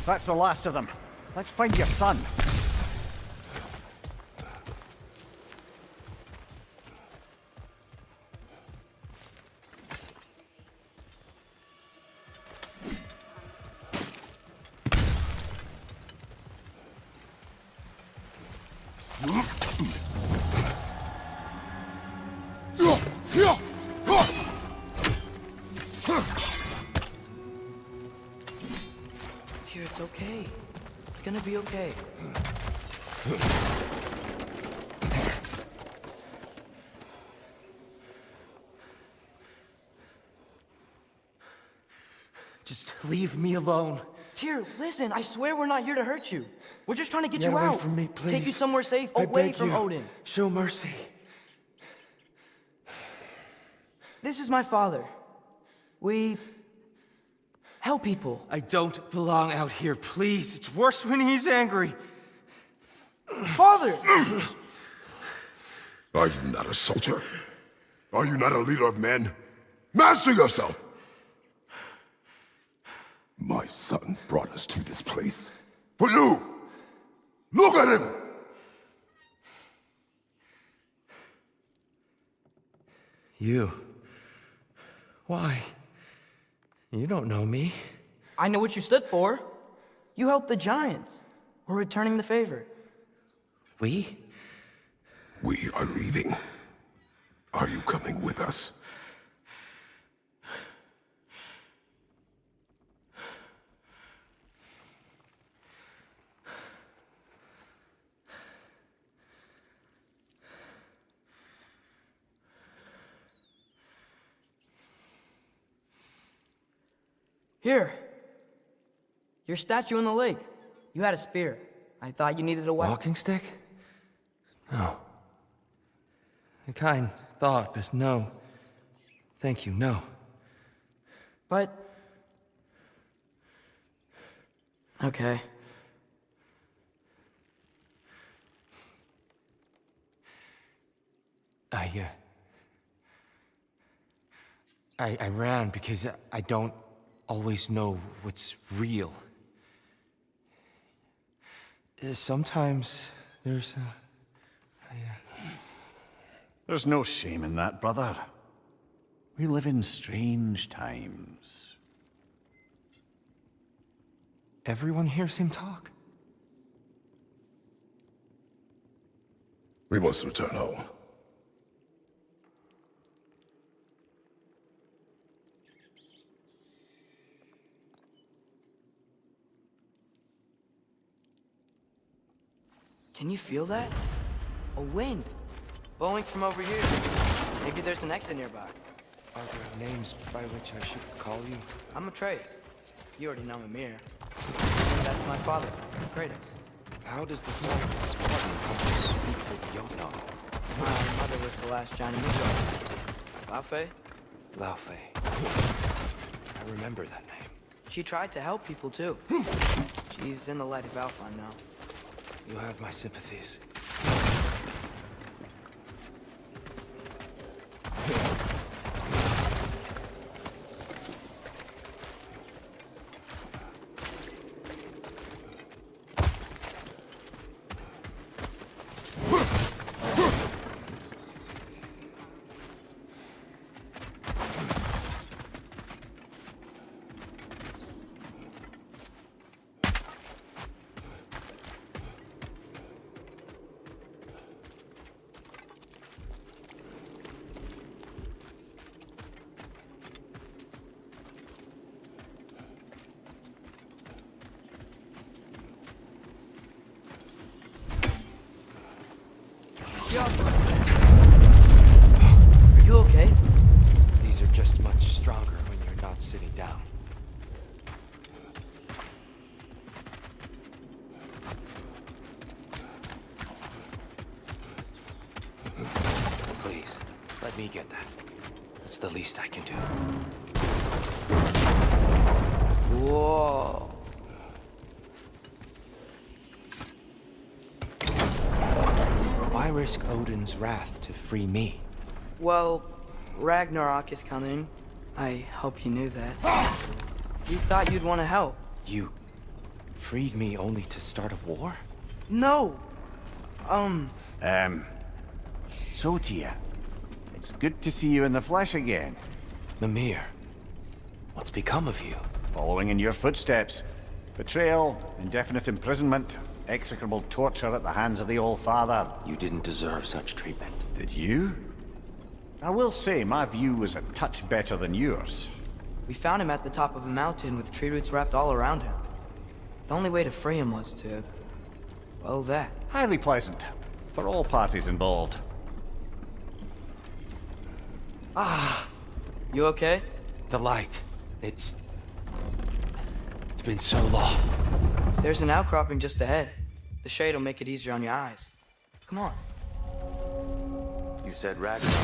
That's the last of them. Let's find your son. Here, it's okay. It's gonna be okay. Just leave me alone. Tyr, listen, I swear we're not here to hurt you. We're just trying to get you away out. from me, please. Take you somewhere safe, I away beg from you. Odin. Show mercy. This is my father. We help people. I don't belong out here, please. It's worse when he's angry. Father! Are you not a soldier? Are you not a leader of men? Master yourself! My son brought us to this place. For you! Look at him! You. Why? You don't know me. I know what you stood for. You helped the giants. We're returning the favor. We? We are leaving. Are you coming with us? Here. Your statue in the lake. You had a spear. I thought you needed a weapon. Walking stick? No. A kind thought, but no. Thank you, no. But... Okay. I ran because I don't always know what's real. Sometimes there's There's no shame in that, brother. We live in strange times. Everyone hears him talk. We must return home. Can you feel that? A wind. Blowing from over here. Maybe there's an exit nearby. Are there names by which I should call you? I'm Atreus. You already know Mimir. That's my father, Kratos. How does the son of a Spartan come to speak with Jotun? My mother was the last giant Midgard. Laufey? Laufey. I remember that name. She tried to help people too. She's in the light of Alfheim now. You have my sympathies. Are you okay? These are just much stronger when you're not sitting down. Please, let me get that. It's the least I can do. Whoa. Why risk Odin's wrath to free me? Well, Ragnarok is coming. I hope you knew that. We thought you'd want to help. You freed me only to start a war? No! So, Tia, it's good to see you in the flesh again. Mimir, what's become of you? Following in your footsteps. Betrayal, indefinite imprisonment, execrable torture at the hands of the Old Father. You didn't deserve such treatment. Did you? I will say, my view was a touch better than yours. We found him at the top of a mountain with tree roots wrapped all around him. The only way to free him was to... well, that. Highly pleasant, for all parties involved. You okay? The light. It's been so long. There's an outcropping just ahead. The shade will make it easier on your eyes. Come on. You said Ragnarok,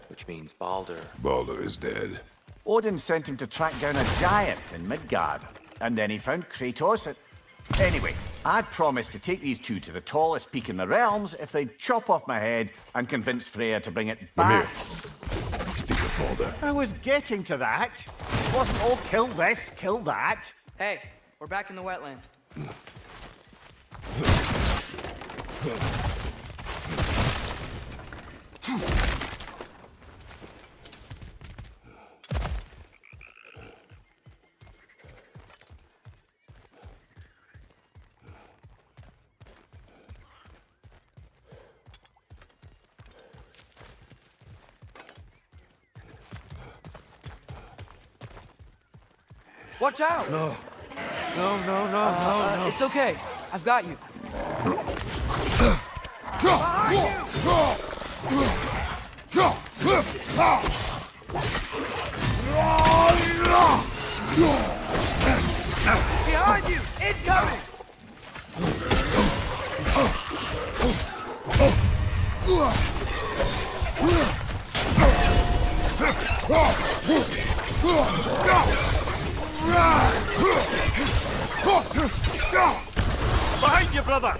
which means Baldur. Baldur is dead. Odin sent him to track down a giant in Midgard, and then he found Kratos at... Anyway, I'd promised to take these two to the tallest peak in the realms if they'd chop off my head and convince Freya to bring it Mimir, back. speak of Baldur. I was getting to that. It wasn't all kill this, kill that. Hey, we're back in the wetlands. Watch out! No. No. It's okay. I've got you. Behind you! Incoming! Behind you, brother!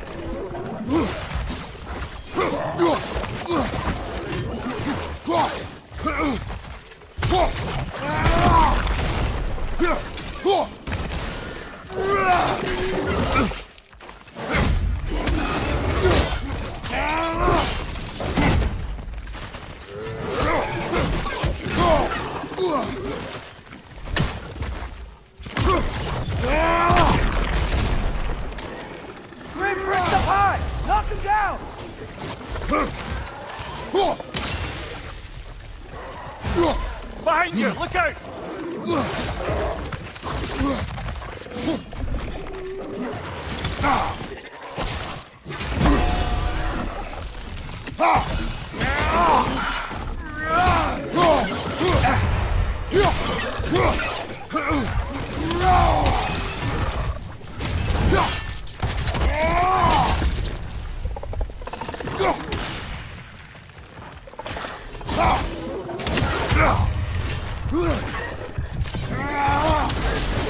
Grim bricks up high! Knock him down! Behind you! Look out!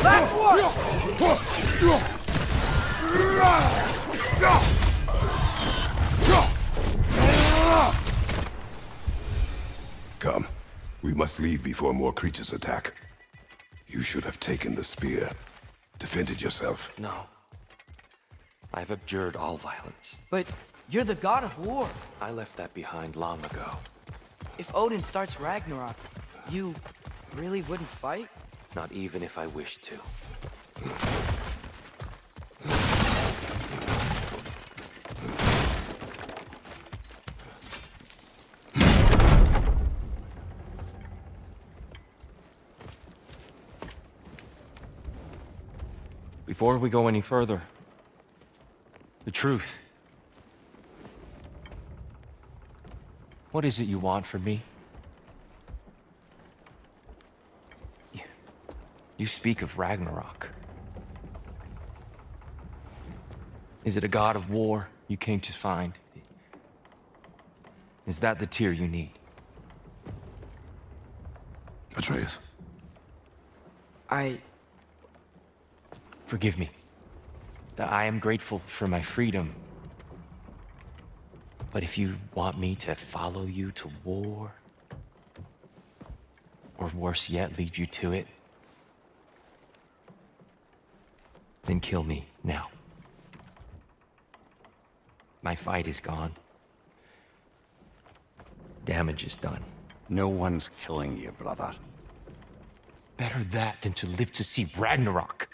Last one! Come. We must leave before more creatures attack. You should have taken the spear. Defended yourself. No. I've abjured all violence. But you're the god of war. I left that behind long ago. If Odin starts Ragnarok, you really wouldn't fight? Not even if I wished to. Before we go any further, the truth. What is it you want from me? You speak of Ragnarok. Is it a god of war you came to find? Is that the tear you need? Atreus. Forgive me. I am grateful for my freedom. But if you want me to follow you to war, or worse yet, lead you to it, then kill me now. My fight is gone. Damage is done. No one's killing you, brother. Better that than to live to see Ragnarok.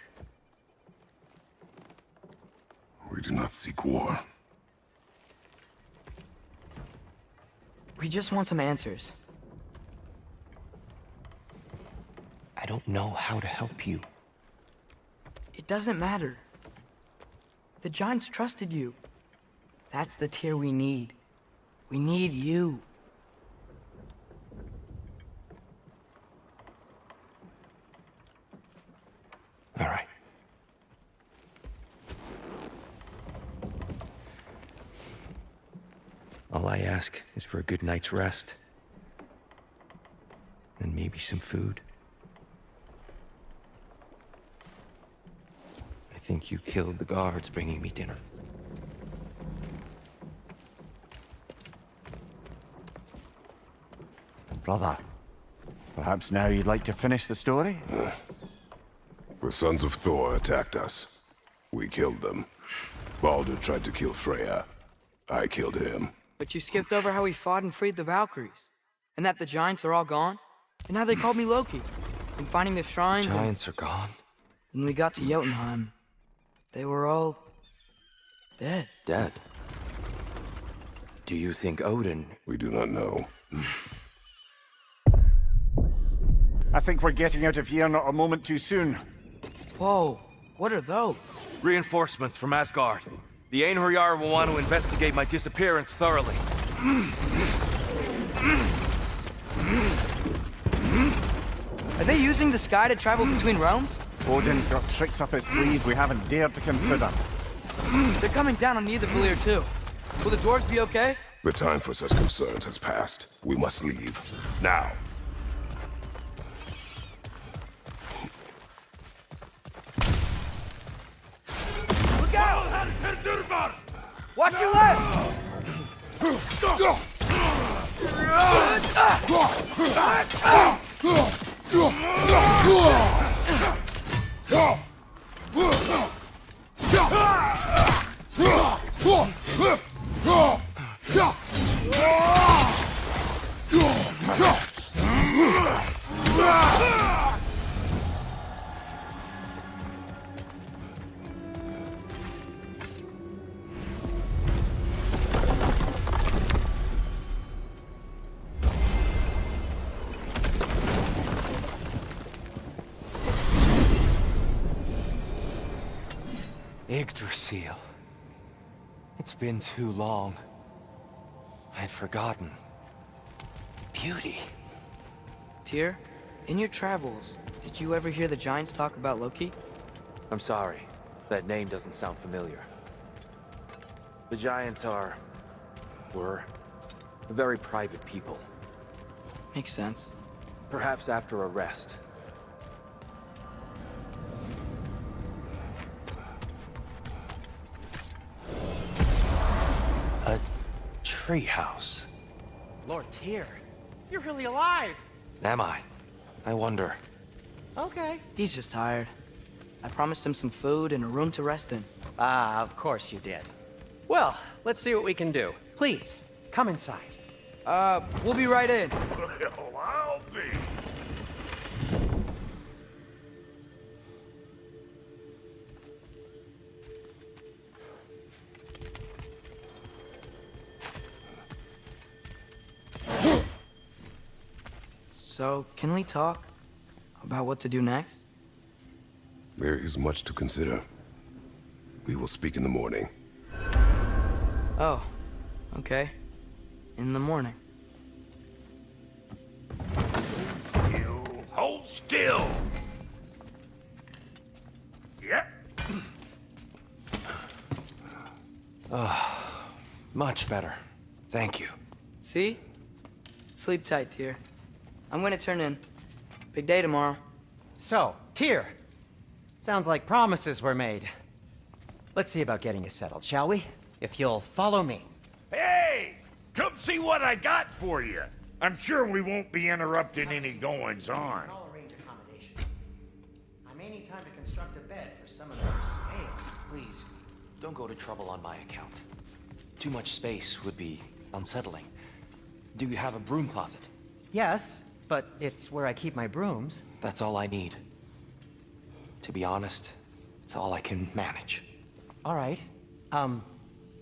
We do not seek war. We just want some answers. I don't know how to help you. It doesn't matter. The giants trusted you. That's the tear we need. We need you. All right. All I ask is for a good night's rest. And maybe some food. I think you killed the guards bringing me dinner. Brother, perhaps now you'd like to finish the story? The sons of Thor attacked us. We killed them. Baldur tried to kill Freya. I killed him. But you skipped over how we fought and freed the Valkyries. And that the giants are all gone. And how they called me Loki. And finding the shrines Giants are gone. and when we got to Jotunheim, they were all dead. Dead. Do you think Odin... We do not know. I think we're getting out of here not a moment too soon. Whoa, what are those? Reinforcements from Asgard. The Einherjar will want to investigate my disappearance thoroughly. Are they using the sky to travel between realms? Odin's got tricks up his sleeve we haven't dared to consider. They're coming down on Nidavellir too. Will the dwarves be okay? The time for such concerns has passed. We must leave. Now. Yggdrasil. It's been too long. I'd forgotten. Beauty. Tyr, in your travels, did you ever hear the Giants talk about Loki? I'm sorry. That name doesn't sound familiar. The Giants were very private people. Makes sense. Perhaps after a rest. A treehouse. Lord Tyr, you're really alive! Am I? I wonder. Okay. He's just tired. I promised him some food and a room to rest in. Ah, of course you did. Well, let's see what we can do. Please, come inside. We'll be right in. Well, I'll be. So, can we talk about what to do next? There is much to consider. We will speak in the morning. Oh, okay. In the morning. Hold still. Yep. Much better. Thank you. See? Sleep tight, Tyr. I'm gonna turn in. Big day tomorrow. So, Tyr. Sounds like promises were made. Let's see about getting you settled, shall we? If you'll follow me. Hey! Come see what I got for you. I'm sure we won't be interrupting any goings-on. I'll arrange accommodation. I may need time to construct a bed for some of those. Hey, Please, don't go to trouble on my account. Too much space would be unsettling. Do you have a broom closet? yes, but it's where I keep my brooms. That's all I need. To be honest, it's all I can manage. All right.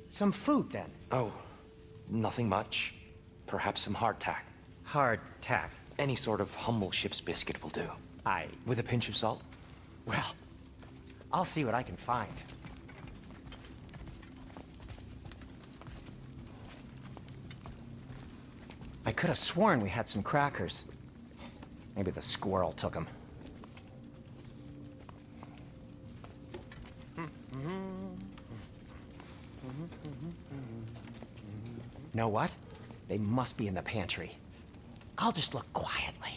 Some food then. Oh, nothing much. Perhaps some hardtack. Hardtack. Any sort of humble ship's biscuit will do. With a pinch of salt? Well, I'll see what I can find. I could have sworn we had some crackers. Maybe the squirrel took them. Know what? They must be in the pantry. I'll just look quietly.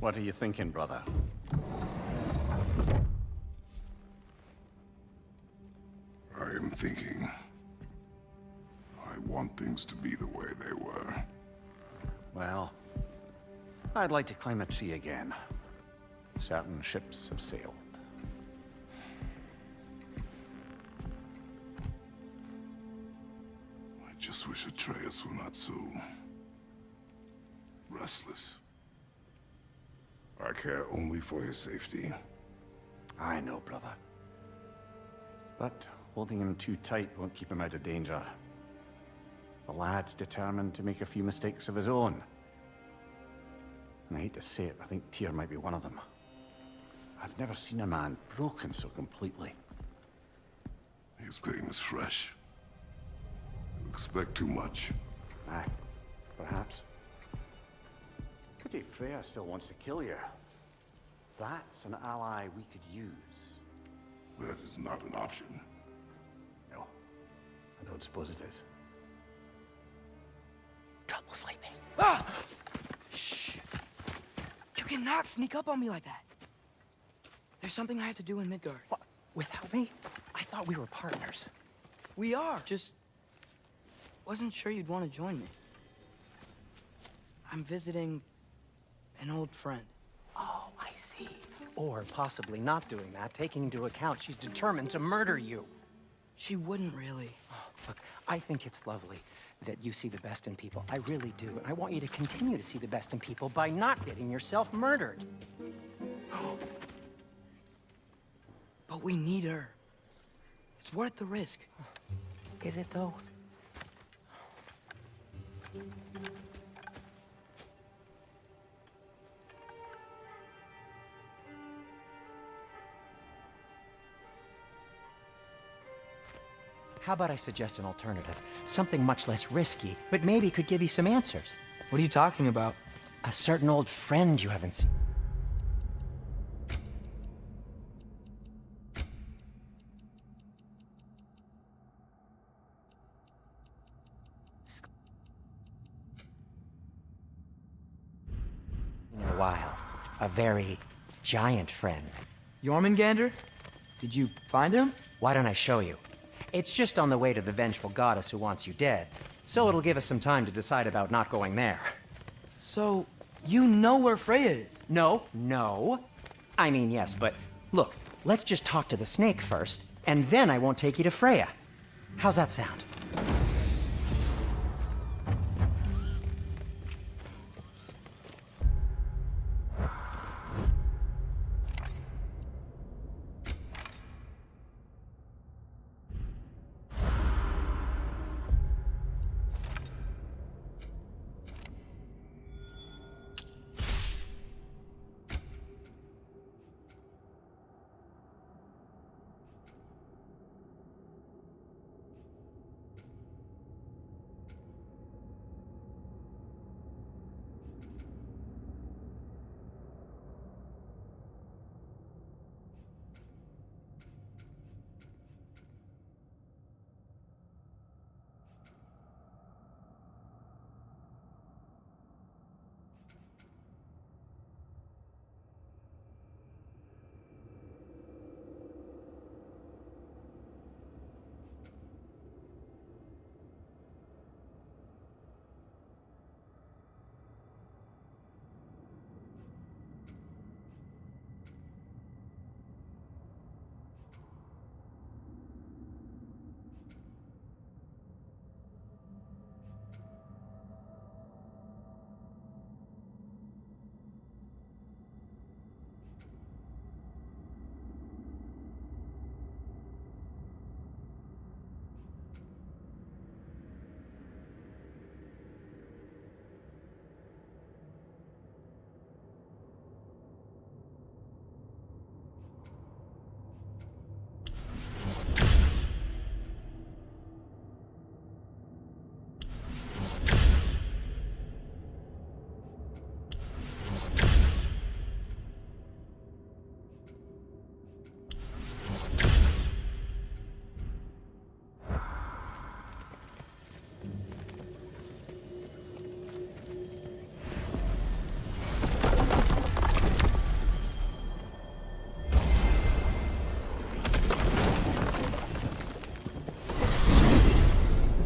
What are you thinking, brother? I am thinking. I want things to be the way they were. Well, I'd like to climb a tree again. Certain ships have sailed. I just wish Atreus were not so restless. I care only for his safety. I know, brother. But holding him too tight won't keep him out of danger. The lad's determined to make a few mistakes of his own. And I hate to say it, I think Tyr might be one of them. I've never seen a man broken so completely. His pain is fresh. You expect too much. Aye, perhaps. Pity Freya still wants to kill you. That's an ally we could use. That is not an option. No, I don't suppose it is. Trouble sleeping. not sneak up on me like that. There's something I have to do in Midgard. What? Without me? I thought we were partners. We are. Just wasn't sure you'd want to join me. I'm visiting an old friend. Oh, I see. Or possibly not doing that, taking into account she's determined to murder you. She wouldn't really. Look, I think it's lovely that you see the best in people. I really do. And I want you to continue to see the best in people by not getting yourself murdered. But we need her. It's worth the risk. Is it, though? How about I suggest an alternative? Something much less risky, but maybe could give you some answers. What are you talking about? A certain old friend you haven't seen. In a while. A very giant friend. Jormungandr? Did you find him? Why don't I show you? It's just on the way to the vengeful goddess who wants you dead, so it'll give us some time to decide about not going there. So, you know where Freya is? No. I mean, yes, but look, let's just talk to the snake first, and then I won't take you to Freya. How's that sound?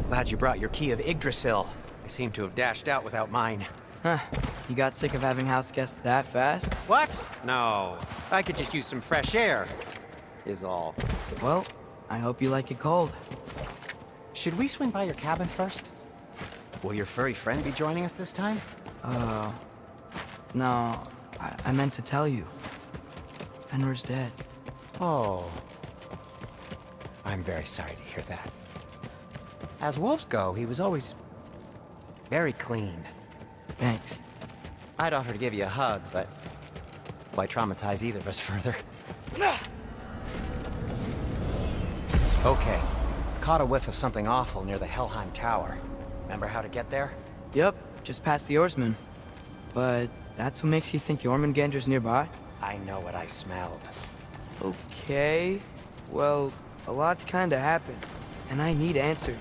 Glad you brought your key of Yggdrasil. I seem to have dashed out without mine. Huh. You got sick of having house guests that fast? What? No. I could just use some fresh air, is all. Well, I hope you like it cold. Should we swing by your cabin first? Will your furry friend be joining us this time? No. I meant to tell you. Fenrir's dead. Oh. I'm very sorry to hear that. As wolves go, he was always very clean. Thanks. I'd offer to give you a hug, but why traumatize either of us further? Okay. Caught a whiff of something awful near the Helheim Tower. Remember how to get there? Yep, just past the oarsman. But that's what makes you think Jormungandr's nearby? I know what I smelled. Okay. Well, a lot's kinda happened, and I need answers.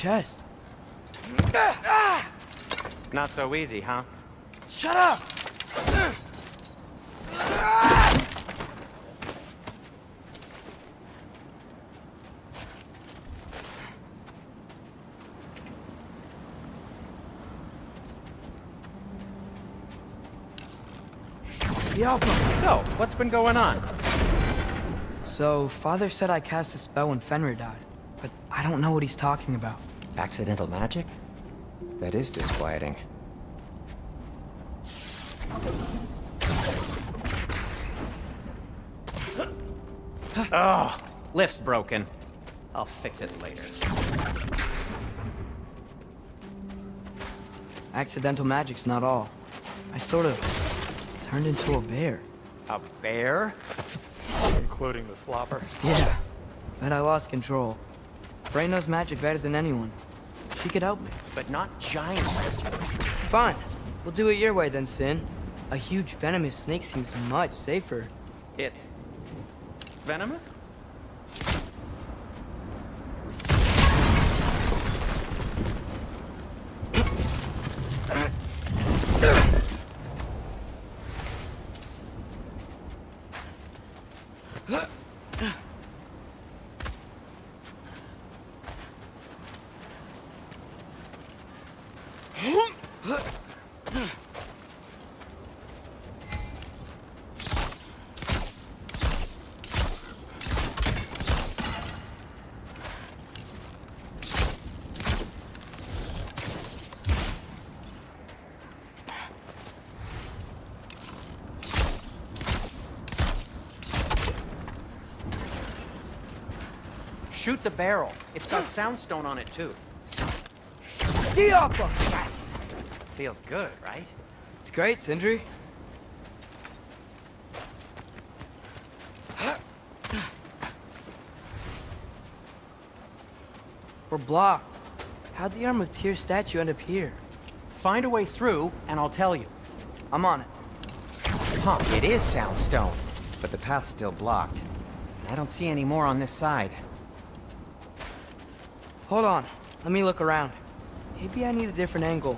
chest. Not so easy, huh? Shut up! So, what's been going on? So, Father said I cast a spell when Fenrir died, but I don't know what he's talking about. Accidental magic? That is disquieting. Oh, lift's broken. I'll fix it later. Accidental magic's not all. I sort of turned into a bear. A bear? Including the slobber. Yeah, but I lost control. Frey knows magic better than anyone. She could help me. But not giant magic. Fine. We'll do it your way then, Sin. A huge venomous snake seems much safer. It's venomous? Shoot the barrel. It's got soundstone on it, too. Yes! Feels good, right? It's great, Sindri. We're blocked. How'd the Arm of Tyr statue end up here? Find a way through, and I'll tell you. I'm on it. Huh, it is soundstone, but the path's still blocked. I don't see any more on this side. Hold on. Let me look around. Maybe I need a different angle.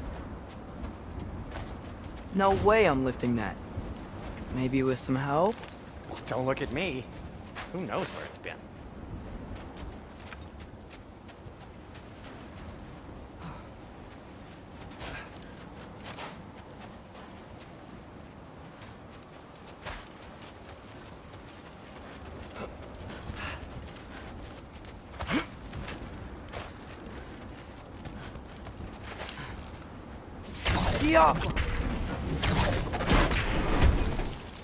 No way I'm lifting that. Maybe with some help? Well, don't look at me. Who knows where it's been?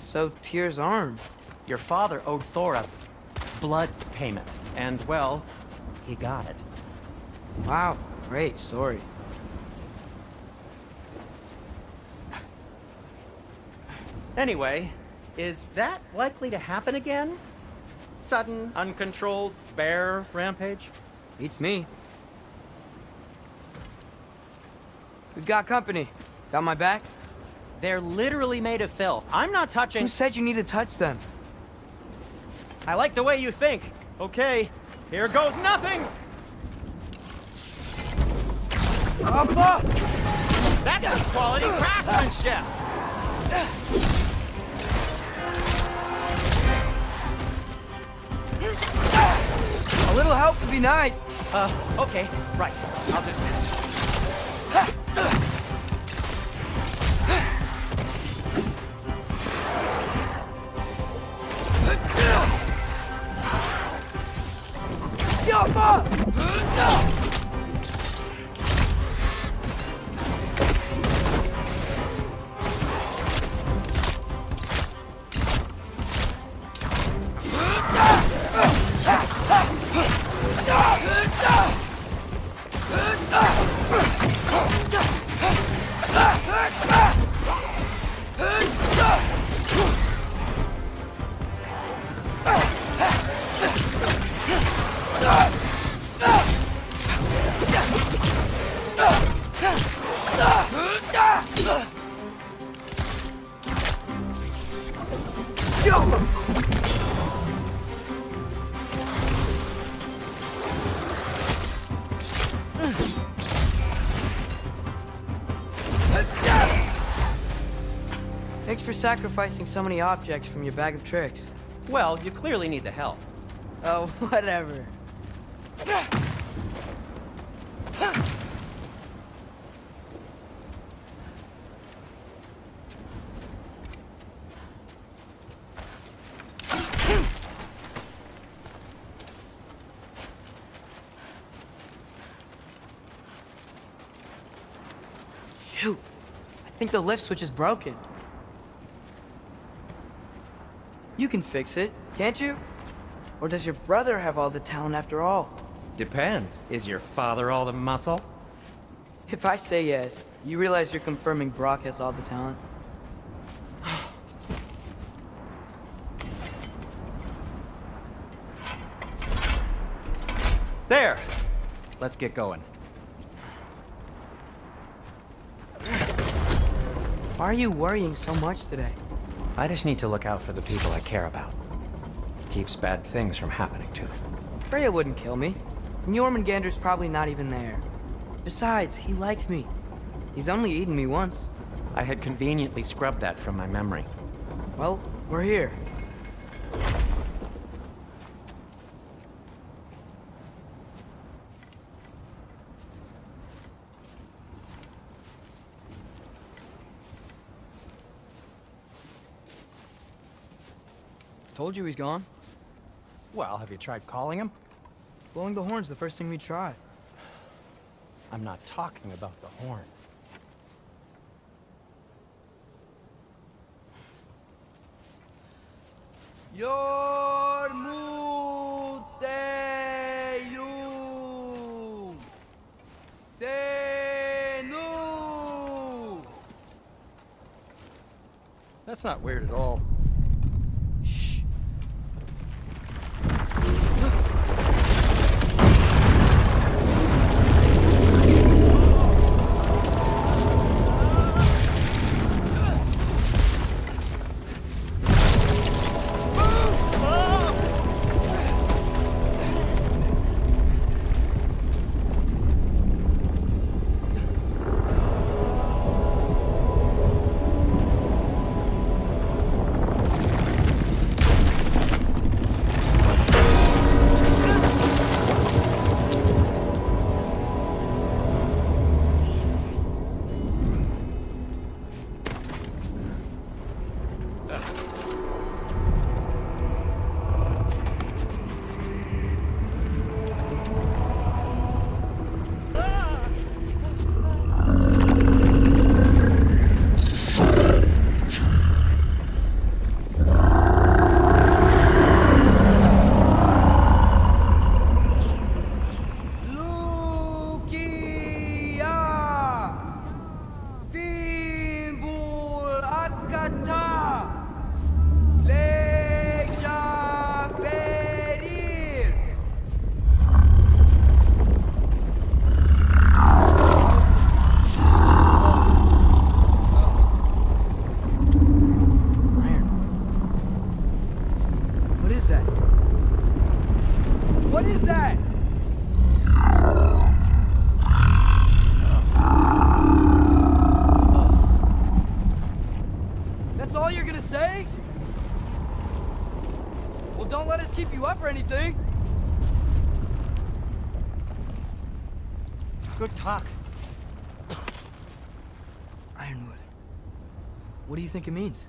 So, Tyr's arm. Your father owed Thor a blood payment, and, well, he got it. Wow, great story. Anyway, is that likely to happen again? Sudden, uncontrolled bear rampage? Beats me. We've got company. Got my back? They're literally made of filth. I'm not touching... Who said you need to touch them? I like the way you think. Okay, here goes nothing! Papa! That's some quality craftsmanship! A little help would be nice. Okay, right. I'll just... sacrificing so many objects from your bag of tricks? Well, you clearly need the help. Oh, whatever. Shoot, I think the lift switch is broken. You can fix it, can't you? Or does your brother have all the talent after all? Depends. Is your father all the muscle? If I say yes, you realize you're confirming Brock has all the talent? There! Let's get going. Why are you worrying so much today? I just need to look out for the people I care about. Keeps bad things from happening to them. Freya wouldn't kill me. And Jormungandr's probably not even there. Besides, he likes me. He's only eaten me once. I had conveniently scrubbed that from my memory. Well, we're here. Told you he's gone. Well, have you tried calling him? Blowing the horn's the first thing we tried. I'm not talking about the horn. Yormuteyum Senu. That's not weird at all. What is that? That's all you're gonna say? Well, don't let us keep you up or anything. Good talk. Ironwood. What do you think it means?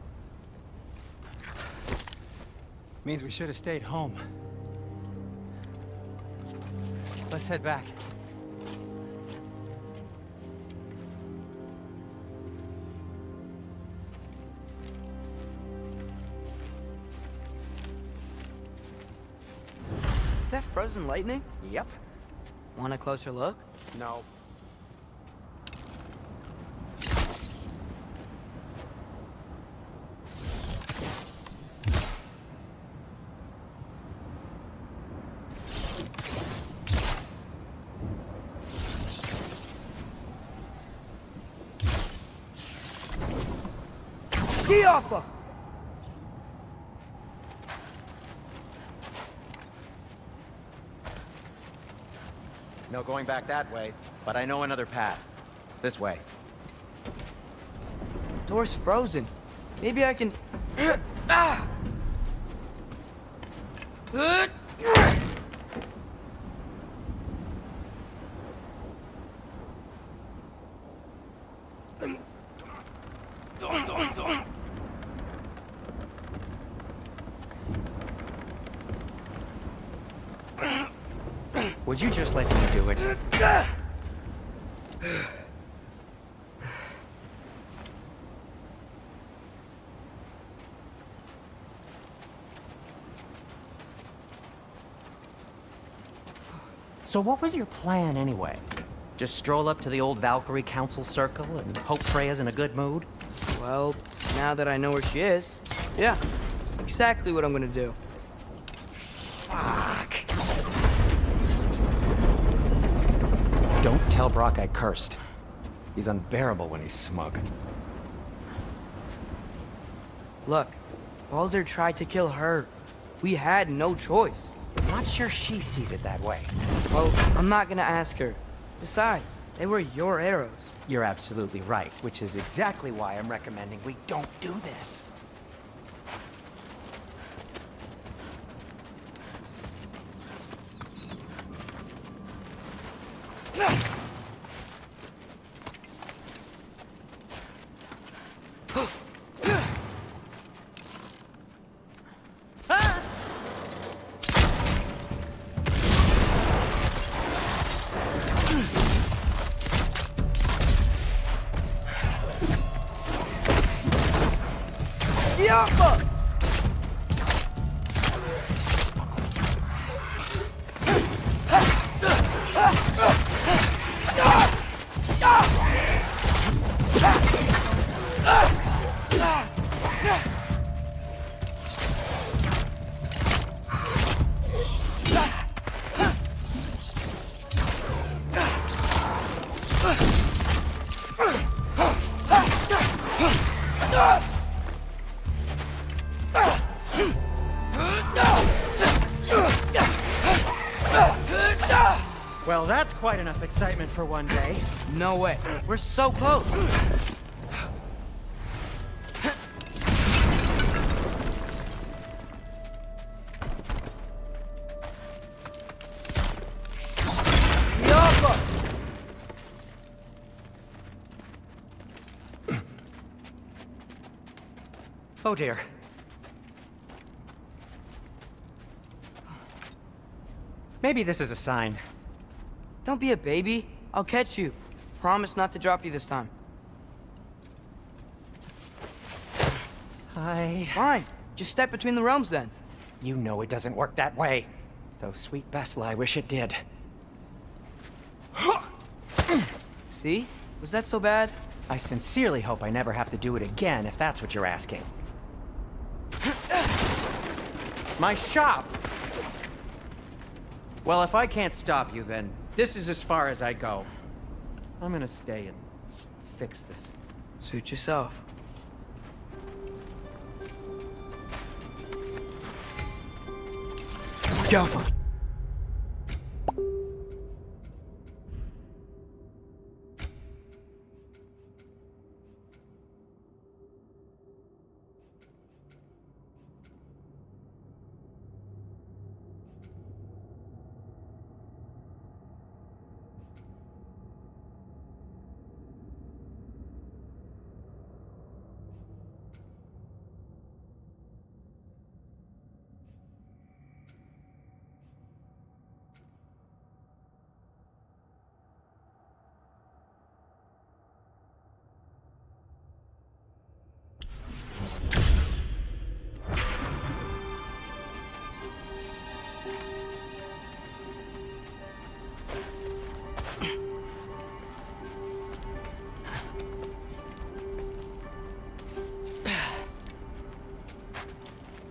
Means we should have stayed home. Let's head back. Is that frozen lightning? Yep. Want a closer look? No. Ski off her! No going back that way, but I know another path. This way. Door's frozen. Maybe I can... Ah! Would you just let me do it? So what was your plan anyway? Just stroll up to the old Valkyrie Council circle and hope Freya's in a good mood? Well, now that I know where she is, yeah, exactly what I'm gonna do. Fuck. Don't tell Brock I cursed. He's unbearable when he's smug. Look, Baldur tried to kill her. We had no choice. I'm not sure she sees it that way. Well, I'm not gonna ask her. Besides, they were your arrows. You're absolutely right, which is exactly why I'm recommending we don't do this. Well, that's quite enough excitement for one day. No way. We're so close. Oh dear. Maybe this is a sign. Don't be a baby. I'll catch you. Promise not to drop you this time. Fine. Just step between the realms then. You know it doesn't work that way. Though sweet Bessel, I wish it did. See? Was that so bad? I sincerely hope I never have to do it again, if that's what you're asking. My shop! Well, if I can't stop you, then this is as far as I go. I'm gonna stay and fix this. Suit yourself. Careful.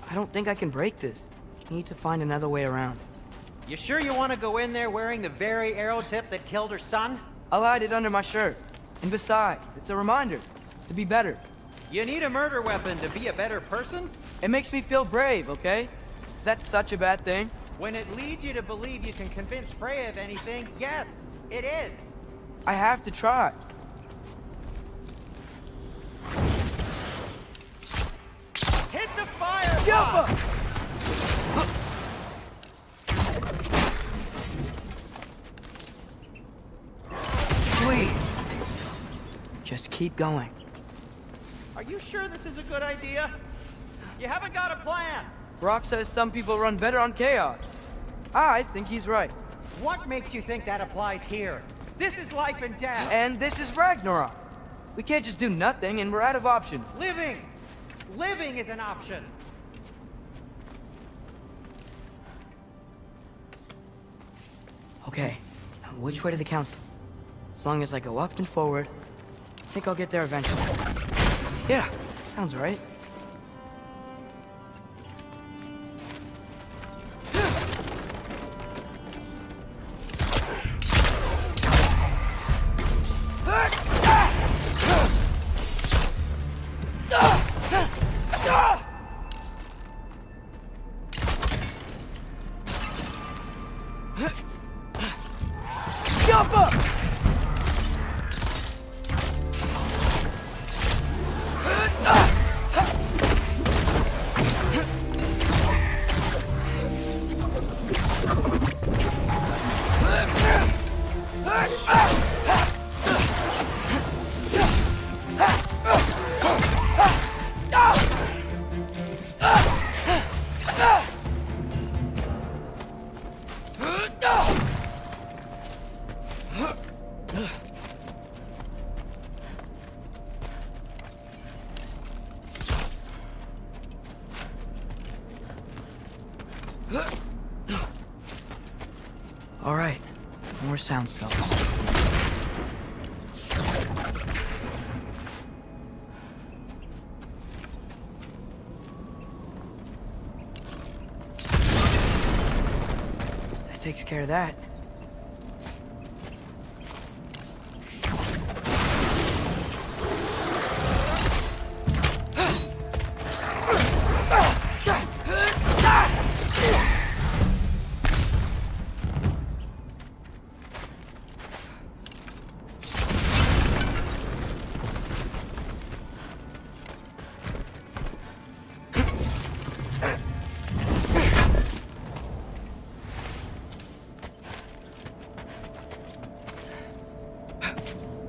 I don't think I can break this. Need to find another way around. You sure you want to go in there wearing the very arrow tip that killed her son? I'll hide it under my shirt. And besides, it's a reminder to be better. You need a murder weapon to be a better person? It makes me feel brave, okay? Is that such a bad thing? When it leads you to believe you can convince Freya of anything, yes, it is. I have to try. Hit the fire! Jump! Please. Just keep going. Are you sure this is a good idea? You haven't got a plan. Brock says some people run better on chaos. I think he's right. What makes you think that applies here? This is life and death. And this is Ragnarok. We can't just do nothing, and we're out of options. Living! Living is an option. Okay, now which way to the council? As long as I go up and forward, I think I'll get there eventually. Yeah, sounds right. Jump up! All right, more sound stuff. That takes care of that.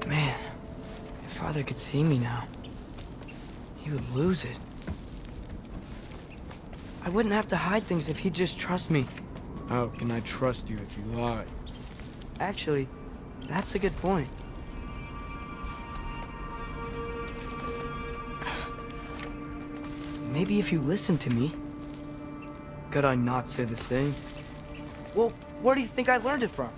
Man, if Father could see me now, he would lose it. I wouldn't have to hide things if he'd just trust me. How can I trust you if you lie? Actually, that's a good point. Maybe if you listen to me. Could I not say the same? Well, where do you think I learned it from?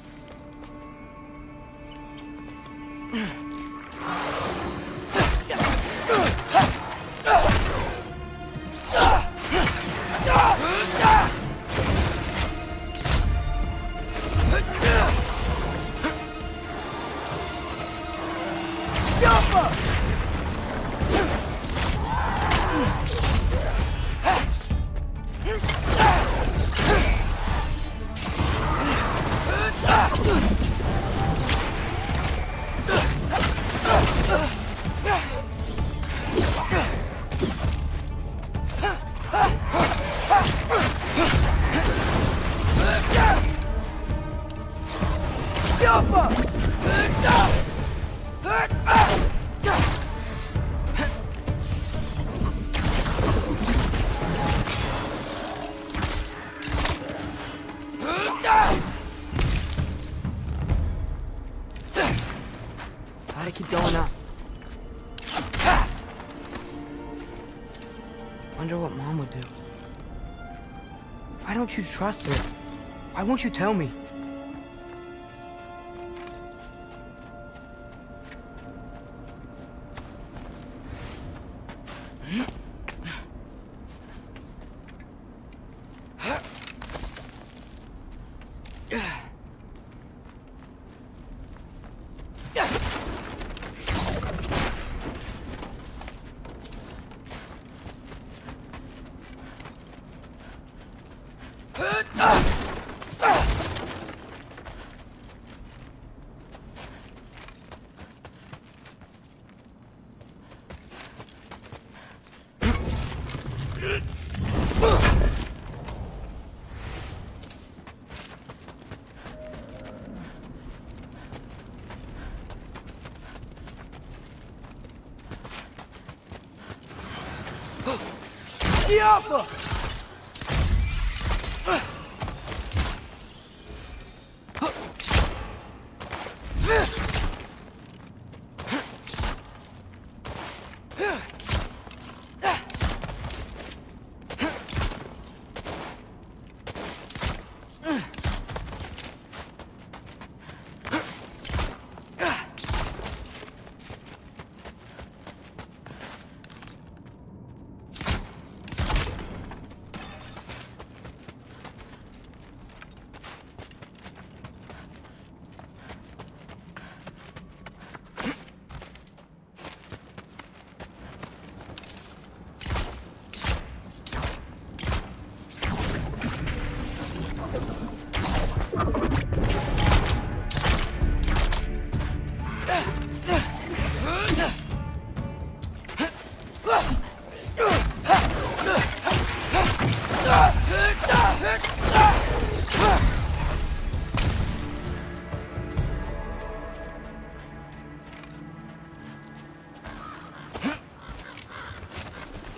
Gotta keep going up. Wonder what Mom would do. Why don't you trust her? Why won't you tell me?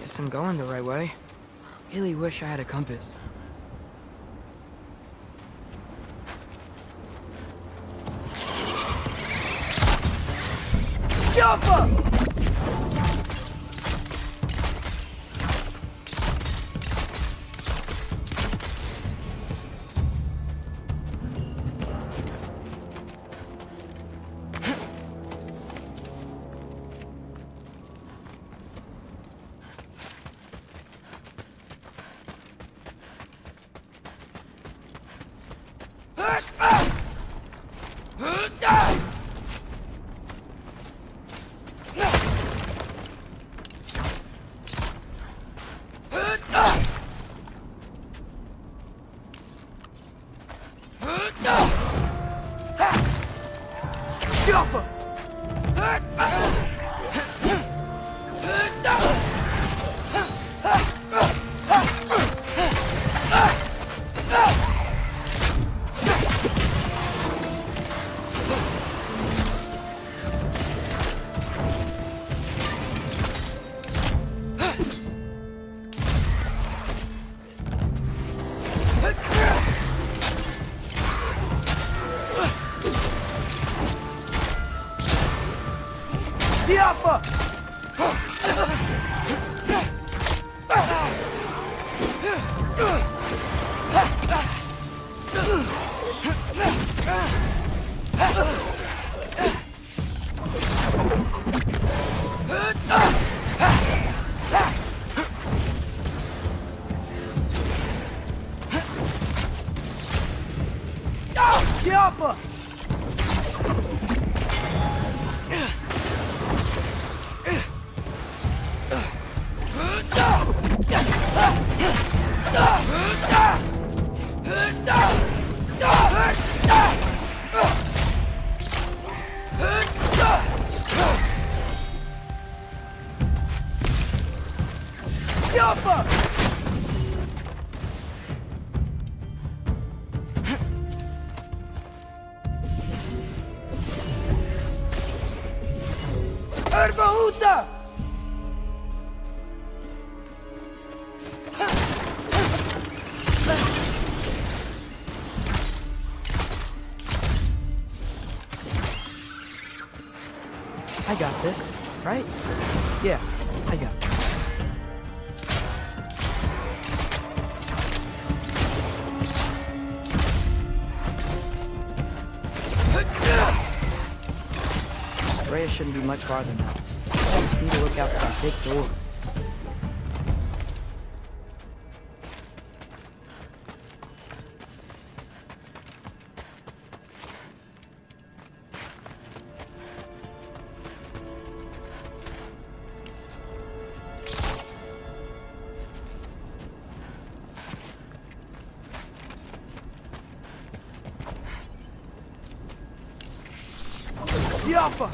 Guess I'm going the right way. Really wish I had a compass. I got this, right? Yeah, I got this. Rhea shouldn't be much farther now. I just need to look out for that big door. Yappa!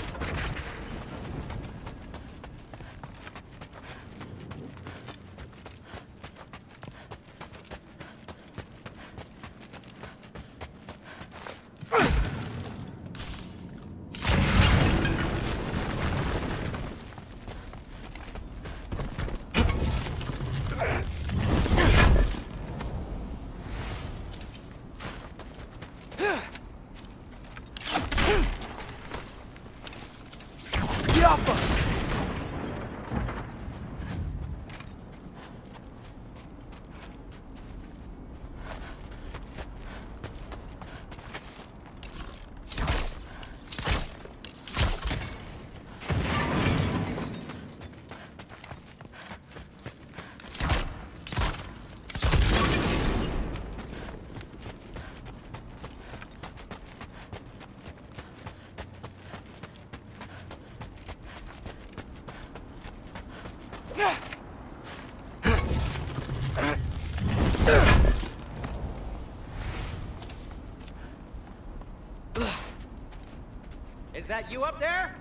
that you up there?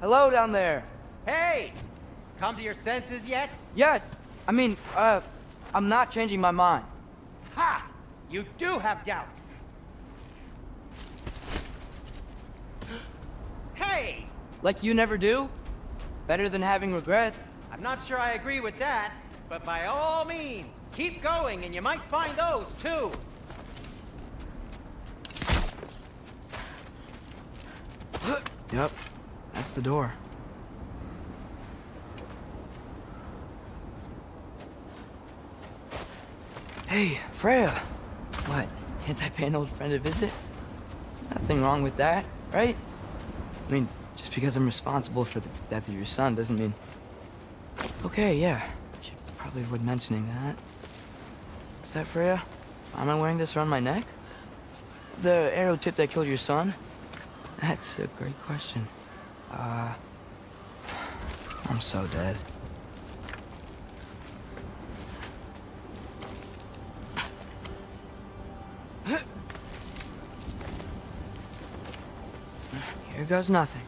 Hello down there. Hey! Come to your senses yet? Yes. I mean, I'm not changing my mind. Ha! You do have doubts. Hey! Like you never do? Better than having regrets. I'm not sure I agree with that, but by all means, keep going and you might find those too. Yep, that's the door. Hey, Freya. What, can't I pay an old friend a visit? Nothing wrong with that, right? I mean, just because I'm responsible for the death of your son doesn't mean... Okay, yeah. Should probably avoid mentioning that. Is that Freya? Why am I wearing this around my neck? The arrow tip that killed your son? That's a great question. I'm so dead. Here goes nothing.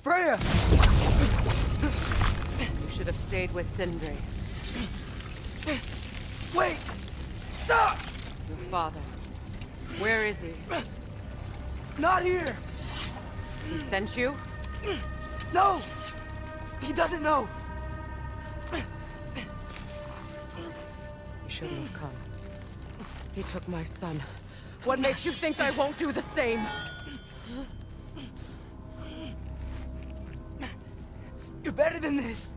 Freya! You should have stayed with Sindri. Wait! Stop! Your father. Where is he? Not here! He sent you? No! He doesn't know! You shouldn't have come. He took my son. What makes you think I won't do the same? You're better than this!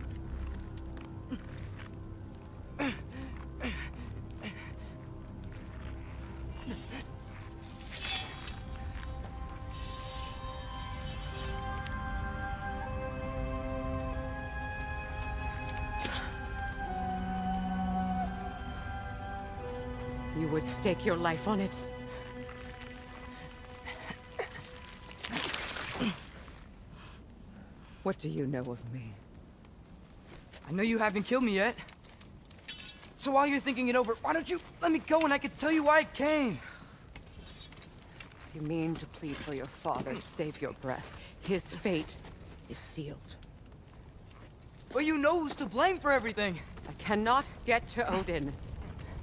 You would stake your life on it? What do you know of me? I know you haven't killed me yet. So while you're thinking it over, why don't you let me go and I can tell you why I came? You mean to plead for your father, save your breath. His fate is sealed. Well, you know who's to blame for everything. I cannot get to Odin.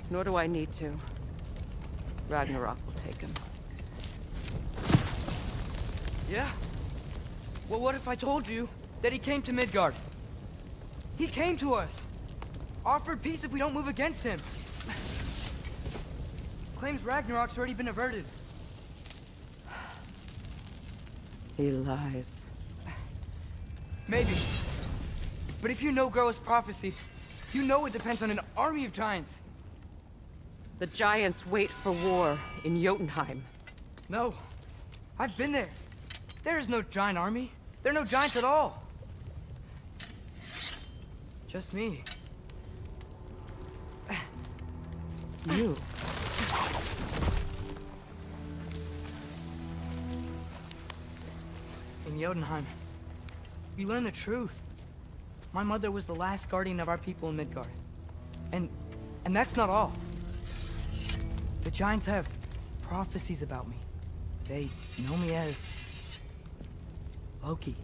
Nor do I need to. Ragnarok will take him. Yeah? Well, what if I told you that he came to Midgard? He came to us. Offered peace if we don't move against him. Claims Ragnarok's already been averted. He lies. Maybe. But if you know Groa's prophecy, you know it depends on an army of giants. The giants wait for war in Jotunheim. No. I've been there. There is no giant army. There are no giants at all. Just me. You. In Jotunheim, you learn the truth. My mother was the last guardian of our people in Midgard. And that's not all. The giants have prophecies about me. They know me as Loki.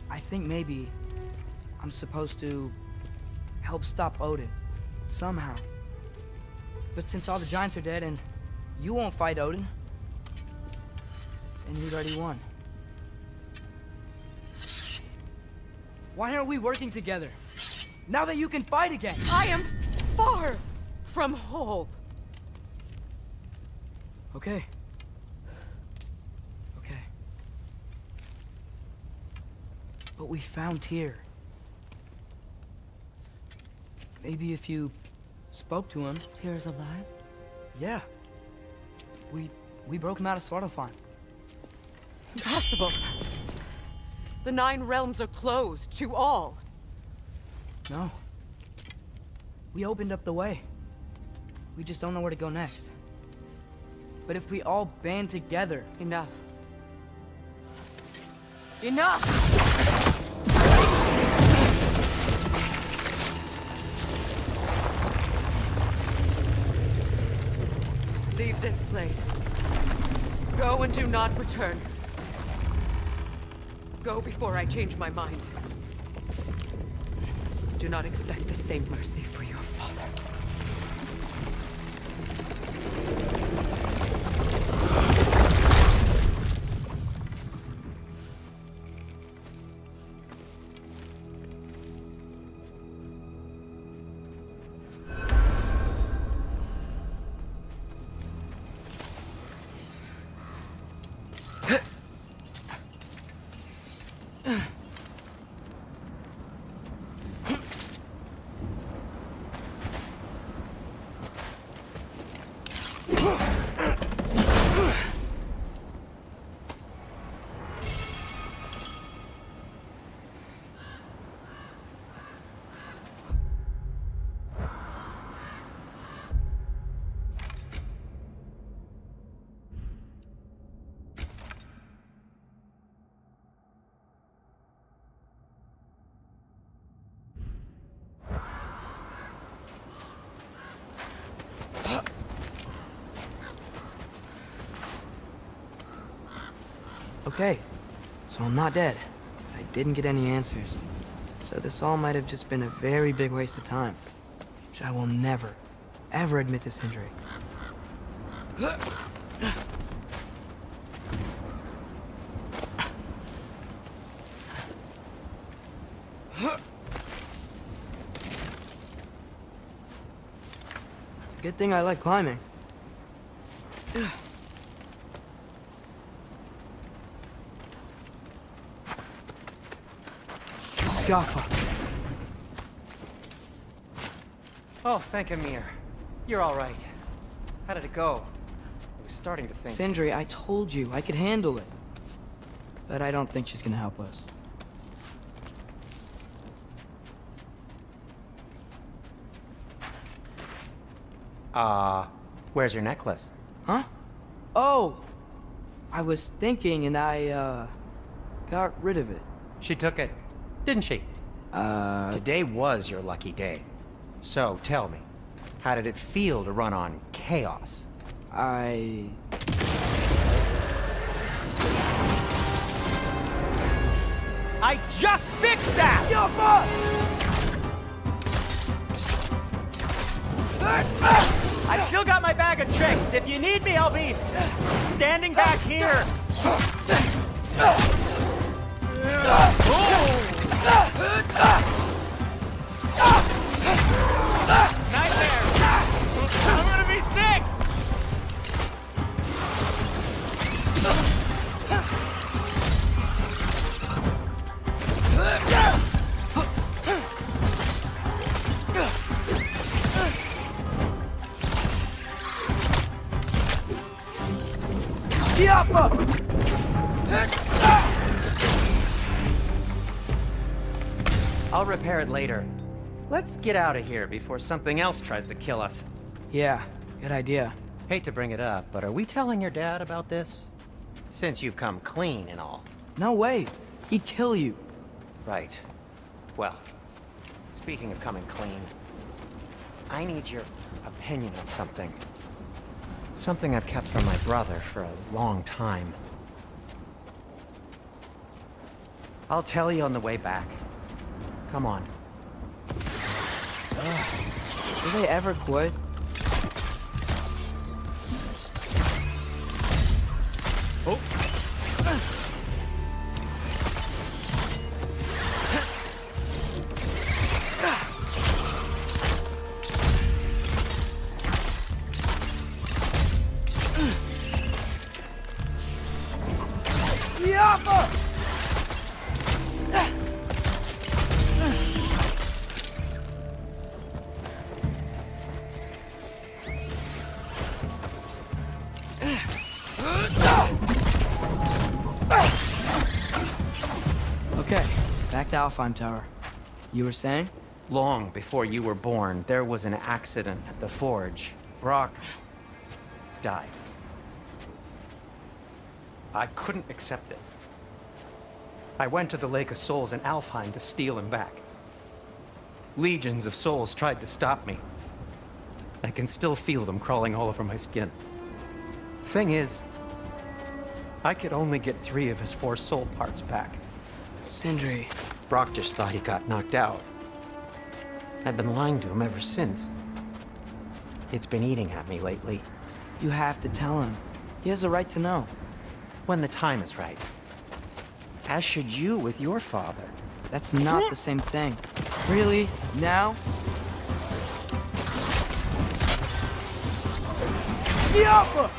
I think maybe I'm supposed to help stop Odin, somehow. But since all the giants are dead and you won't fight Odin, then you'd already won. Why aren't we working together? Now that you can fight again! I am far from whole. Okay. Okay. But we found Tyr. Maybe if you spoke to him... Tyr's alive? Yeah. We broke him out of Svartalfheim. Impossible. The 9 realms are closed to all. No. We opened up the way. We just don't know where to go next. But if we all band together... Enough. Enough! Leave this place. Go and do not return. Go before I change my mind. Do not expect the same mercy for your father. Okay, so I'm not dead. I didn't get any answers. So this all might have just been a very big waste of time. Which I will never, ever admit to Sindri. It's a good thing I like climbing. Jaffa. Oh, thank Amir. You're all right. How did it go? I was starting to think... Sindri, I told you I could handle it. But I don't think she's gonna help us. Where's your necklace? Huh? Oh! I was thinking and I, got rid of it. She took it, didn't she? Today was your lucky day. So, tell me, how did it feel to run on chaos? I just fixed that! I've still got my bag of tricks. If you need me, I'll be standing back here. Nightmare! I'm gonna be sick! I'll repair it later. Let's get out of here before something else tries to kill us. Yeah, good idea. Hate to bring it up, but are we telling your dad about this? Since you've come clean and all. No way. He'd kill you. Right. Well, speaking of coming clean, I need your opinion on something. Something I've kept from my brother for a long time. I'll tell you on the way back. Come on. Do they ever quit? Oh. Back to Alfheim Tower. You were saying? Long before you were born, there was an accident at the forge. Brock died. I couldn't accept it. I went to the Lake of Souls in Alfheim to steal him back. Legions of souls tried to stop me. I can still feel them crawling all over my skin. Thing is, I could only get 3 of his 4 soul parts back. Sindri. Brock just thought he got knocked out. I've been lying to him ever since. It's been eating at me lately. You have to tell him. He has a right to know. When the time is right. As should you with your father. That's not the same thing. Really? Now? Siapa!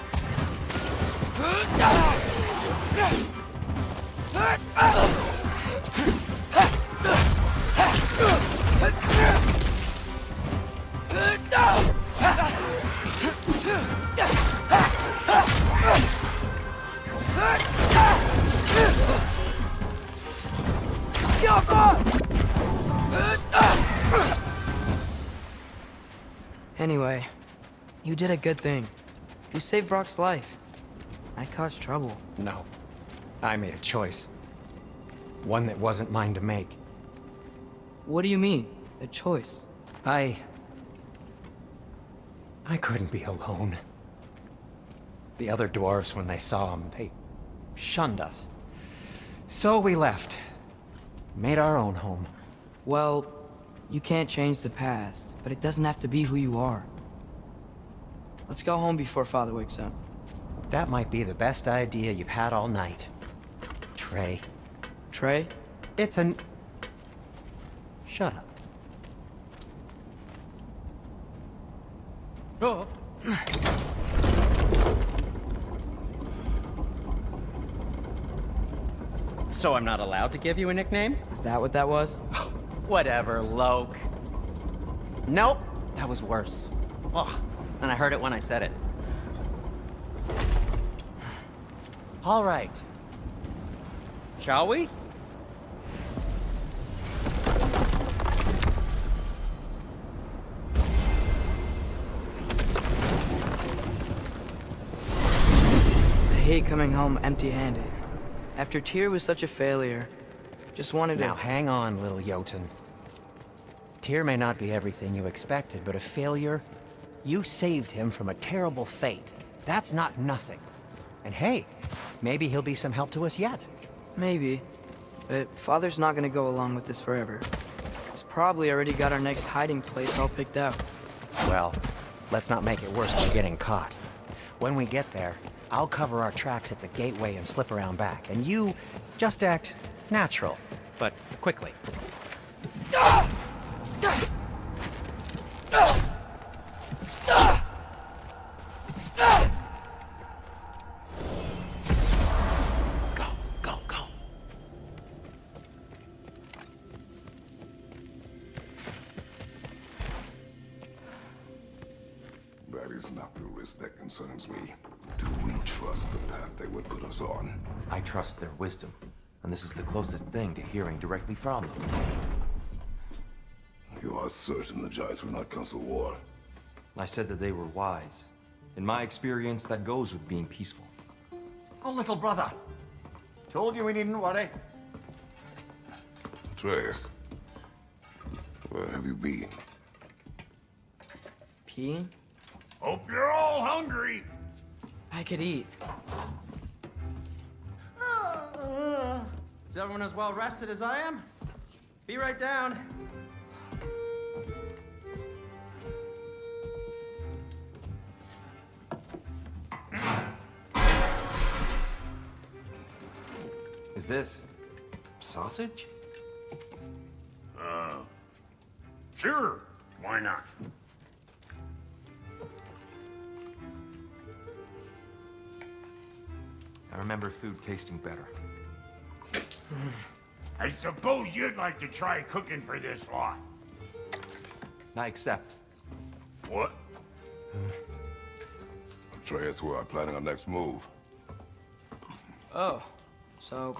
Anyway, you did a good thing. You saved Brock's life. I caused trouble. No. I made a choice. One that wasn't mine to make. What do you mean? A choice? I couldn't be alone. The other dwarves, when they saw him, they shunned us. So we left. Made our own home. Well, you can't change the past, but it doesn't have to be who you are. Let's go home before Father wakes up. That might be the best idea you've had all night. Trey. Trey? It's an... Shut up. Oh. So I'm not allowed to give you a nickname? Is that what that was? Whatever, Loke. Nope, that was worse. Oh, and I heard it when I said it. All right. Shall we? I hate coming home empty-handed. After Tyr was such a failure, just wanted to... Now hang on, little Jotun. Tyr may not be everything you expected, but a failure? You saved him from a terrible fate. That's not nothing. And hey, maybe he'll be some help to us yet. Maybe. But Father's not gonna go along with this forever. He's probably already got our next hiding place all picked out. Well, let's not make it worse by getting caught. When we get there, I'll cover our tracks at the gateway and slip around back, and you just act natural, but quickly. Go. That is not the risk that concerns me. Do we trust the path they would put us on? I trust their wisdom, and this is the closest thing to hearing directly from them. You are certain the Giants were not Council War? I said that they were wise. In my experience, that goes with being peaceful. Oh, little brother. Told you we needn't worry. Atreus, where have you been? Peeing? Hope you're all hungry. I could eat. Is everyone as well rested as I am? Be right down. Is this sausage? Sure, why not? I remember food tasting better. I suppose you'd like to try cooking for this lot. I accept. What? Atreus, we are planning our next move. Oh, so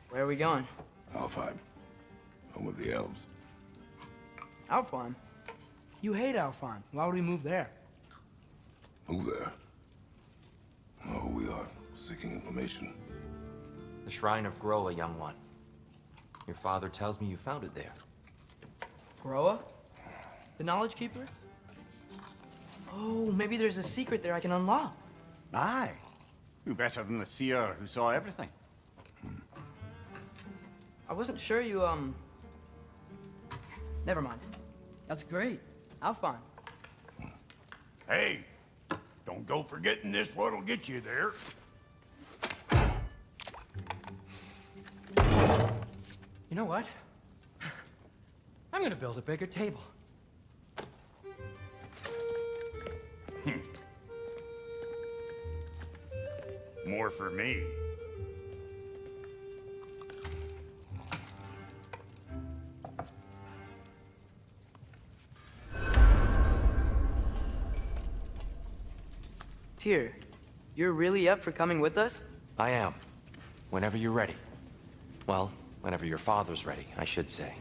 where are we going? Alfheim. home of the elves. Alfheim? You hate Alfheim. Why would we move there? Move there. Oh, we are seeking information. The Shrine of Groa, young one. Your father tells me you found it there. Groa? The Knowledge Keeper? Oh, maybe there's a secret there I can unlock. Aye. Who better than the seer who saw everything? I wasn't sure you, Never mind. That's great. Alfheim. Hey, don't go forgetting this what'll get you there. You know what? I'm gonna build a bigger table. More for me. Tyr, you're really up for coming with us? I am. Whenever you're ready. Well, whenever your father's ready, I should say.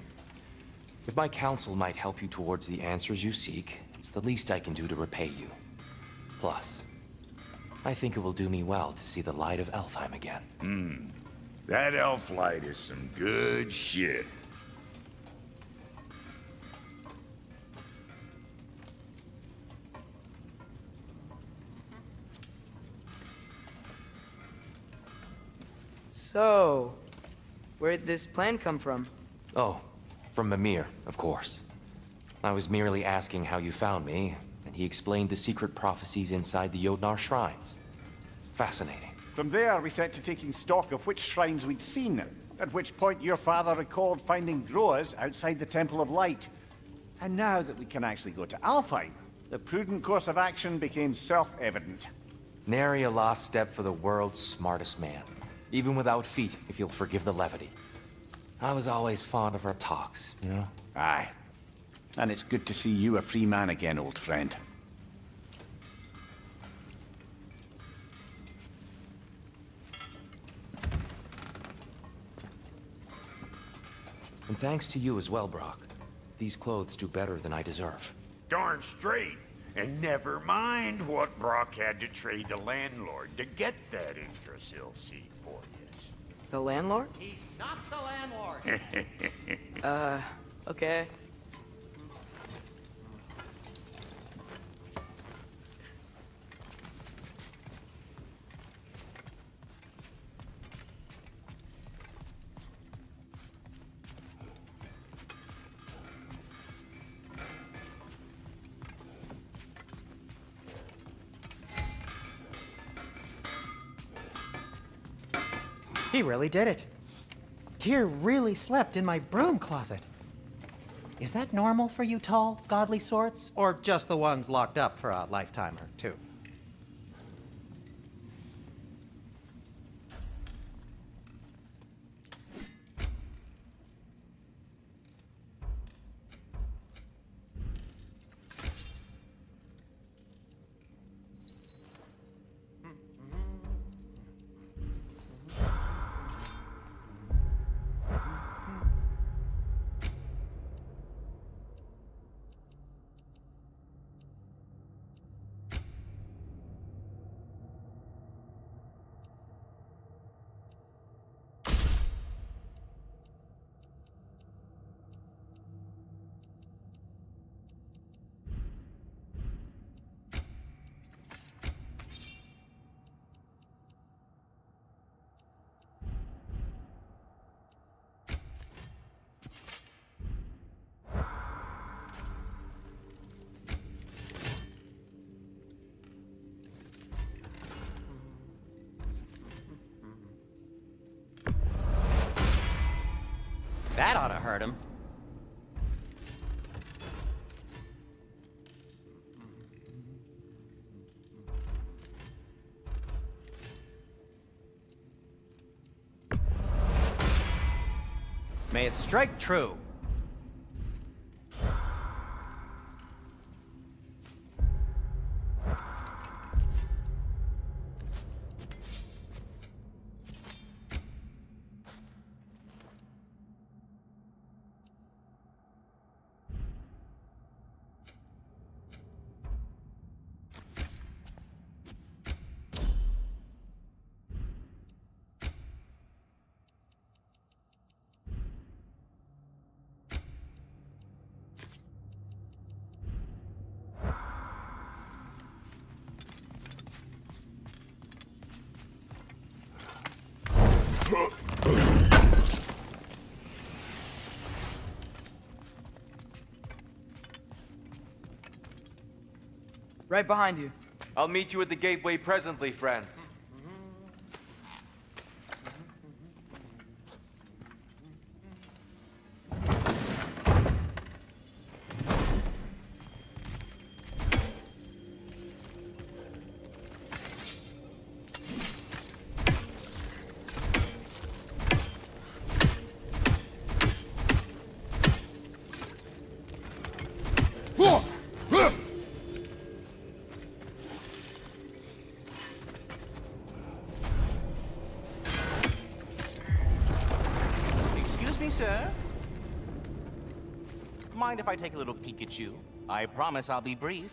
If my counsel might help you towards the answers you seek, it's the least I can do to repay you. Plus, I think it will do me well to see the light of Elfheim again. That elf light is some good shit. So, where'd this plan come from? Oh, from Mimir, of course. I was merely asking how you found me, and he explained the secret prophecies inside the Jotnar shrines. Fascinating. From there, we set to taking stock of which shrines we'd seen, at which point your father recalled finding Groas outside the Temple of Light. And now that we can actually go to Alfheim, the prudent course of action became self-evident. Nary a lost step for the world's smartest man. Even without feet, if you'll forgive the levity. I was always fond of our talks, you know? Aye. And it's good to see you a free man again, old friend. And thanks to you as well, Brock. These clothes do better than I deserve. Darn straight. And never mind what Brock had to trade the landlord to get that Yggdrasil seat for you. The landlord? He's not the landlord. Okay. He really did it. Tyr really slept in my broom closet. Is that normal for you tall, godly sorts? Or just the ones locked up for a lifetime or two? That ought to hurt him. May it strike true. Right behind you. I'll meet you at the gateway presently, friends. Excuse me, sir. Mind if I take a little peek at you? I promise I'll be brief.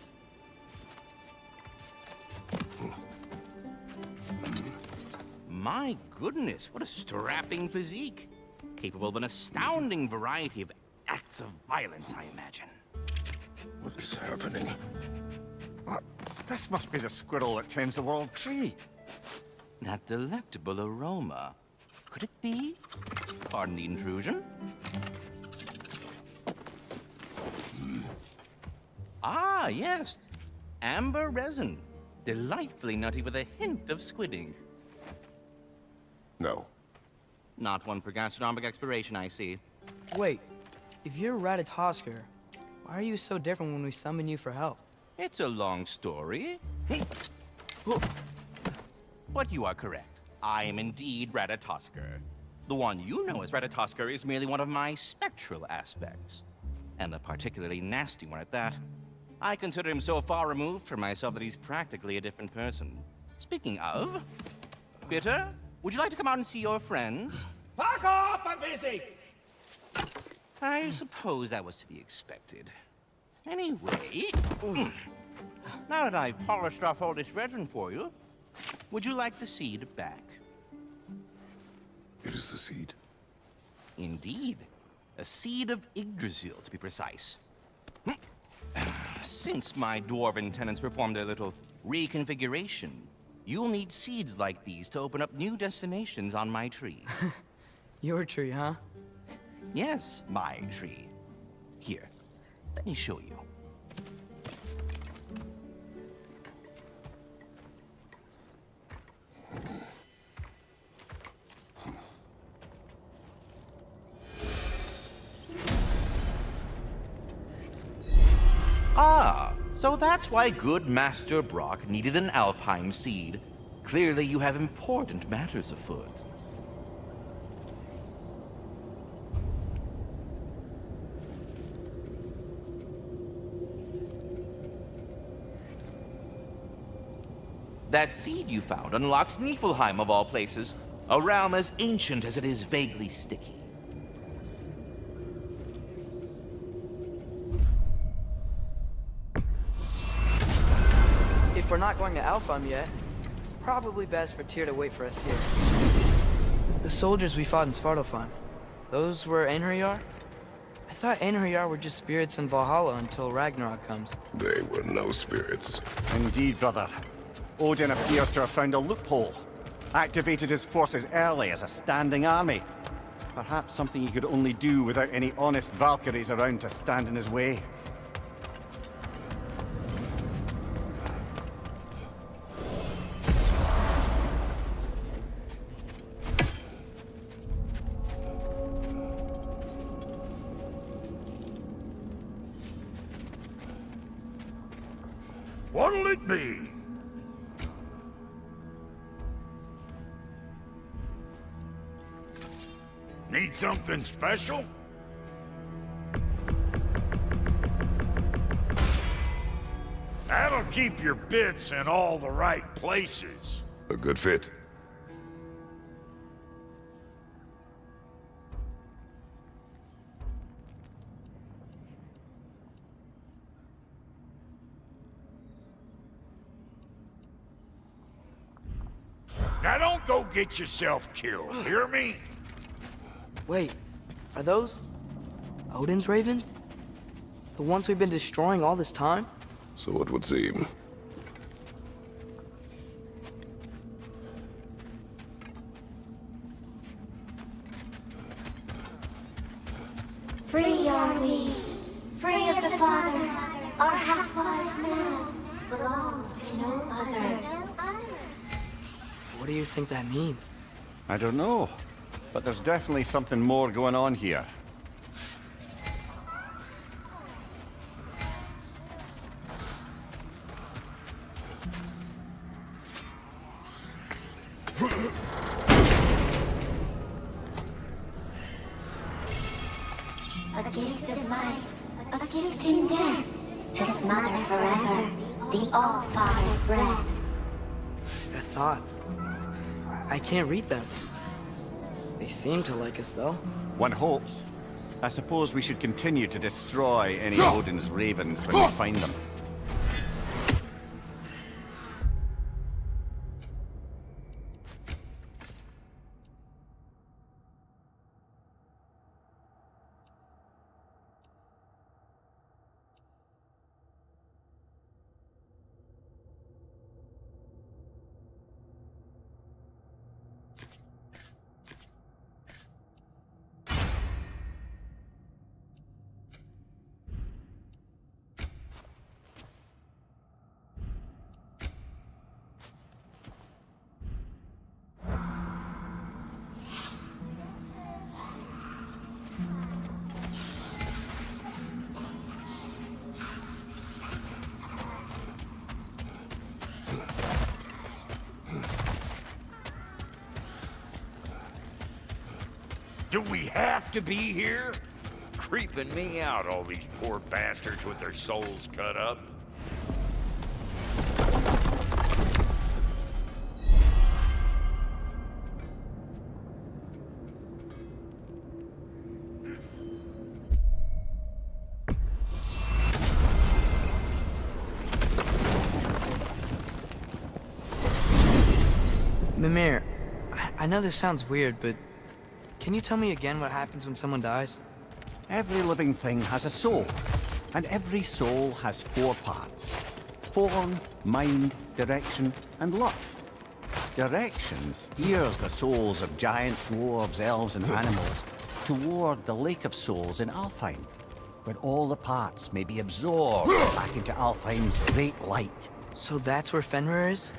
My goodness, what a strapping physique. Capable of an astounding variety of acts of violence, I imagine. What is happening? What? This must be the squirrel that tends the world tree. That delectable aroma. Could it be? Pardon the intrusion. Ah, yes. Amber resin. Delightfully nutty with a hint of squidding. No. Not one for gastronomic exploration, I see. Wait, if you're Ratatosker, why are you so different when we summon you for help? It's a long story. But you are correct. I am indeed Ratatosker. The one you know as Ratatosker is merely one of my spectral aspects. And a particularly nasty one at that. I consider him so far removed from myself that he's practically a different person. Speaking of... Bitter, would you like to come out and see your friends? Fuck off! I'm busy! I suppose that was to be expected. Anyway... now that I've polished off all this resin for you, would you like the seed back? It is the seed. Indeed. A seed of Yggdrasil, to be precise. Since my dwarven tenants performed their little reconfiguration, you'll need seeds like these to open up new destinations on my tree. Your tree, huh? Yes, my tree. Here, let me show you. Ah, so that's why good Master Brock needed an Alpine seed. Clearly you have important matters afoot. That seed you found unlocks Niflheim of all places, a realm as ancient as it is vaguely sticky. If we're not going to Alfheim yet, it's probably best for Tyr to wait for us here. The soldiers we fought in Svartalfheim, those were Einherjar? I thought Einherjar were just spirits in Valhalla until Ragnarok comes. They were no spirits. Indeed, brother. Odin appears to have found a loophole. Activated his forces early as a standing army. Perhaps something he could only do without any honest Valkyries around to stand in his way. What'll it be? Need something special? That'll keep your bits in all the right places. A good fit. Now don't go get yourself killed, hear me? Wait, are those Odin's ravens? The ones we've been destroying all this time? So it would seem. Free are we, free of the Father, our half-lives now. belong to no other. What do you think that means? I don't know, but there's definitely something more going on here. A gift of life, a gift in death, to smother forever the All-Father's breath. Their thoughts. I can't read them. They seem to like us, though. One hopes. I suppose we should continue to destroy any Odin's ravens when we find them. Do we have to be here? Creeping me out, all these poor bastards with their souls cut up. Mimir, I know this sounds weird, but can you tell me again what happens when someone dies? Every living thing has a soul, and every soul has 4 parts. Form, mind, direction, and luck. Direction steers the souls of giants, dwarves, elves, and animals toward the Lake of Souls in Alfheim, where all the parts may be absorbed back into Alfheim's great light. So that's where Fenrir is?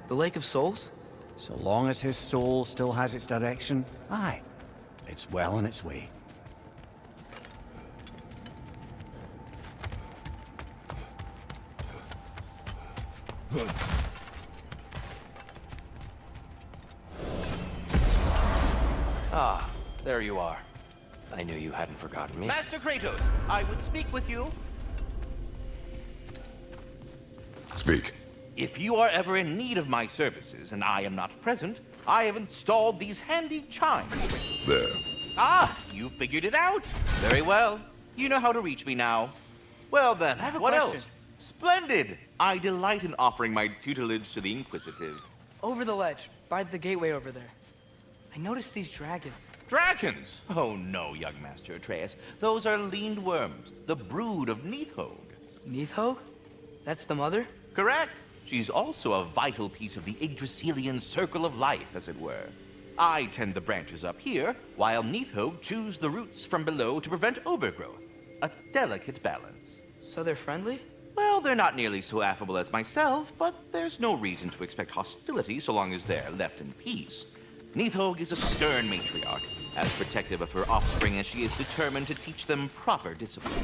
The Lake of Souls? So long as his soul still has its direction, aye, it's well on its way. Ah, there you are. I knew you hadn't forgotten me. Master Kratos, I would speak with you. Speak. If you are ever in need of my services and I am not present, I have installed these handy chimes. There. Ah, you figured it out. Very well. You know how to reach me now. Well then, I have a what question. else? Splendid! I delight in offering my tutelage to the inquisitive. Over the ledge, by the gateway over there. I noticed these dragons. Dragons? Oh no, young Master Atreus. Those are leaned worms, the brood of Nithhog. Nithhog? That's the mother? Correct. She's also a vital piece of the Yggdrasilian circle of life, as it were. I tend the branches up here, while Nithhog chews the roots from below to prevent overgrowth. A delicate balance. So they're friendly? Well, they're not nearly so affable as myself, but there's no reason to expect hostility so long as they're left in peace. Nithhog is a stern matriarch, as protective of her offspring as she is determined to teach them proper discipline.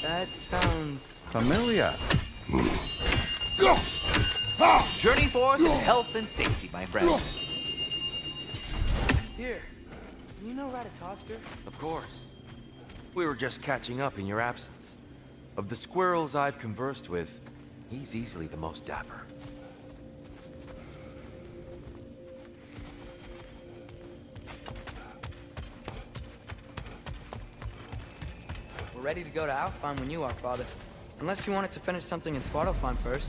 That sounds... familiar. Journey forth in health and safety, my friend. Here, you know Ratatoskr? Of course. We were just catching up in your absence. Of the squirrels I've conversed with, he's easily the most dapper. We're ready to go to Alfheim when you are, Father. Unless you wanted to finish something in Svartalfheim first.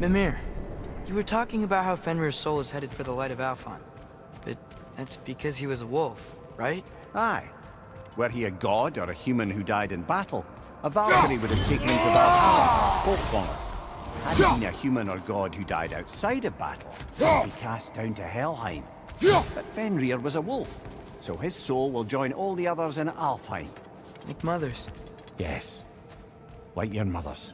Mimir, you were talking about how Fenrir's soul is headed for the light of Alfheim. But that's because he was a wolf, right? Aye. Were he a god or a human who died in battle, a Valkyrie would have taken him to Valhalla, Folkmonger. Had he been a human or god who died outside of battle, he'd be cast down to Helheim. But Fenrir was a wolf, so his soul will join all the others in Alfheim. Like mothers. Yes. Like your mothers.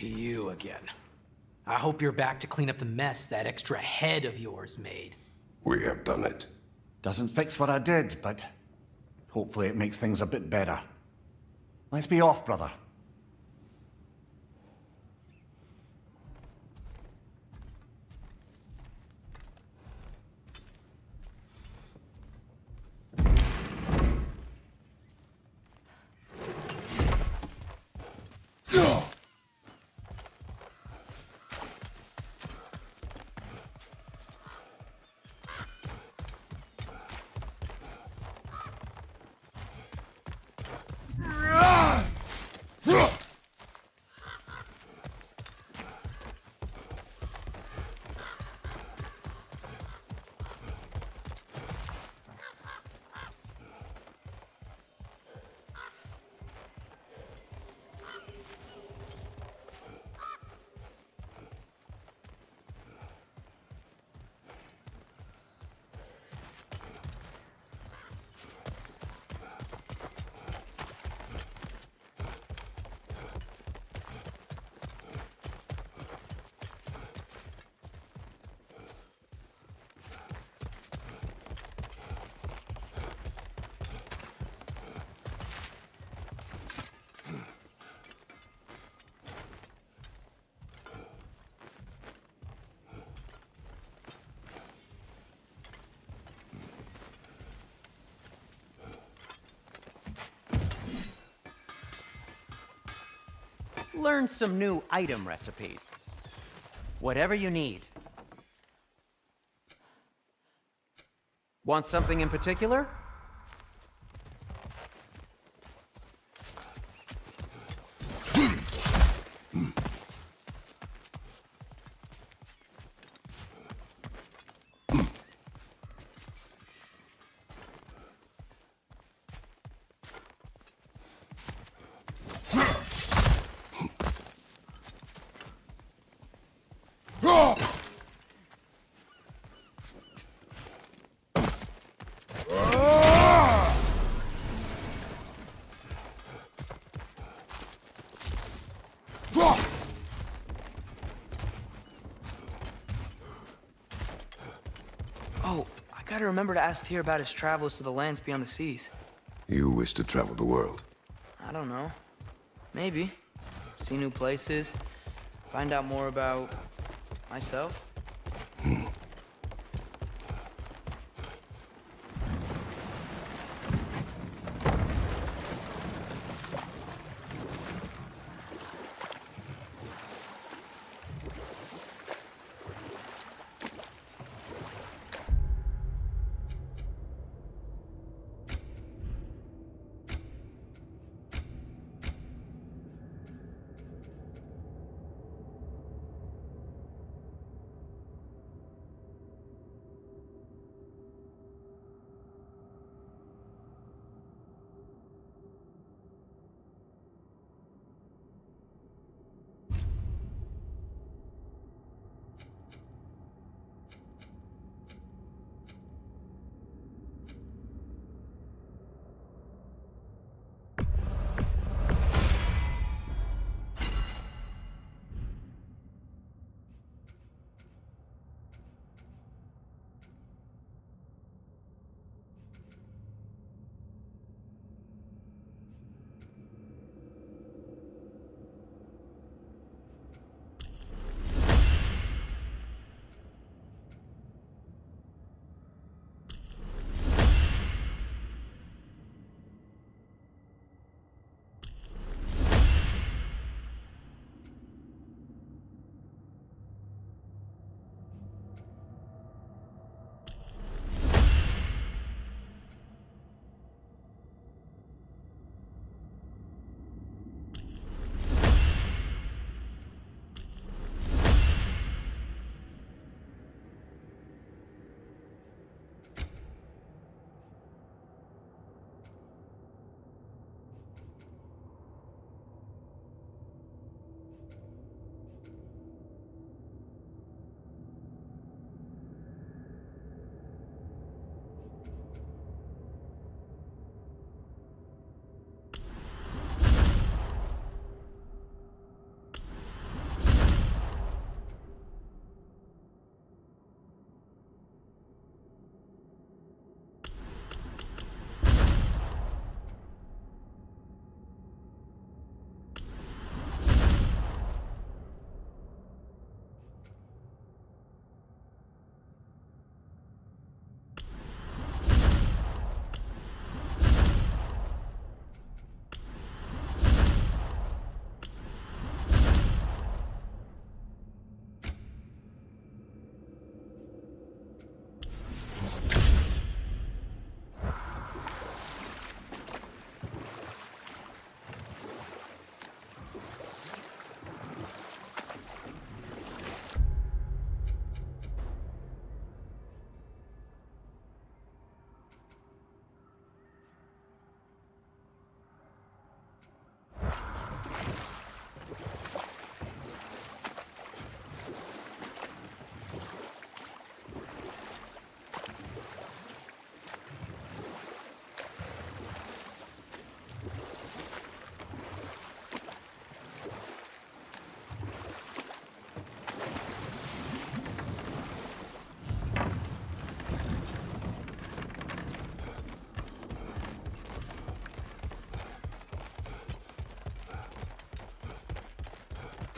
You again. I hope you're back to clean up the mess that extra head of yours made. We have done it. Doesn't fix what I did, but hopefully it makes things a bit better. Let's be off, brother. Learn some new item recipes. Whatever you need. Want something in particular? Oh, I gotta remember to ask Tyr about his travels to the lands beyond the seas. You wish to travel the world. I don't know. Maybe. See new places. Find out more about myself.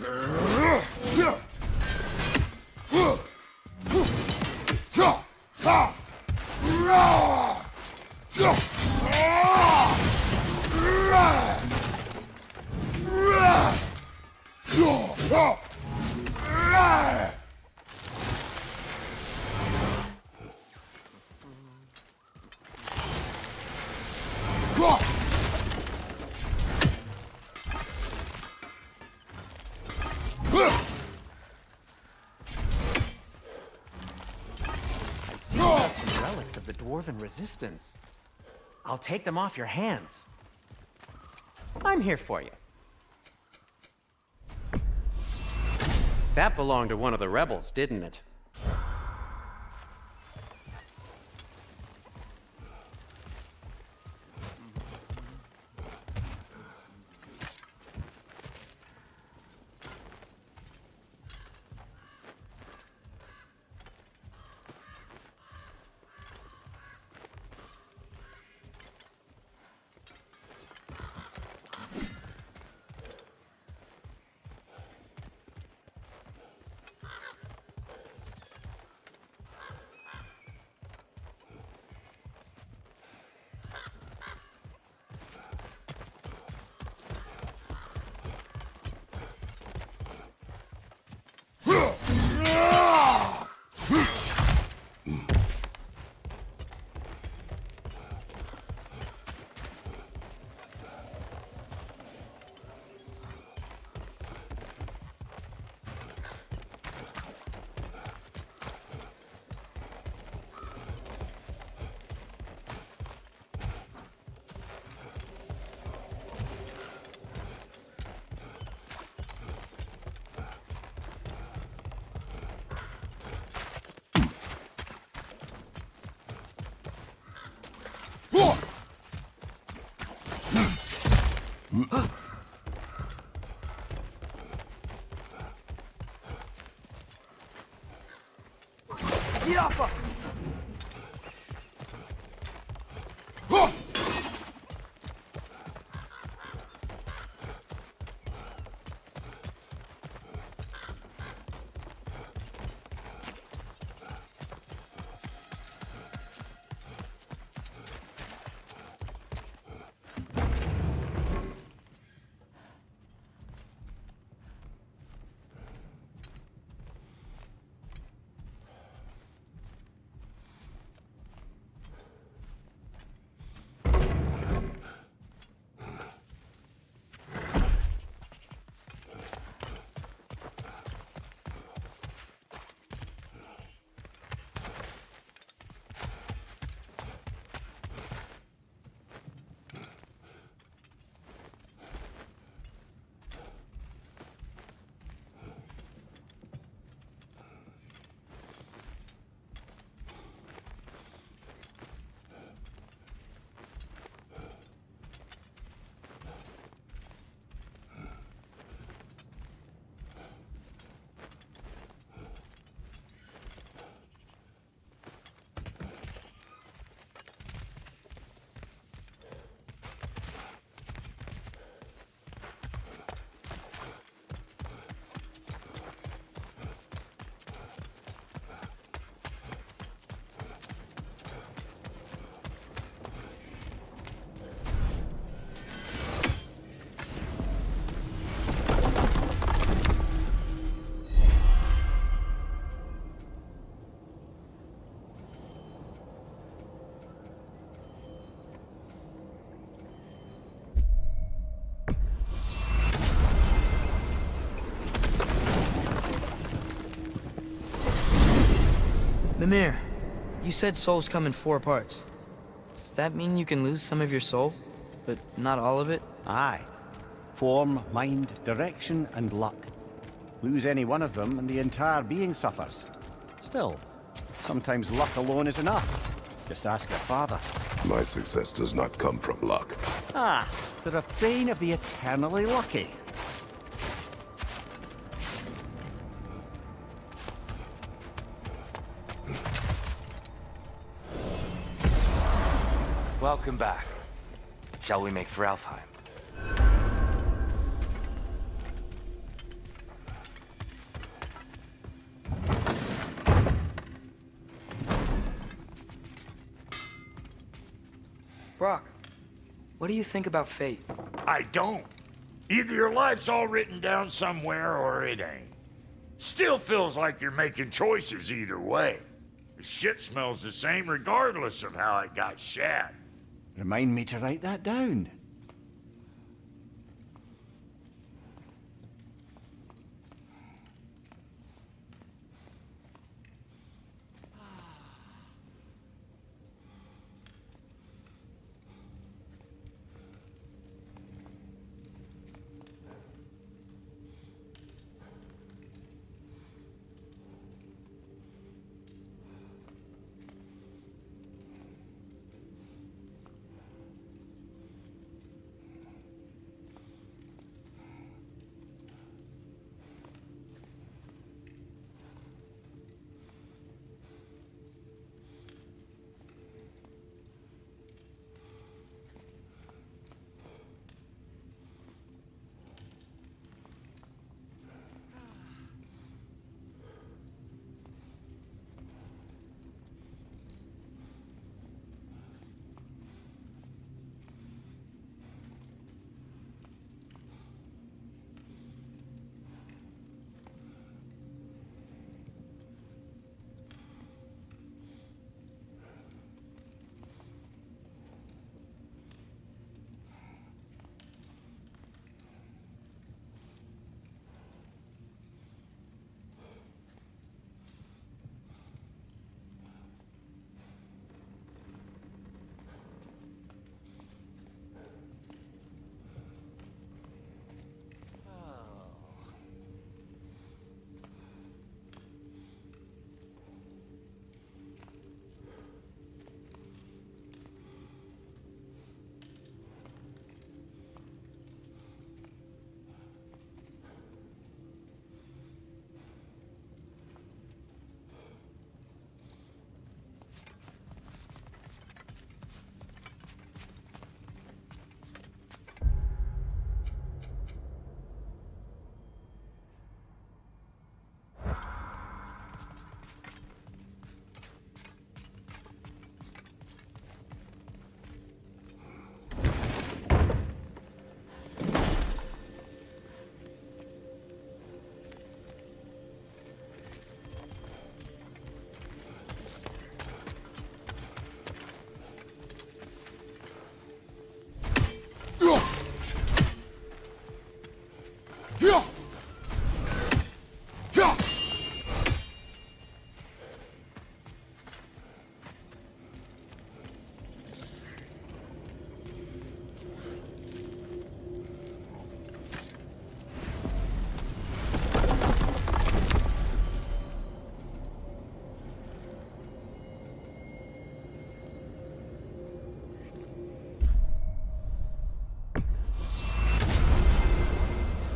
I see you have some relics of the Dwarven resistance. I'll take them off your hands. I'm here for you. That belonged to one of the rebels, didn't it? Get off her! Mimir, you said souls come in 4 parts. Does that mean you can lose some of your soul, but not all of it? Aye. Form, mind, direction, and luck. Lose any one of them and the entire being suffers. Still, sometimes luck alone is enough. Just ask your father. My success does not come from luck. Ah, the refrain of the eternally lucky. Welcome back. Shall we make for Alfheim? Brock, what do you think about fate? I don't. Either your life's all written down somewhere or it ain't. Still feels like you're making choices either way. The shit smells the same regardless of how it got shat. Remind me to write that down.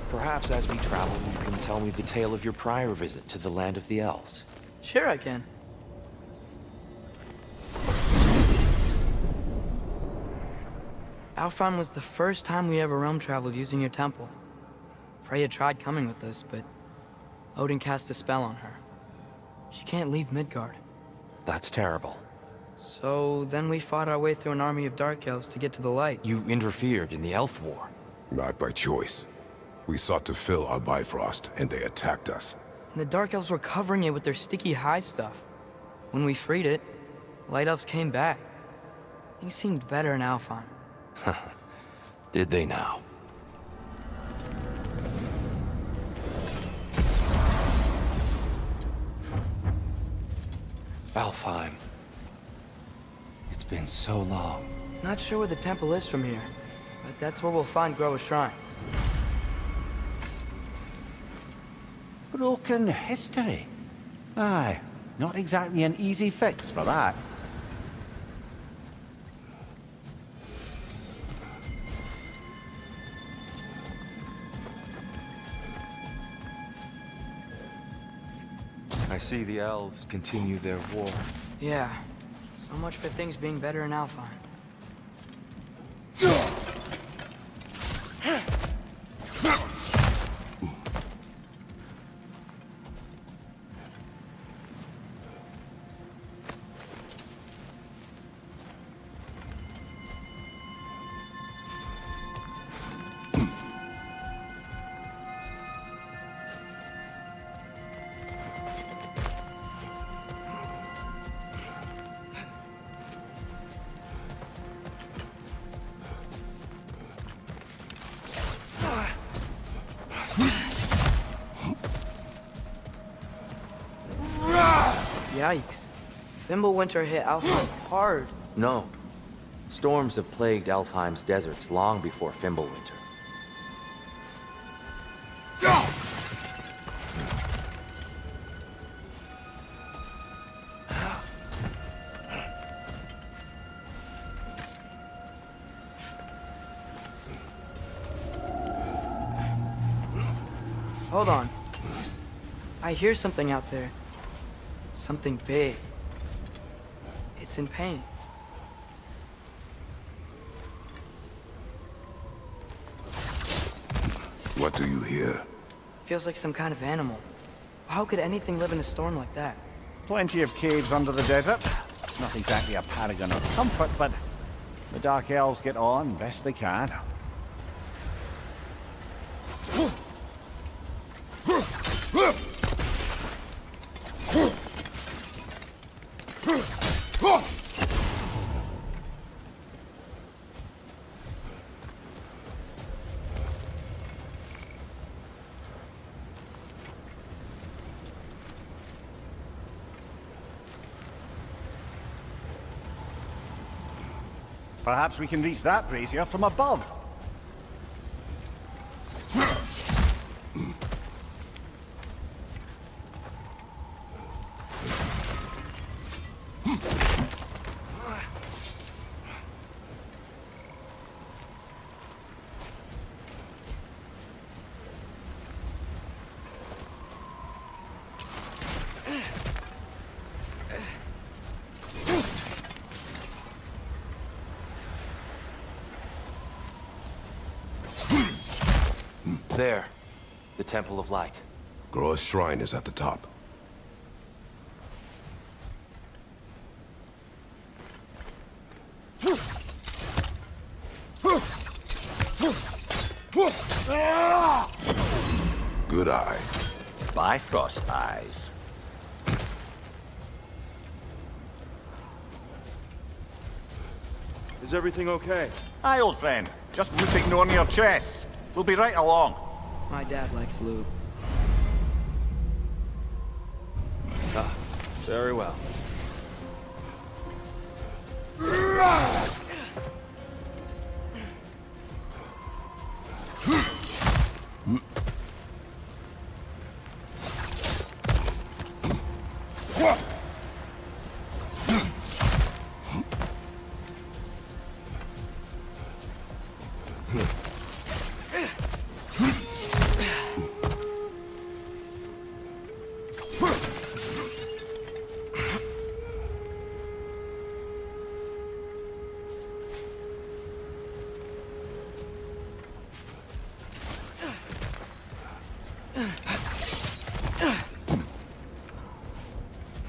Perhaps as we travel, you can tell me the tale of your prior visit to the land of the elves. Sure I can. Alfheim was the first time we ever realm traveled using your temple. Freya tried coming with us, but Odin cast a spell on her. She can't leave Midgard. That's terrible. So then we fought our way through an army of dark elves to get to the light. You interfered in the Elf War. Not by choice. We sought to fill our Bifrost, and they attacked us. And the dark elves were covering it with their sticky hive stuff. When we freed it, light elves came back. Things seemed better in Alfheim. Did they now? Alfheim. It's been so long. Not sure where the temple is from here, but that's where we'll find Groa's shrine. Broken history. Aye, not exactly an easy fix for that. I see the elves continue their war. Yeah, so much for things being better in Alfheim. Yikes. Fimbulwinter hit Alfheim hard. No. Storms have plagued Alfheim's deserts long before Fimbulwinter. Hold on. I hear something out there. Something big. It's in pain. What do you hear? Feels like some kind of animal. How could anything live in a storm like that? Plenty of caves under the desert. It's not exactly a paragon of comfort, but the Dark Elves get on best they can. Perhaps we can reach that brazier from above. There. The Temple of Light. Groa's shrine is at the top. Good eye. Bifrost eyes. Is everything okay? Aye, old friend. Just loot ignoring your chests. We'll be right along. My dad likes loot. Ah, very well.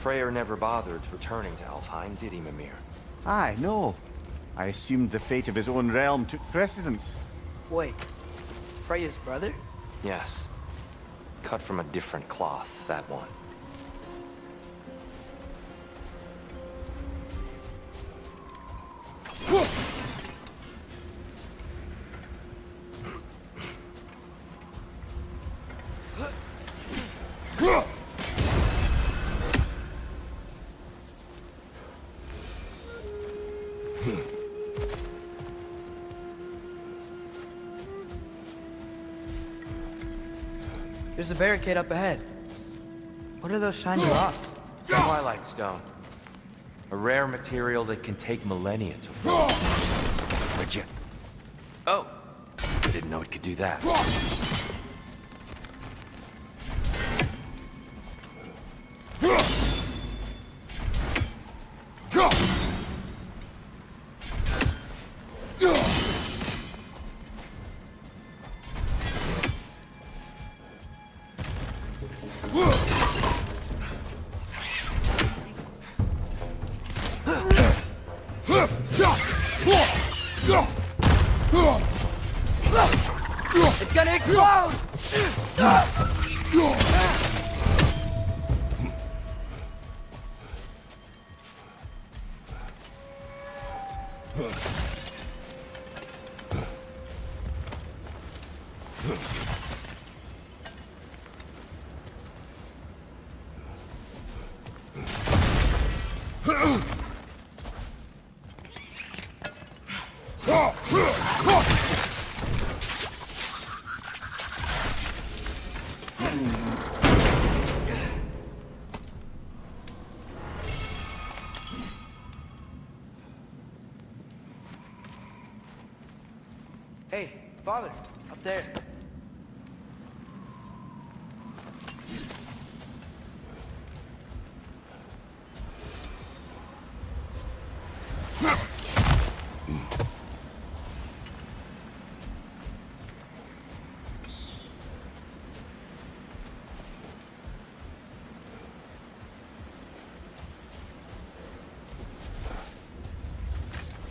Freyr never bothered returning to Alfheim, did he, Mimir? Aye, no. I assumed the fate of his own realm took precedence. Wait, Freya's brother? Yes. Cut from a different cloth, that one. There's a barricade up ahead. What are those shiny rocks? Twilight Stone. A rare material that can take millennia to form. Would you? Oh! I didn't know it could do that. It's gonna explode! Hey, Father, up there.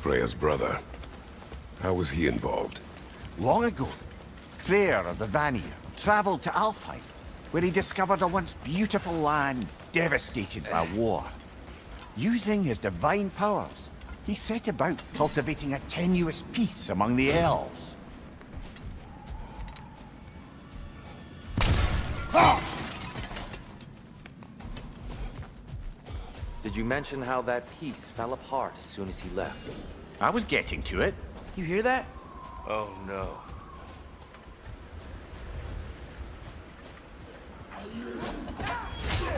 Freya's brother. How was he involved? Long ago, Freyr of the Vanir traveled to Alfheim, where he discovered a once beautiful land devastated by war. Using his divine powers, he set about cultivating a tenuous peace among the elves. Did you mention how that piece fell apart as soon as he left? I was getting to it. You hear that? Oh no.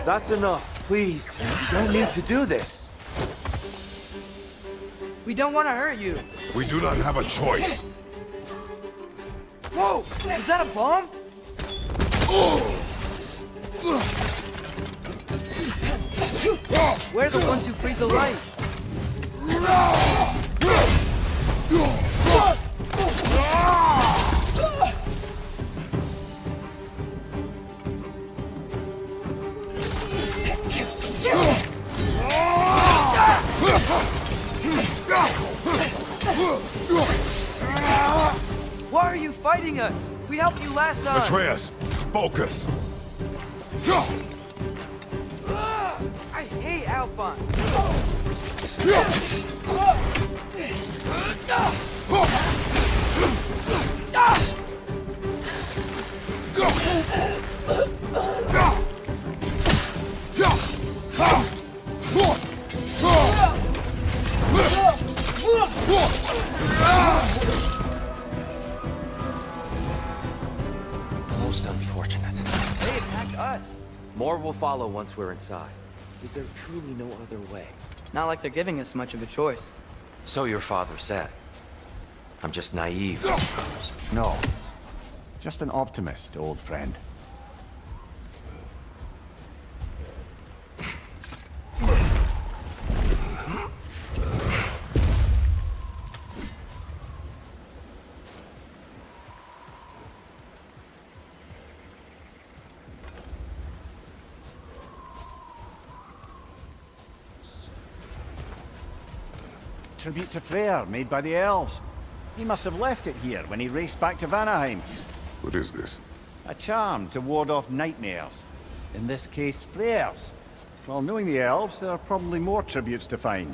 That's enough, please. You don't need to do this. We don't want to hurt you. We do not have a choice. Whoa! Is that a bomb? We're the ones who freed the light. Why are you fighting us? We helped you last time. Atreus, focus. I hate Alphon. Most unfortunate. They attacked us. More will follow once we're inside. Is there truly no other way? Not like they're giving us much of a choice. So your father said. I'm just naive, I suppose. No. Just an optimist, old friend. Tribute to Freyr, made by the elves. He must have left it here when he raced back to Vanaheim. What is this? A charm to ward off nightmares. In this case, Freyr's. Well, knowing the elves, there are probably more tributes to find.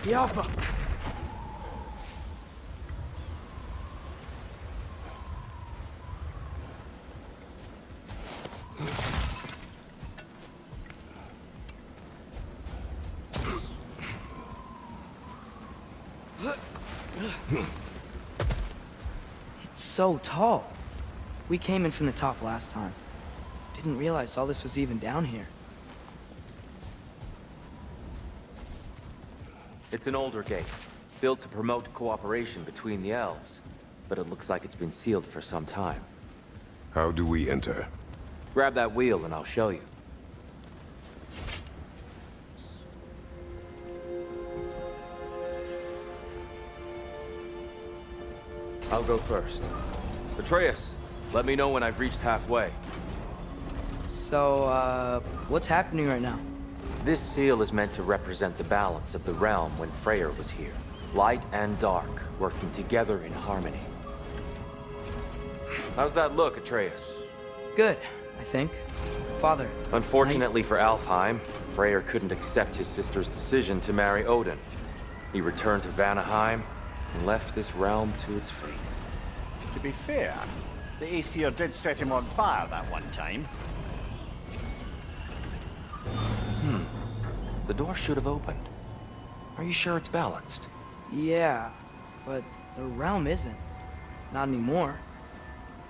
The Alpha. It's so tall. We came in from the top last time. Didn't realize all this was even down here. It's an older gate, built to promote cooperation between the elves. But it looks like it's been sealed for some time. How do we enter? Grab that wheel and I'll show you. I'll go first. Atreus, let me know when I've reached halfway. So, what's happening right now? This seal is meant to represent the balance of the realm when Freyr was here. Light and dark, working together in harmony. How's that look, Atreus? Good, I think. Father. Unfortunately for Alfheim, Freyr couldn't accept his sister's decision to marry Odin. He returned to Vanaheim and left this realm to its fate. To be fair, the Aesir did set him on fire that one time. The door should have opened. Are you sure it's balanced? Yeah, but the realm isn't. Not anymore.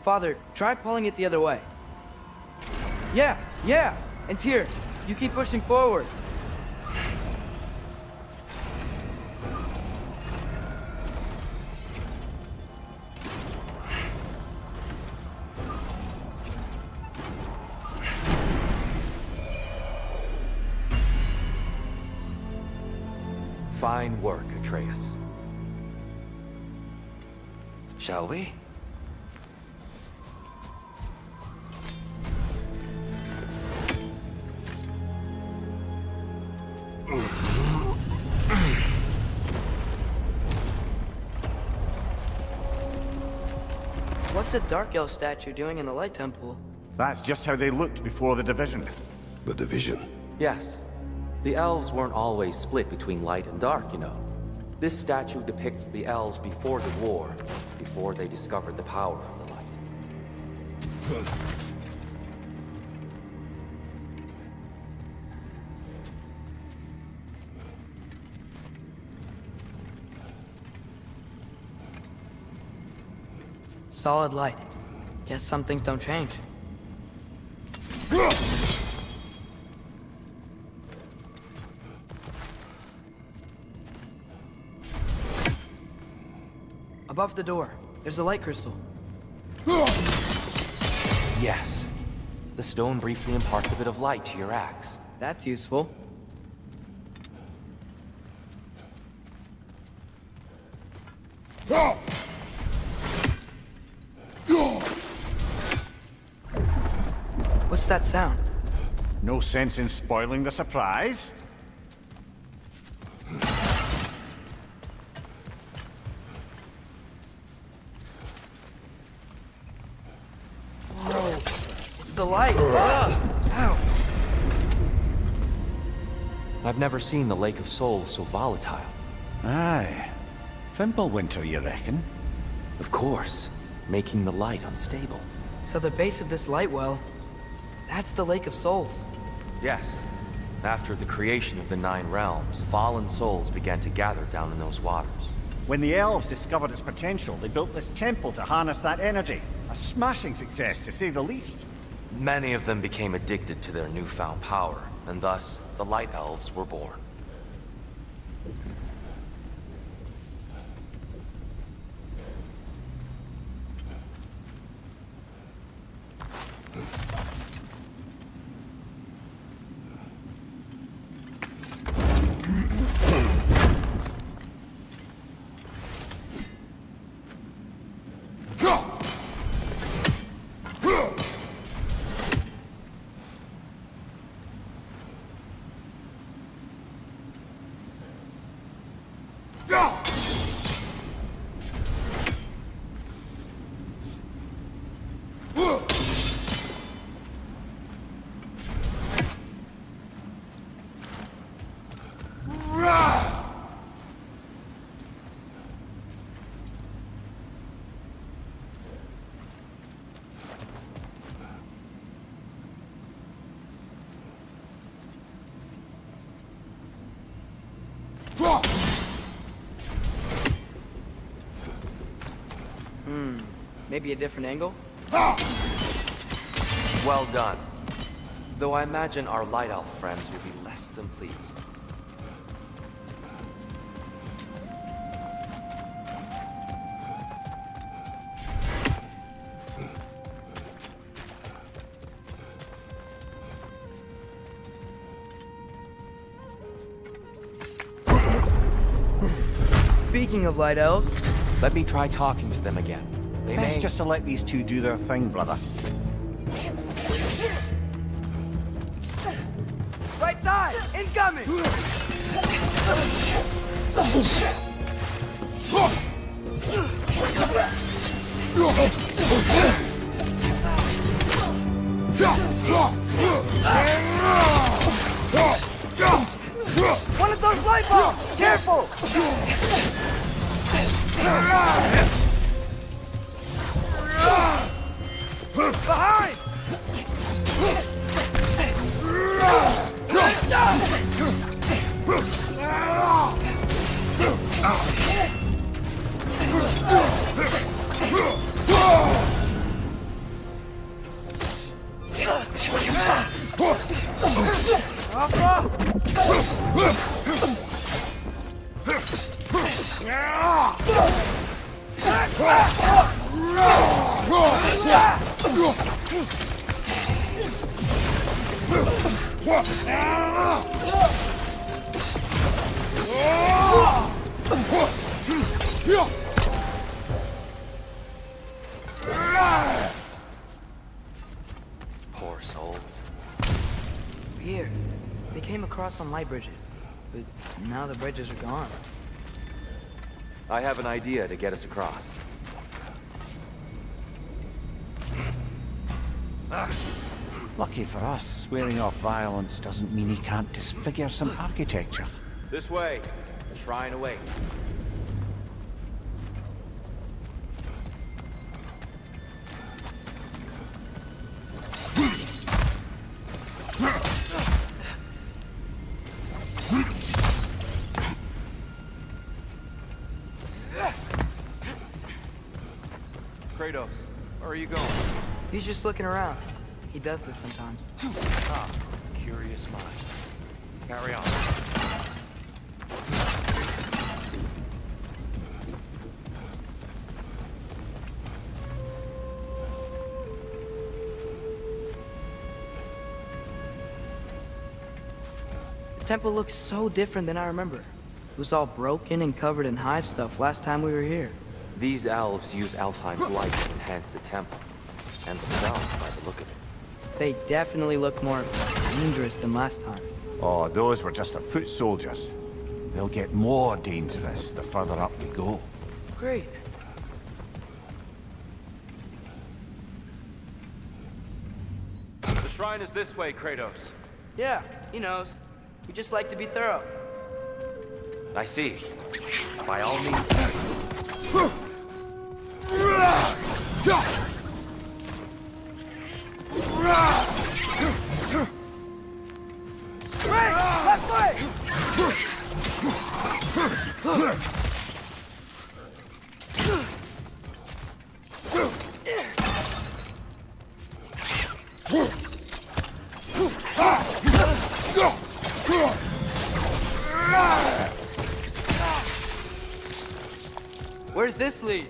Father, try pulling it the other way. Yeah! And here, you keep pushing forward. Fine work, Atreus. Shall we? What's a Dark Elf statue doing in the Light Temple? That's just how they looked before the division. The division? Yes. The elves weren't always split between light and dark, you know. This statue depicts the elves before the war, before they discovered the power of the light. Solid light. Guess some things don't change. Above the door, there's a light crystal. Yes. The stone briefly imparts a bit of light to your axe. That's useful. What's that sound? No sense in spoiling the surprise. Whoa, it's the light. Ow. I've never seen the Lake of Souls so volatile. Aye. Fimbulwinter, you reckon? Of course, making the light unstable. So the base of this light well, that's the Lake of Souls. Yes. After the creation of the Nine Realms, fallen souls began to gather down in those waters. When the elves discovered its potential, they built this temple to harness that energy. A smashing success, to say the least. Many of them became addicted to their newfound power, and thus, the Light Elves were born. Maybe a different angle? Well done. Though I imagine our Light Elf friends will be less than pleased. Speaking of Light Elves... Let me try talking to them again. They Best may... just to let these two do their thing, brother. Right side! Incoming! One of those light bulbs! Careful! Behind! Poor souls. Here, they came across on light bridges, but now the bridges are gone. I have an idea to get us across. Lucky for us, swearing off violence doesn't mean he can't disfigure some architecture. This way. The shrine awaits. Kratos, where are you going? He's just looking around. He does this sometimes. Ah, curious mind. Carry on. The temple looks so different than I remember. It was all broken and covered in hive stuff last time we were here. These elves use Alfheim's light to enhance the temple. And themselves, by the look of it. They definitely look more dangerous than last time. Oh, those were just the foot soldiers. They'll get more dangerous the further up we go. Great. The shrine is this way, Kratos. Yeah, he knows. We just like to be thorough. I see. By all means. Where's this lead?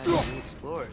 Glad we explored.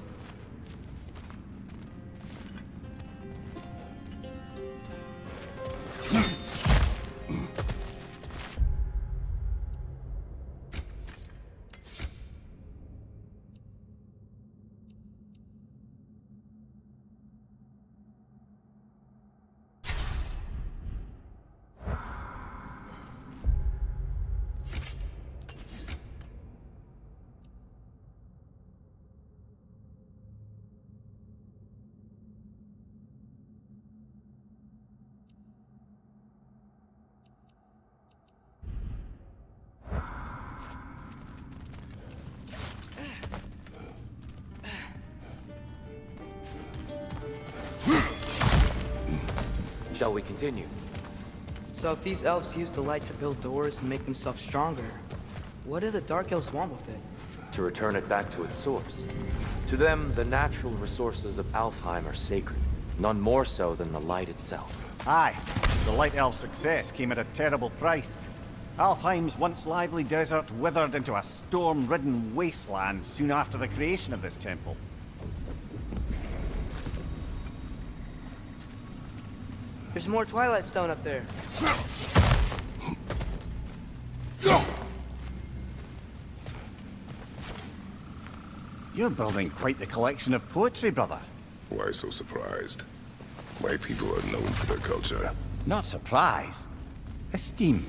Shall we continue? So if these elves use the light to build doors and make themselves stronger, what do the Dark Elves want with it? To return it back to its source. To them, the natural resources of Alfheim are sacred, none more so than the light itself. Aye, the Light Elf's success came at a terrible price. Alfheim's once lively desert withered into a storm-ridden wasteland soon after the creation of this temple. There's more Twilight Stone up there. You're building quite the collection of poetry, brother. Why so surprised? My people are known for their culture. Not surprise. Esteem.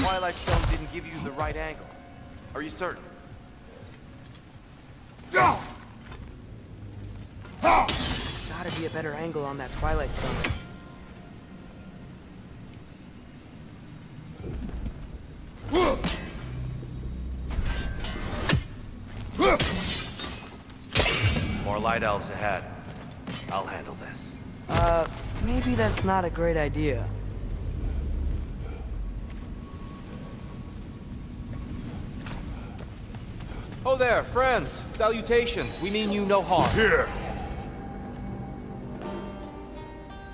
Twilight Stone didn't give you the right angle. Are you certain? Gotta be a better angle on that Twilight Stone. More light elves ahead. I'll handle this. Maybe that's not a great idea. Oh there, friends. Salutations. We mean you no harm. Here!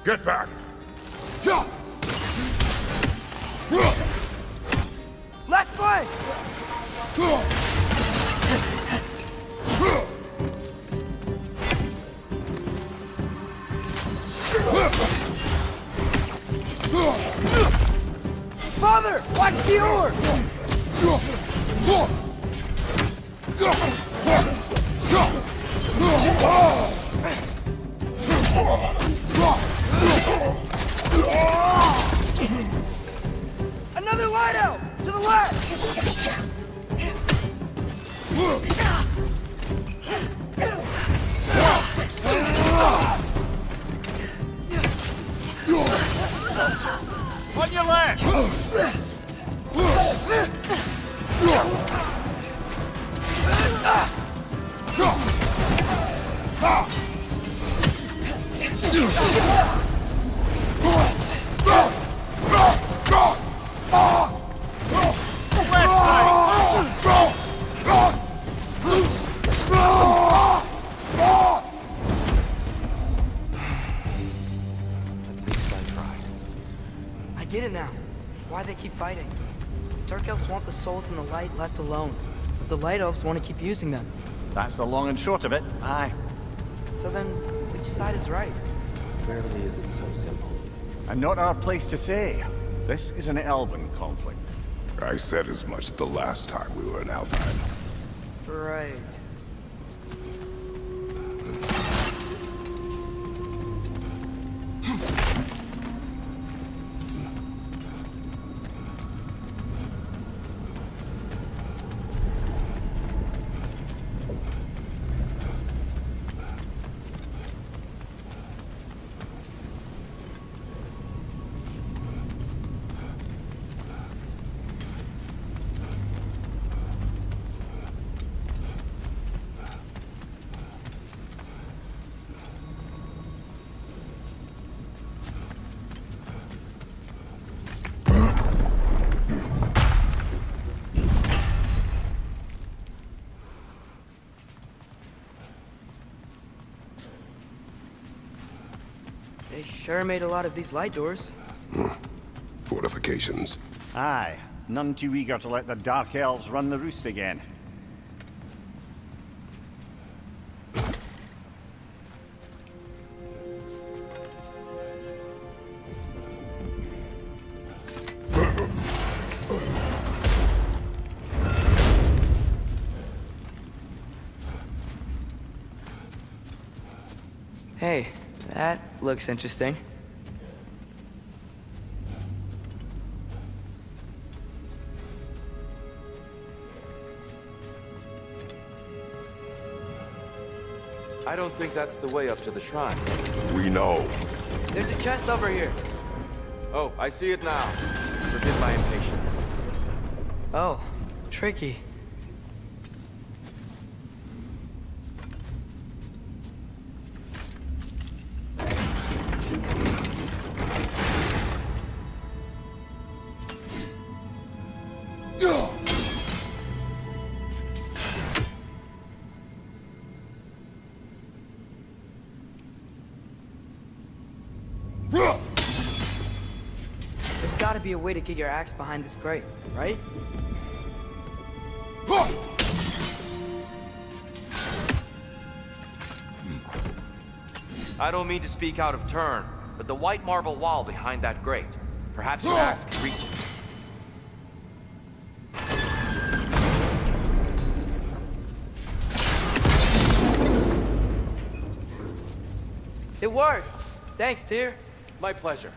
Get back! Let's play! Father! Watch the oar! Another light out! To the left! On your left! At least I tried. I get it now. Why they keep fighting. Dark Elves want the souls in the light left alone, but the Light Elves want to keep using them. That's the long and short of it, aye. So then, which side is right? Rarely is it so simple. And not our place to say. This is an elven conflict. I said as much the last time we were in Alfheim. Right. They sure made a lot of these light doors. Fortifications. Aye, none too eager to let the Dark Elves run the roost again. Hey, that looks interesting. I don't think that's the way up to the shrine. We know. There's a chest over here. Oh, I see it now. Forgive my impatience. Oh, tricky. There's gotta be a way to get your axe behind this crate, right? I don't mean to speak out of turn, but the white marble wall behind that grate. Perhaps your axe can reach it. It worked! Thanks, Tyr. My pleasure.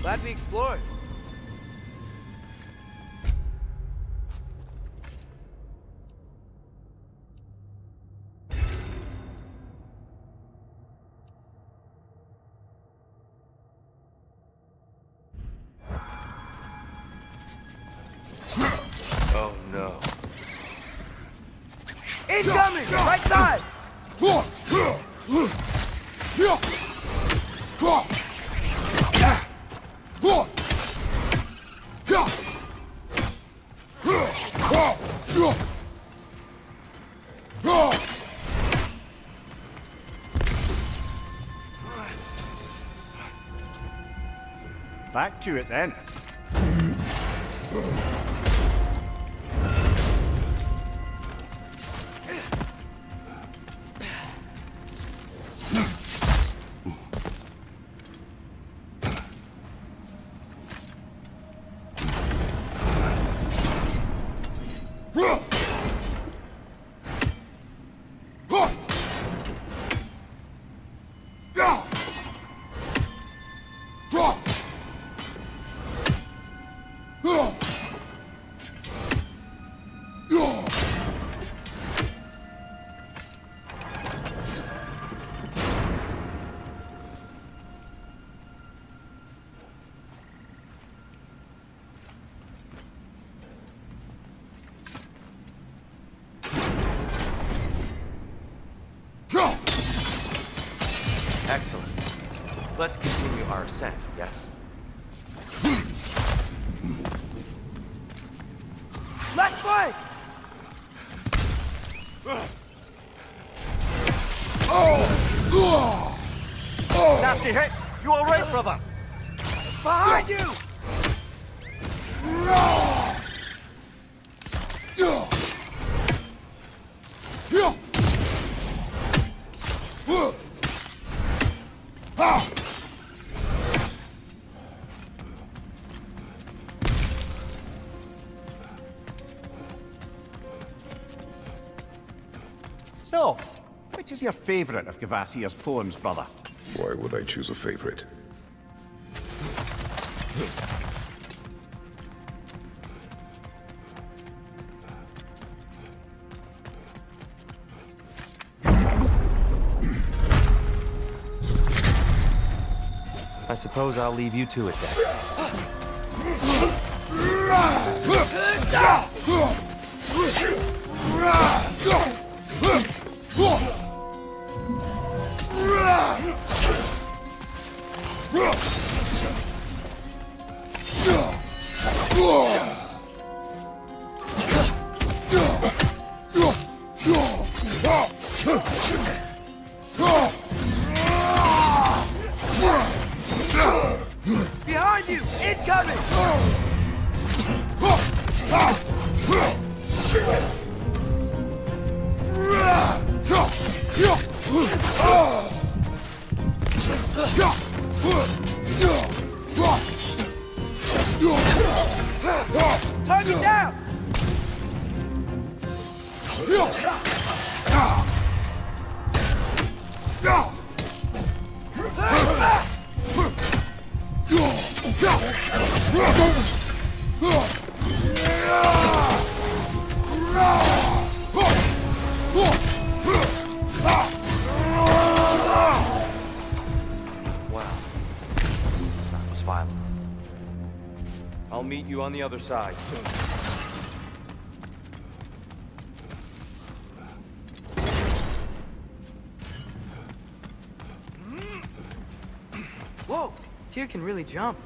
Glad we explored. Oh no. Incoming! Right side! Back to it then. Excellent. Let's continue our ascent, yes? Left flank! Nasty hit! You alright, brother? Behind you! So, which is your favorite of Gavassia's poems, brother? Why would I choose a favorite? I suppose I'll leave you to it then. Behind you! Incoming! That was violent. I'll meet you on the other side. Whoa! Tyr can really jump.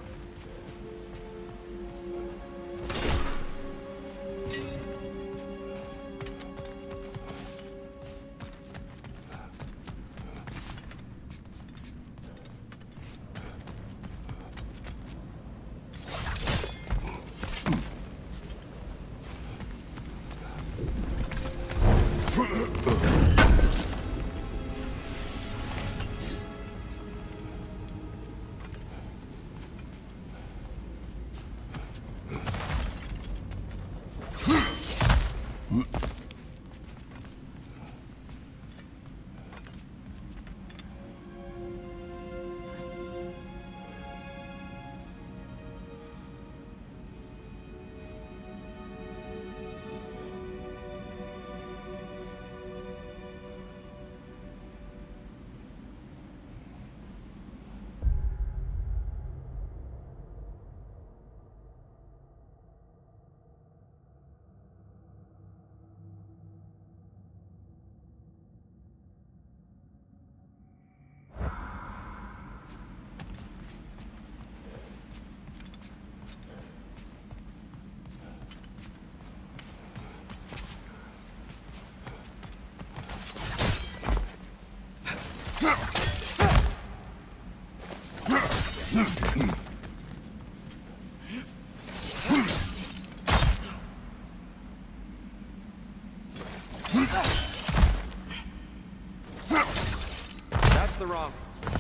That's the wrong.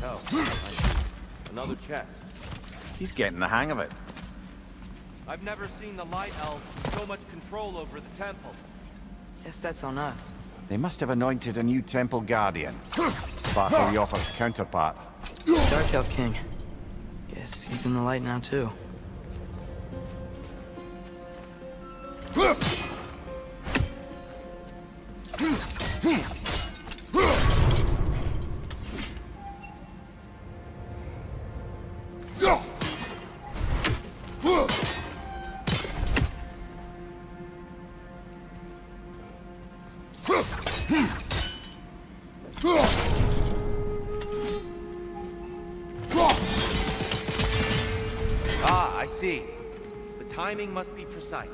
Oh, I see. Another chest. He's getting the hang of it. I've never seen the Light Elves with so much control over the temple. Guess that's on us. They must have anointed a new temple guardian. Sparkle the offer's counterpart. Dark Elf King. Guess he's in the light now, too. Ah, I see. The timing must be precise.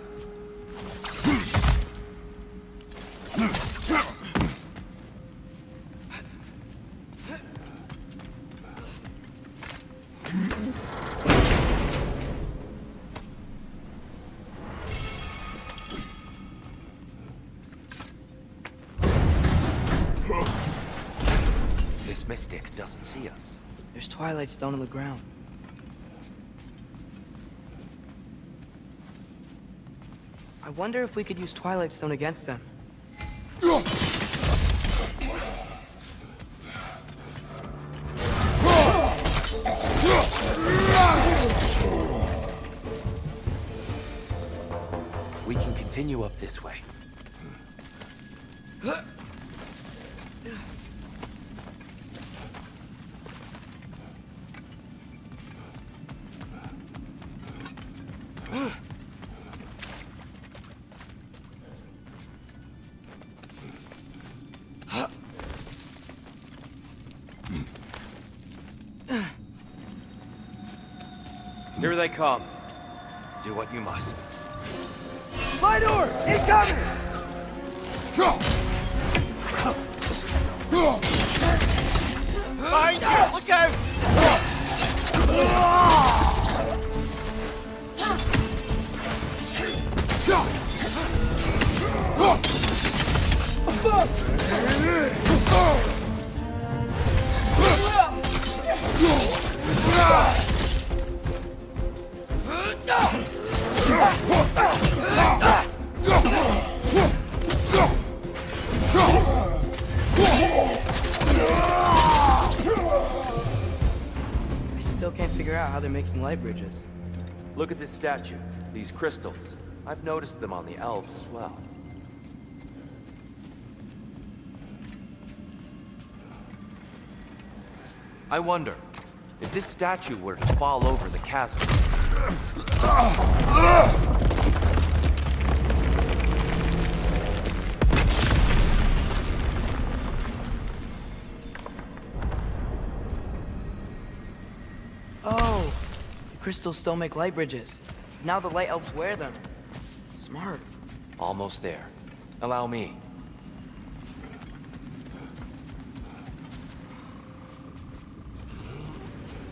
This mystic doesn't see us. There's Twilight Stone on the ground. I wonder if we could use Twilight Stone against them. We can continue up this way. Here they come. Do what you must. My door! Incoming! Behind you! Look out! how they're making light bridges. Look at this statue, these crystals. I've noticed them on the elves as well. I wonder, if this statue were to fall over the chasm... Oh, the crystals still make light bridges. Now the light elves wear them. Smart. Almost there. Allow me.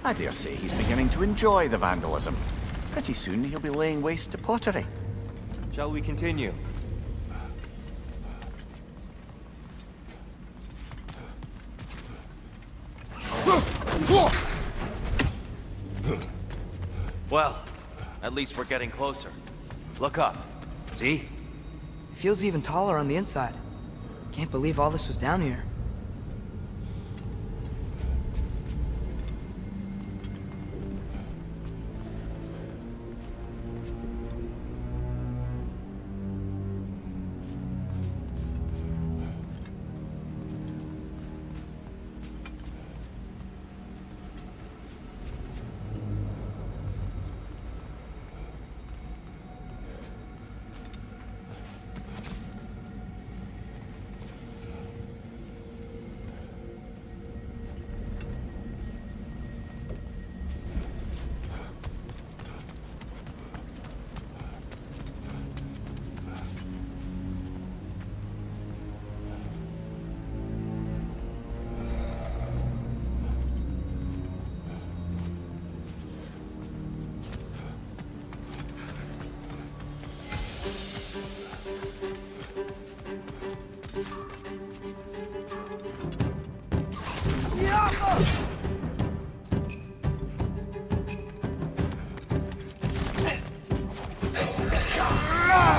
I dare say he's beginning to enjoy the vandalism. Pretty soon he'll be laying waste to pottery. Shall we continue? Well, at least we're getting closer. Look up. See? It feels even taller on the inside. Can't believe all this was down here.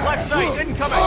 Left side, incoming!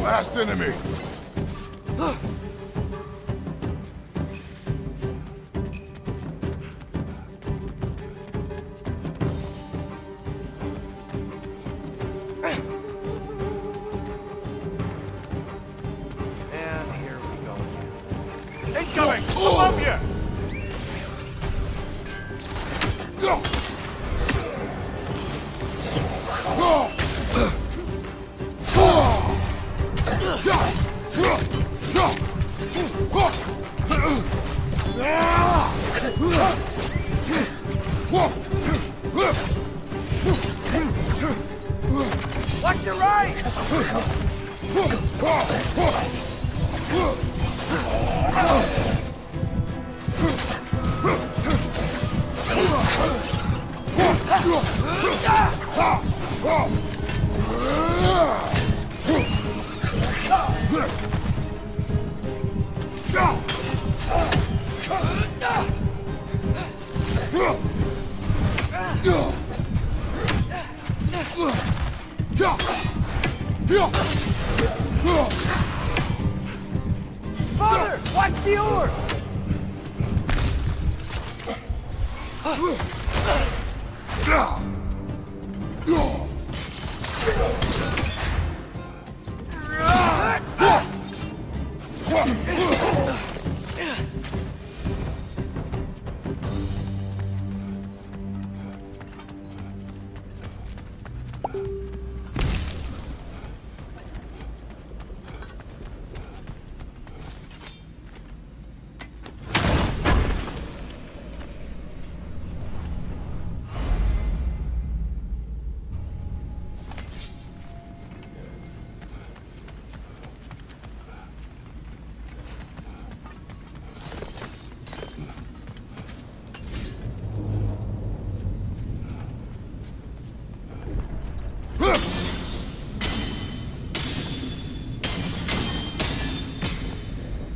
Last enemy. And here we go again. Incoming! Above you! Watch your right! Watch the orb!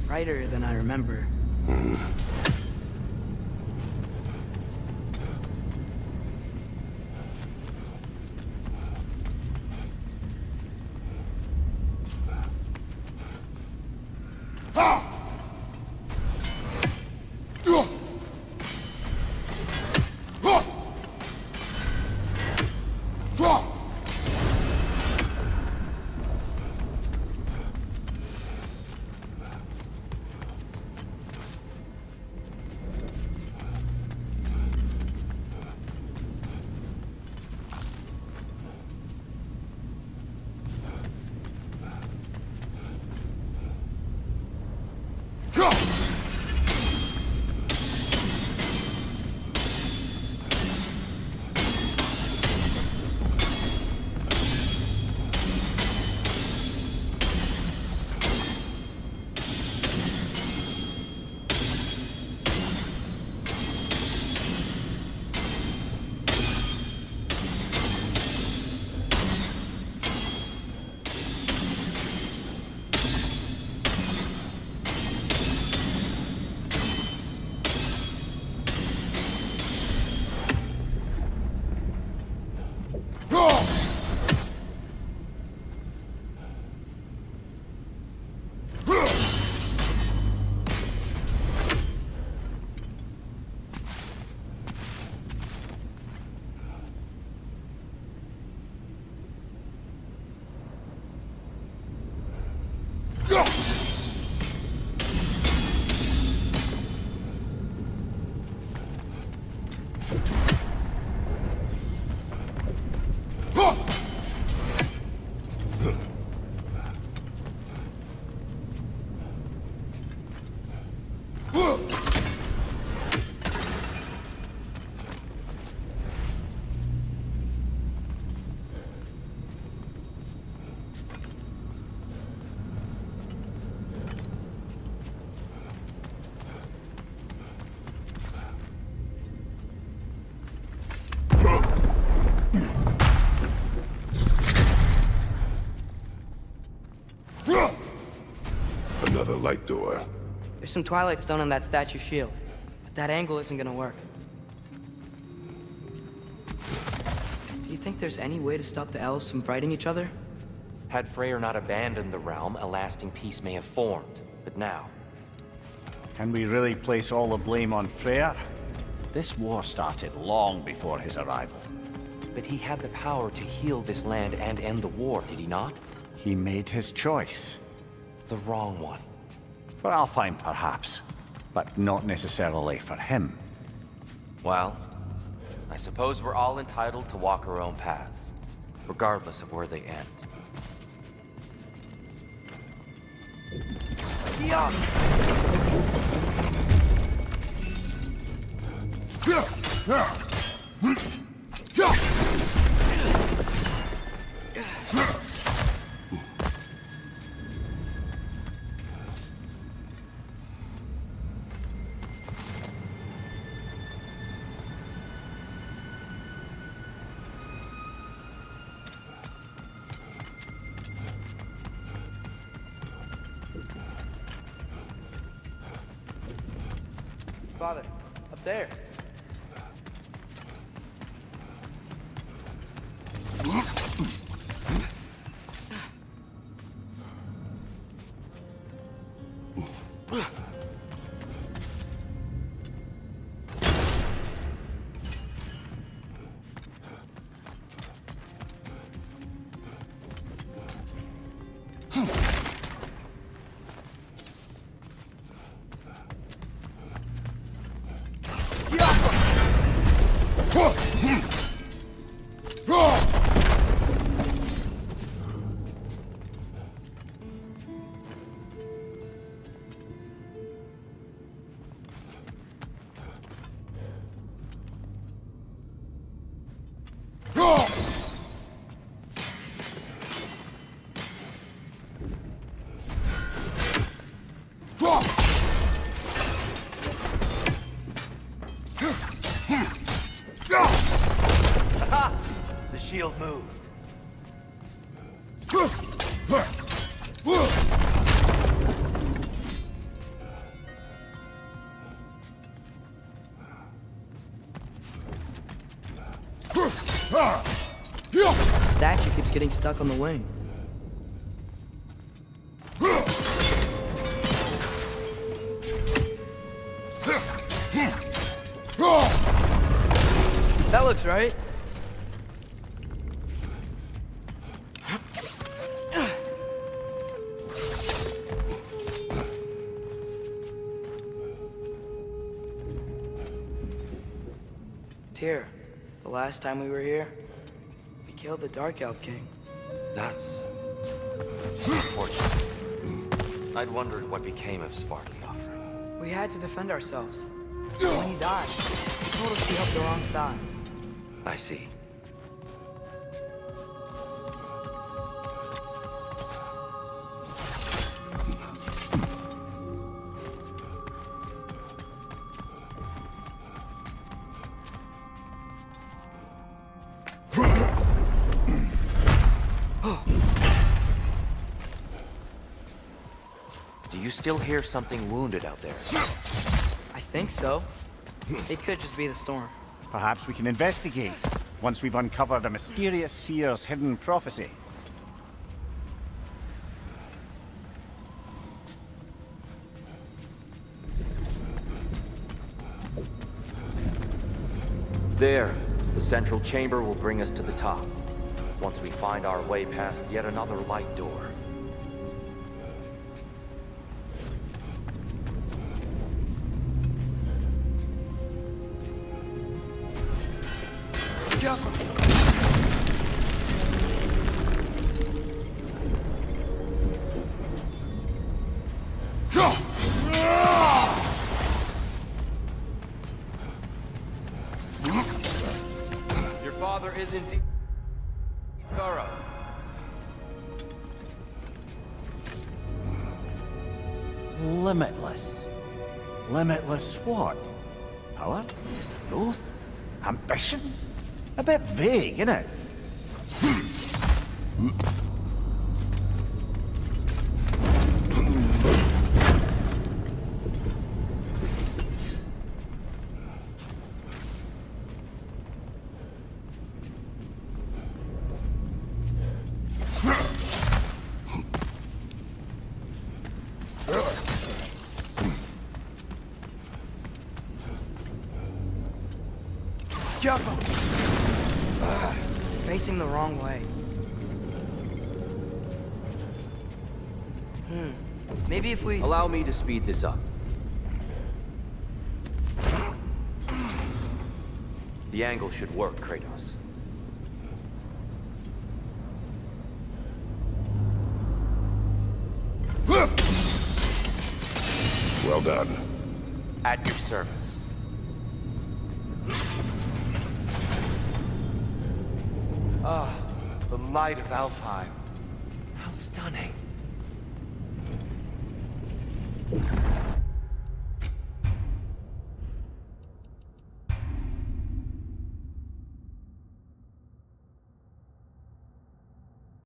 Brighter than I remember. Another light door. There's some Twilight Stone on that statue shield, but that angle isn't gonna work. Do you think there's any way to stop the elves from fighting each other? Had Freyr not abandoned the realm, a lasting peace may have formed. But now... Can we really place all the blame on Freyr? This war started long before his arrival. But he had the power to heal this land and end the war, did he not? He made his choice. The wrong one. For Alfheim, perhaps, but not necessarily for him. Well, I suppose we're all entitled to walk our own paths, regardless of where they end. Father, up there. moved. Statue keeps getting stuck on the wing. That looks right. Tyr, the last time we were here, we killed the Dark Elf King. That's unfortunate. I'd wondered what became of Svartalfheim. We had to defend ourselves. When he died, he told us he helped the wrong side. I see. Do you still hear something wounded out there? I think so. It could just be the storm. Perhaps we can investigate, once we've uncovered a mysterious seer's hidden prophecy. There, the central chamber will bring us to the top. Once we find our way past yet another light door. Your father is indeed thorough. Limitless. Limitless what? Power? Growth? Ambition? A bit vague, innit? It's facing the wrong way. Maybe if we... Allow me to speed this up. The angle should work, Kratos. Well done. At your service. Ah, the light of Alfheim. How stunning.